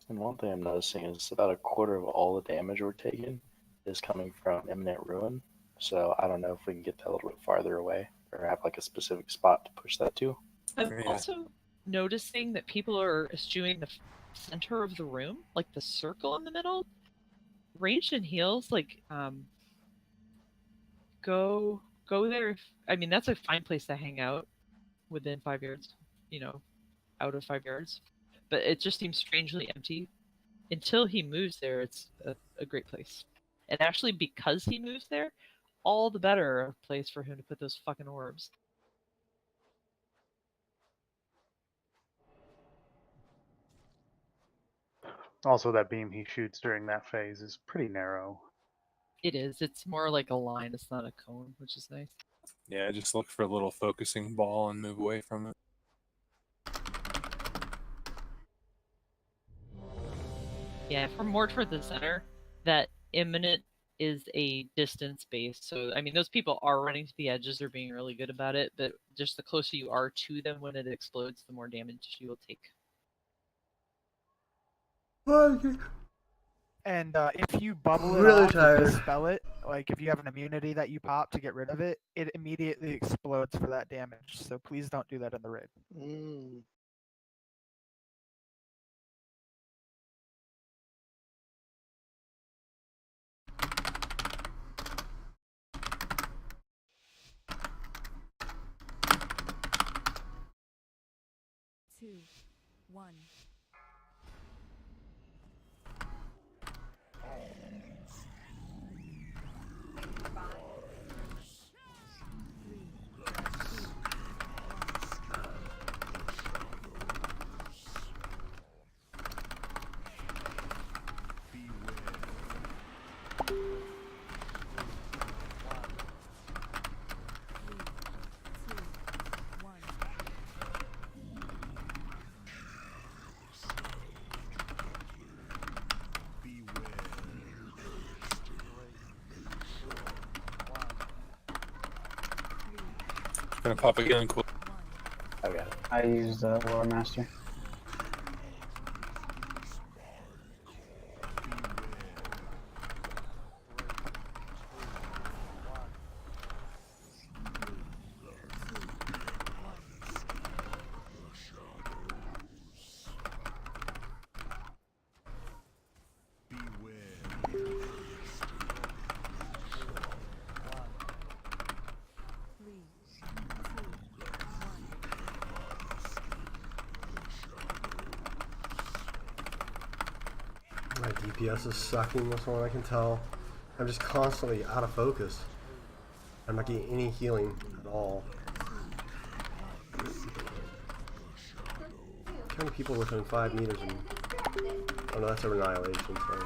And one thing I'm noticing is about a quarter of all the damage we're taking is coming from imminent ruin. So I don't know if we can get that a little bit farther away or have like a specific spot to push that to. I'm also noticing that people are eschewing the center of the room, like the circle in the middle. Ranged and heals, like go there. I mean, that's a fine place to hang out within 5 yards, you know, out of 5 yards. But it just seems strangely empty. Until he moves there, it's a great place. And actually, because he moves there, all the better a place for him to put those fucking orbs. Also, that beam he shoots during that phase is pretty narrow. It is. It's more like a line. It's not a cone, which is nice. Yeah, just look for a little focusing ball and move away from it. Yeah, if we're more toward the center, that imminent is a distance base. So, I mean, those people are running to the edges. They're being really good about it. But just the closer you are to them when it explodes, the more damage you will take. And if you bubble it Really off tired. and dispel it, like if you have an immunity that you pop to get rid of it, it immediately explodes for that damage. So please don't do that in the raid. Mm. Two, one. Gonna pop again, cool. I got it. I used Lore Master. My DPS is sucking, that's all I can tell. I'm just constantly out of focus. I'm not getting any healing at all. How many people within 5 meters and... Oh no, that's a Annihilation, sorry.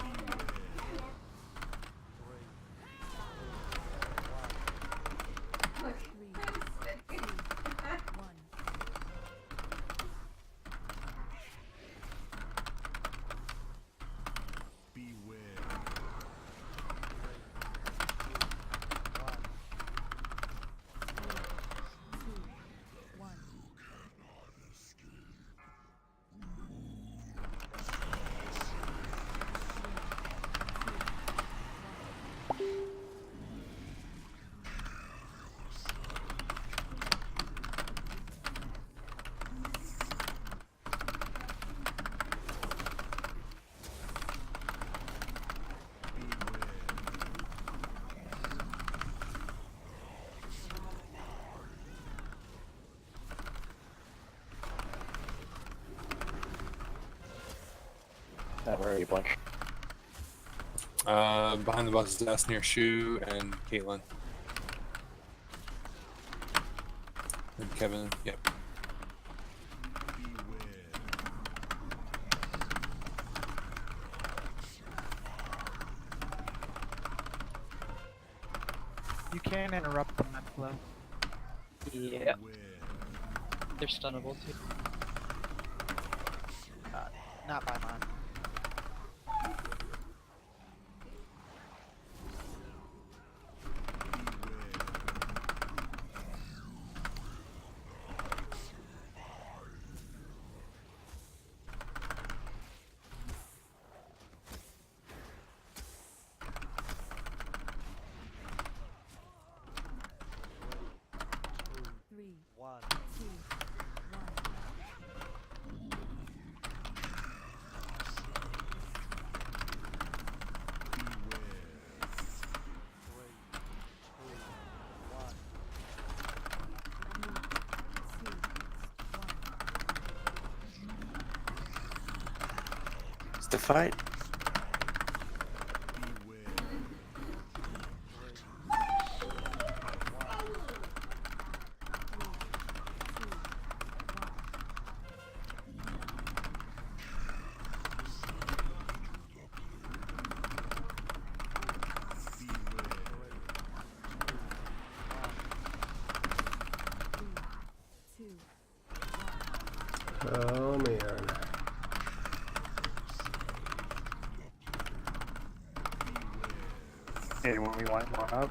Where are you, Blink? Behind the boss's desk near Shu and Caitlin. And Kevin, yep. You can interrupt them at flow. Yeah. They're stunnable too. Not by mine. It's the fight. Oh man. Anyone we want one up?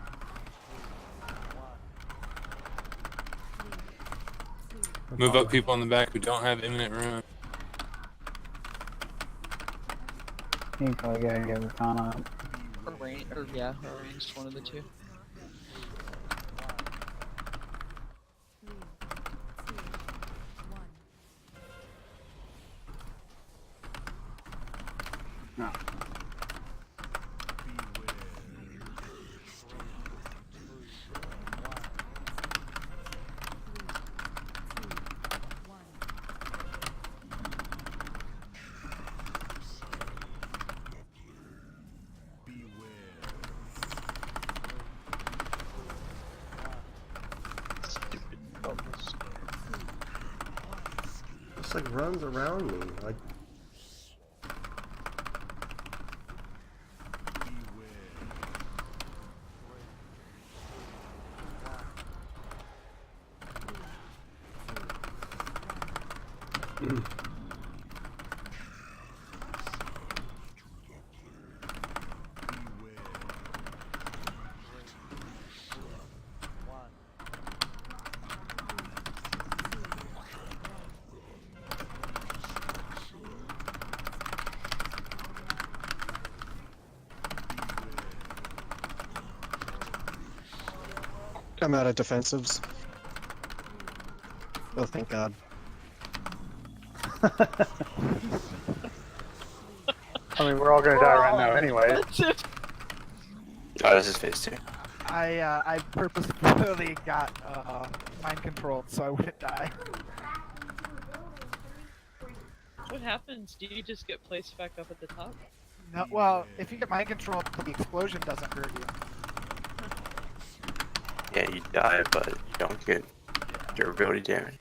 Move up people in the back who don't have imminent ruin. You can probably gotta get Ratana up. Or arranged one of the two. No. Just like runs around me, like. I'm out of defensives. Oh, thank God. I mean, we're all gonna die right now anyway. Oh, this is phase 2. I purposefully got mind controlled so I wouldn't die. What happens? Do you just get placed back up at the top? No, well, if you get mind controlled, the explosion doesn't hurt you. Yeah, you die, but you don't get durability damage.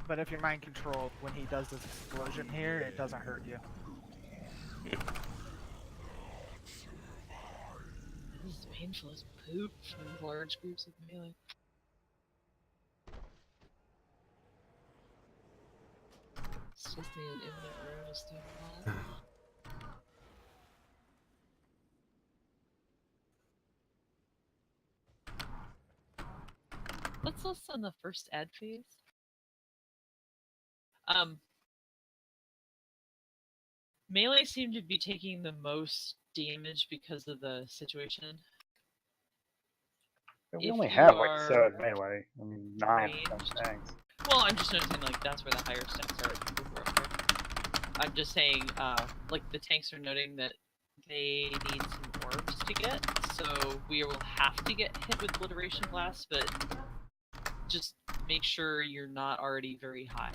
But if you're mind controlled, when he does this explosion here, it doesn't hurt you. This is painful as poop from large groups of melee. It's just the imminent ruin is doing well. What's this on the first ad phase? Melee seem to be taking the most damage because of the situation. We If only you have like are 7 melee. I mean, 9 ranged. from tanks. Well, I'm just noticing like that's where the higher stats are. I'm just saying, like the tanks are noting that they need some orbs to get, so we will have to get hit with obliteration blast, but just make sure you're not already very high.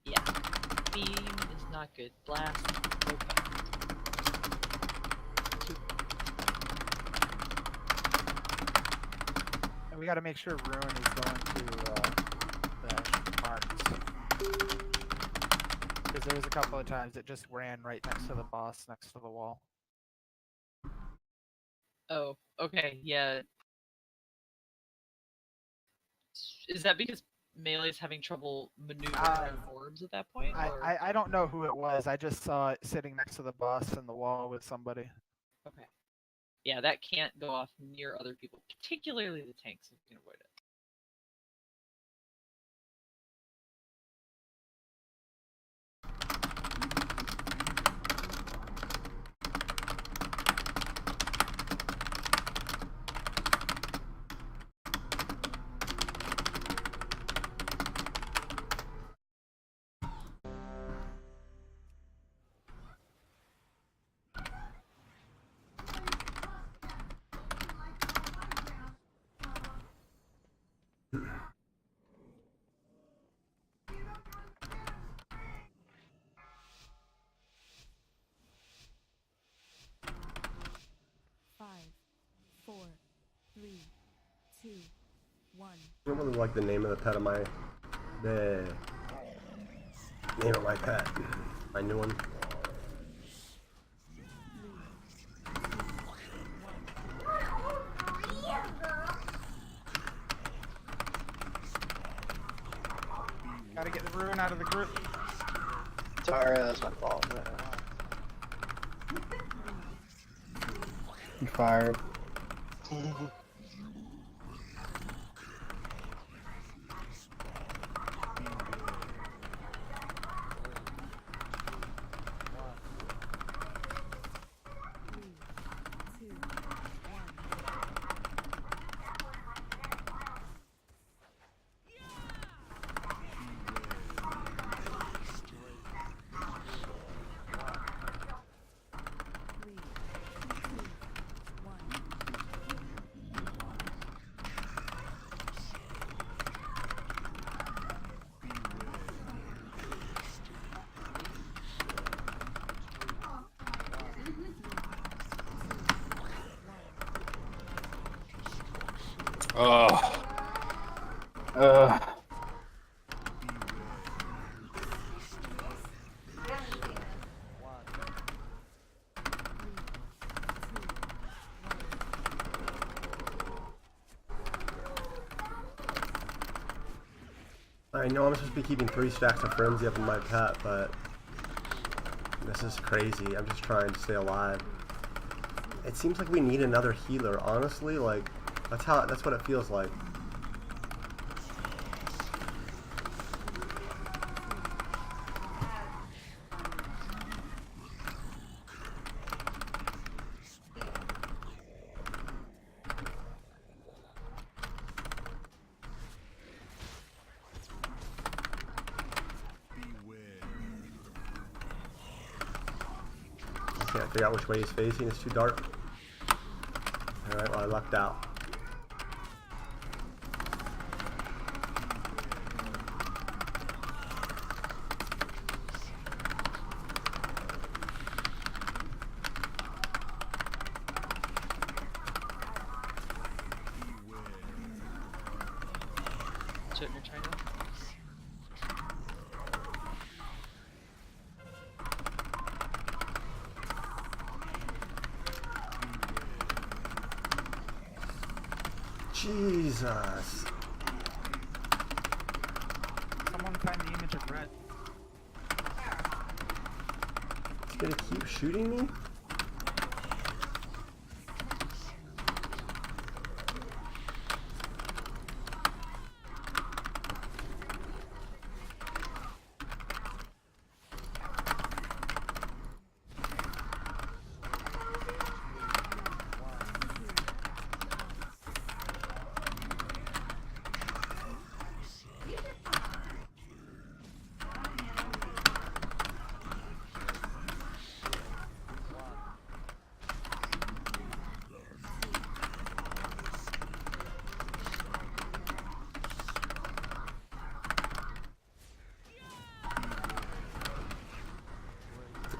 Yeah, beam is not good. Blast, okay. And we got to make sure Ruin is going to the marks. Because there was a couple of times it just ran right next to the boss, next to the wall. Oh, okay, yeah. Is that because Melee's having trouble maneuvering orbs at that point? Or? I don't know who it was. I just saw it sitting next to the boss and the wall with somebody. Okay. Yeah, that can't go off near other people, particularly the tanks, if you can avoid it. I don't really like the name of the pet of my... The name of my pet. My new one. Gotta get the Ruin out of the group. Sorry, that's my fault. You fired. I know I'm supposed to be keeping 3 stacks of frenzy up in my pet, but this is crazy. I'm just trying to stay alive. It seems like we need another healer, honestly. Like, that's what it feels like. Can't figure out which way he's facing. It's too dark. Alright, well, I lucked out. Shouldn't you try now? Jesus. Someone find the image of red. He's gonna keep shooting me?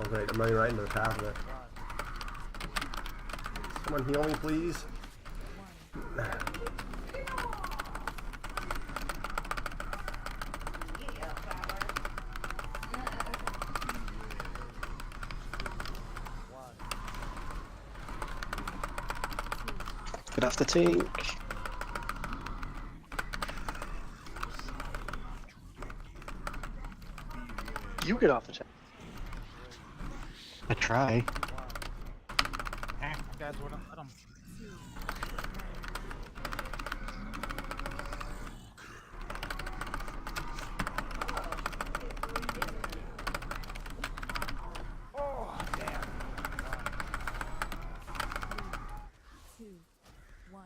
great. I'm running right into the path of it. Someone heal me, please. Get off the tank. You get off the tank. I try. Guys, wouldn't let 'em. Oh, damn. 2, 1.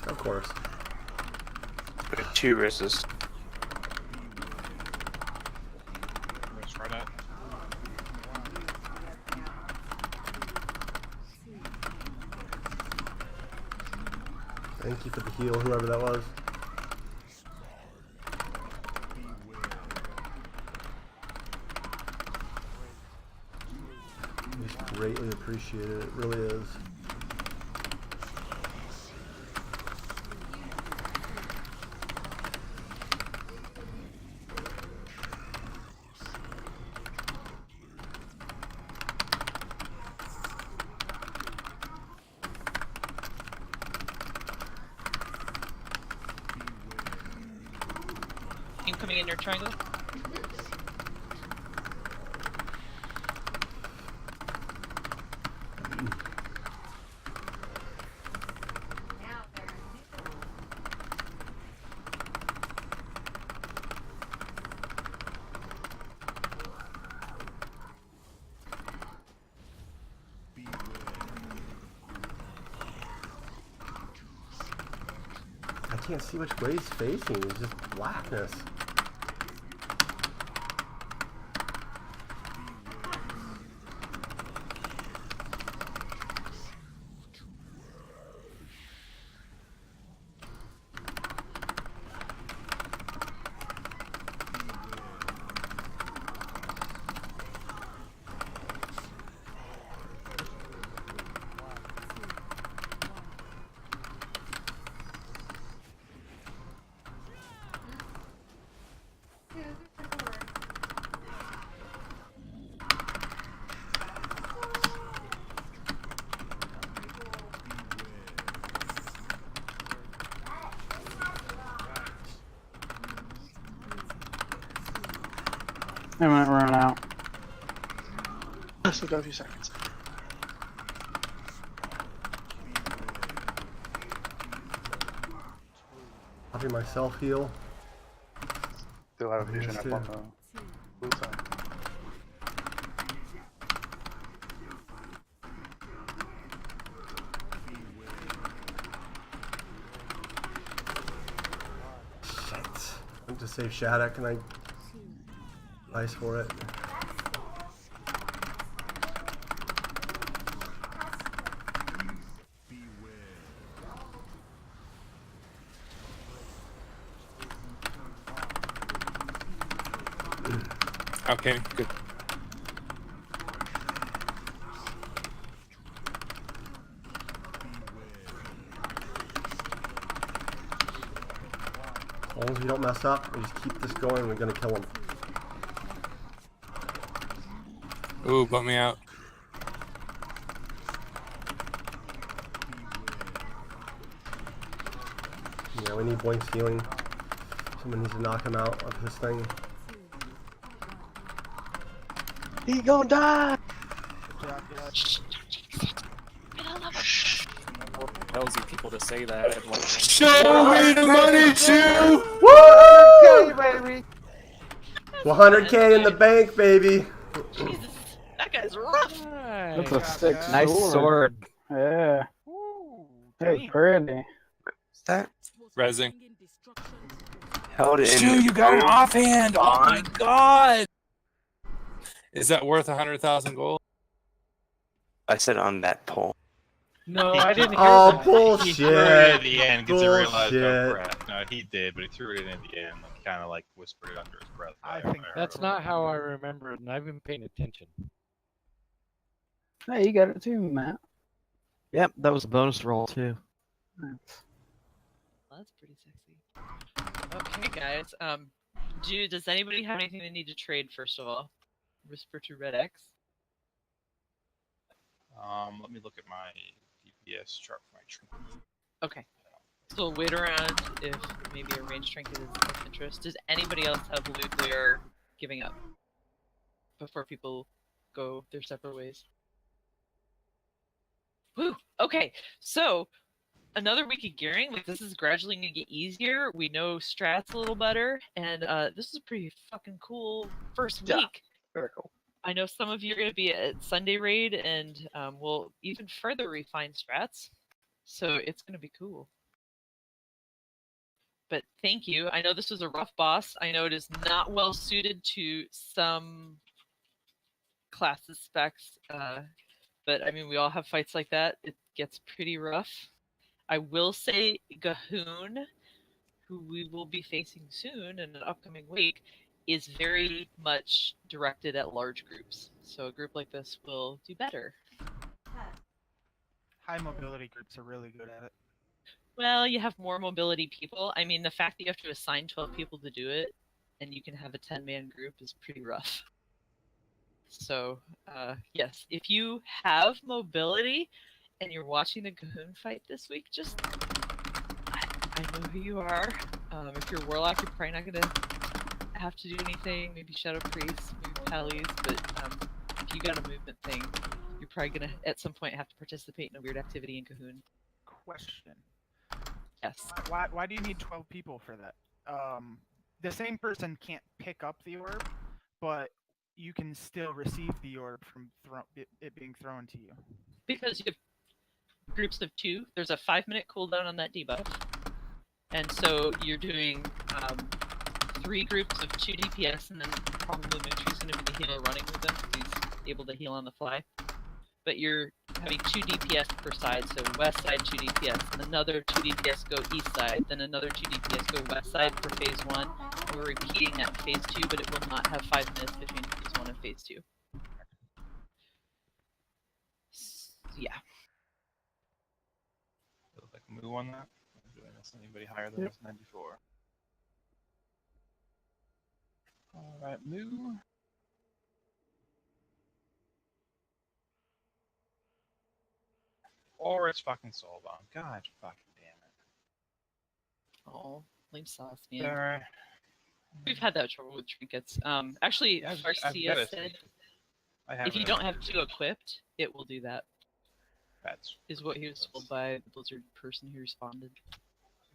Of course. We have 2 risks. Let's try that. Thank you for the heal, whoever that was. Just greatly appreciate it. It really is. Team coming in your triangle. I can't see which way he's facing. It's just blackness. I might run out. So got a few seconds. I'll myself heal. Still have a vision up on the blue side. Shit. I went to save Shattuck and I ice for it. Okay, good. As long as we don't mess up, we just keep this going, we're gonna kill him. Ooh, bump me out. Yeah, we need Boink's healing. Someone needs to knock him out of this thing. He gonna die! Tells you people to say that. And like, show me the money, Chew! Woo! Baby! 100K in the bank, baby! Jesus, that guy's rough. That's a sick Nice sword. Yeah. Ooh, Hey, pretty. That Rezzing. held it in. Chew, you got an offhand! Oh my god! Is that worth 100,000 gold? I said on that pole. No, I didn't hear Oh, that. He threw it bullshit! at the end because he realized, oh Bullshit. crap. No, he did, but he threw it in at the end. Like, kind of like whispered it under his breath. I think That's not how I remember it, and I've been paying attention. Hey, you got it too, Matt. Yep, that was a bonus roll too. Well, that's pretty sexy. Okay, guys. Does anybody have anything they need to trade first of all? Whisper to Red X. Let me look at my DPS chart for my trinket. Okay. So we'll wait around if maybe a range trinket is of interest. Does anybody else have loot they're giving up before people go their separate ways? Whew. Okay. So another week of gearing. Like this is gradually gonna get easier. We know strats a little better, and this is a pretty fucking cool first week. Yeah. Very cool. I know some of you are going to be at Sunday Raid, and we'll even further refine strats. So it's going to be cool. But thank you. I know this was a rough boss. I know it is not well suited to some classes specs. But I mean, we all have fights like that. It gets pretty rough. I will say Gahoon, who we will be facing soon in an upcoming week, is very much directed at large groups. So a group like this will do better. High mobility groups are really good at it. Well, you have more mobility people. I mean, the fact that you have to assign 12 people to do it, and you can have a 10-man group is pretty rough. So, yes, if you have mobility and you're watching the Gahoon fight this week, just, I know who you are. If you're Warlock, you're probably not going to have to do anything, maybe Shadow Priests, maybe Pallies, but if you got a movement thing, you're probably gonna at some point have to participate in a weird activity in Cahoon. Question. Yes. Why do you need 12 people for that? The same person can't pick up the orb, but you can still receive the orb from it being thrown to you. Because you have groups of 2, there's a 5-minute cooldown on that debuff, and so you're doing 3 groups of 2 DPS, and then probably Moontree's going to be the healer running with them because he's able to heal on the fly. But you're having 2 DPS per side, so west side 2 DPS, another 2 DPS go east side, then another 2 DPS go west side for phase 1. And we're repeating that phase 2, but it will not have 5 minutes between phase 1 and phase 2. Yeah. Feels like a move on that. Do I miss anybody higher than 94? Alright, Moo. Or it's fucking Soulbound. God fucking damn it. Oh, lame sauce, man. There. We've had that trouble with trinkets. Actually, Garcia said if you don't have 2 equipped, it will do that. That's is what he was told by the Blizzard person who responded.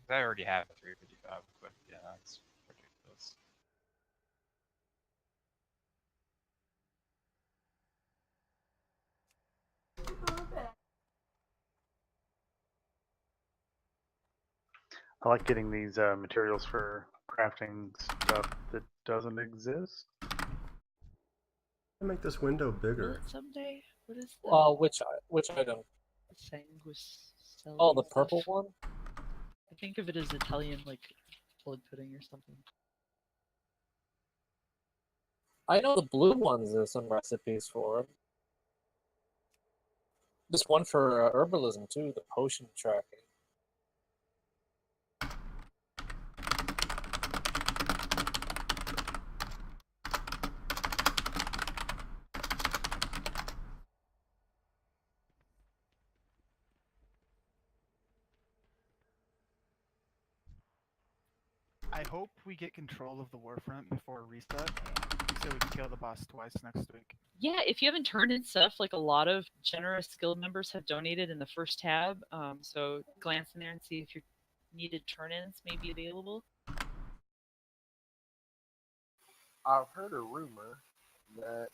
I already have a 355 equipped. Yeah, that's ridiculous. I like getting these materials for crafting stuff that doesn't exist. Make this window Will bigger. it someday? What is that? Which item? Sanguis. Oh, the purple one? I think of it as Italian, like blood pudding or something. I know the blue ones there's some recipes for. There's one for herbalism too, the potion tracking. I hope we get control of the Warfront before reset, so we can kill the boss twice next week. Yeah, if you haven't turned in stuff, like a lot of generous guild members have donated in the first tab, so glance in there and see if your needed turn-ins may be available. I've heard a rumor that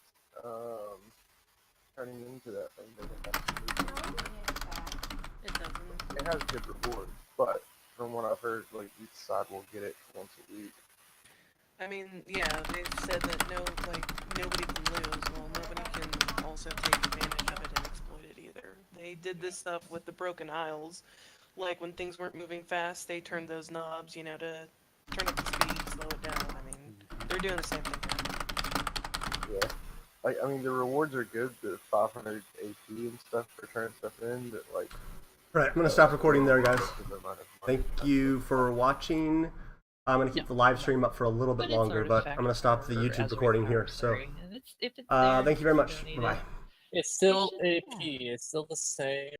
turning into that thing doesn't have to move. It doesn't. It has good rewards, but from what I've heard, like each side will get it once a week. I mean, yeah, they've said that nobody can lose. Well, nobody can also take advantage of it and exploit it either. They did this stuff with the Broken Isles, like when things weren't moving fast, they turned those knobs, you know, to turn up the speed, slow it down. I mean, they're doing the same thing. Yeah. Like, I mean, the rewards are good, the 500 AP and stuff for turning stuff in, but like... Right, I'm going to stop recording there, guys. Thank you for watching. I'm going to keep the live stream up for a little bit longer, but I'm going to stop the YouTube recording here. So, thank you very much. Bye-bye. It's still AP. It's still the same.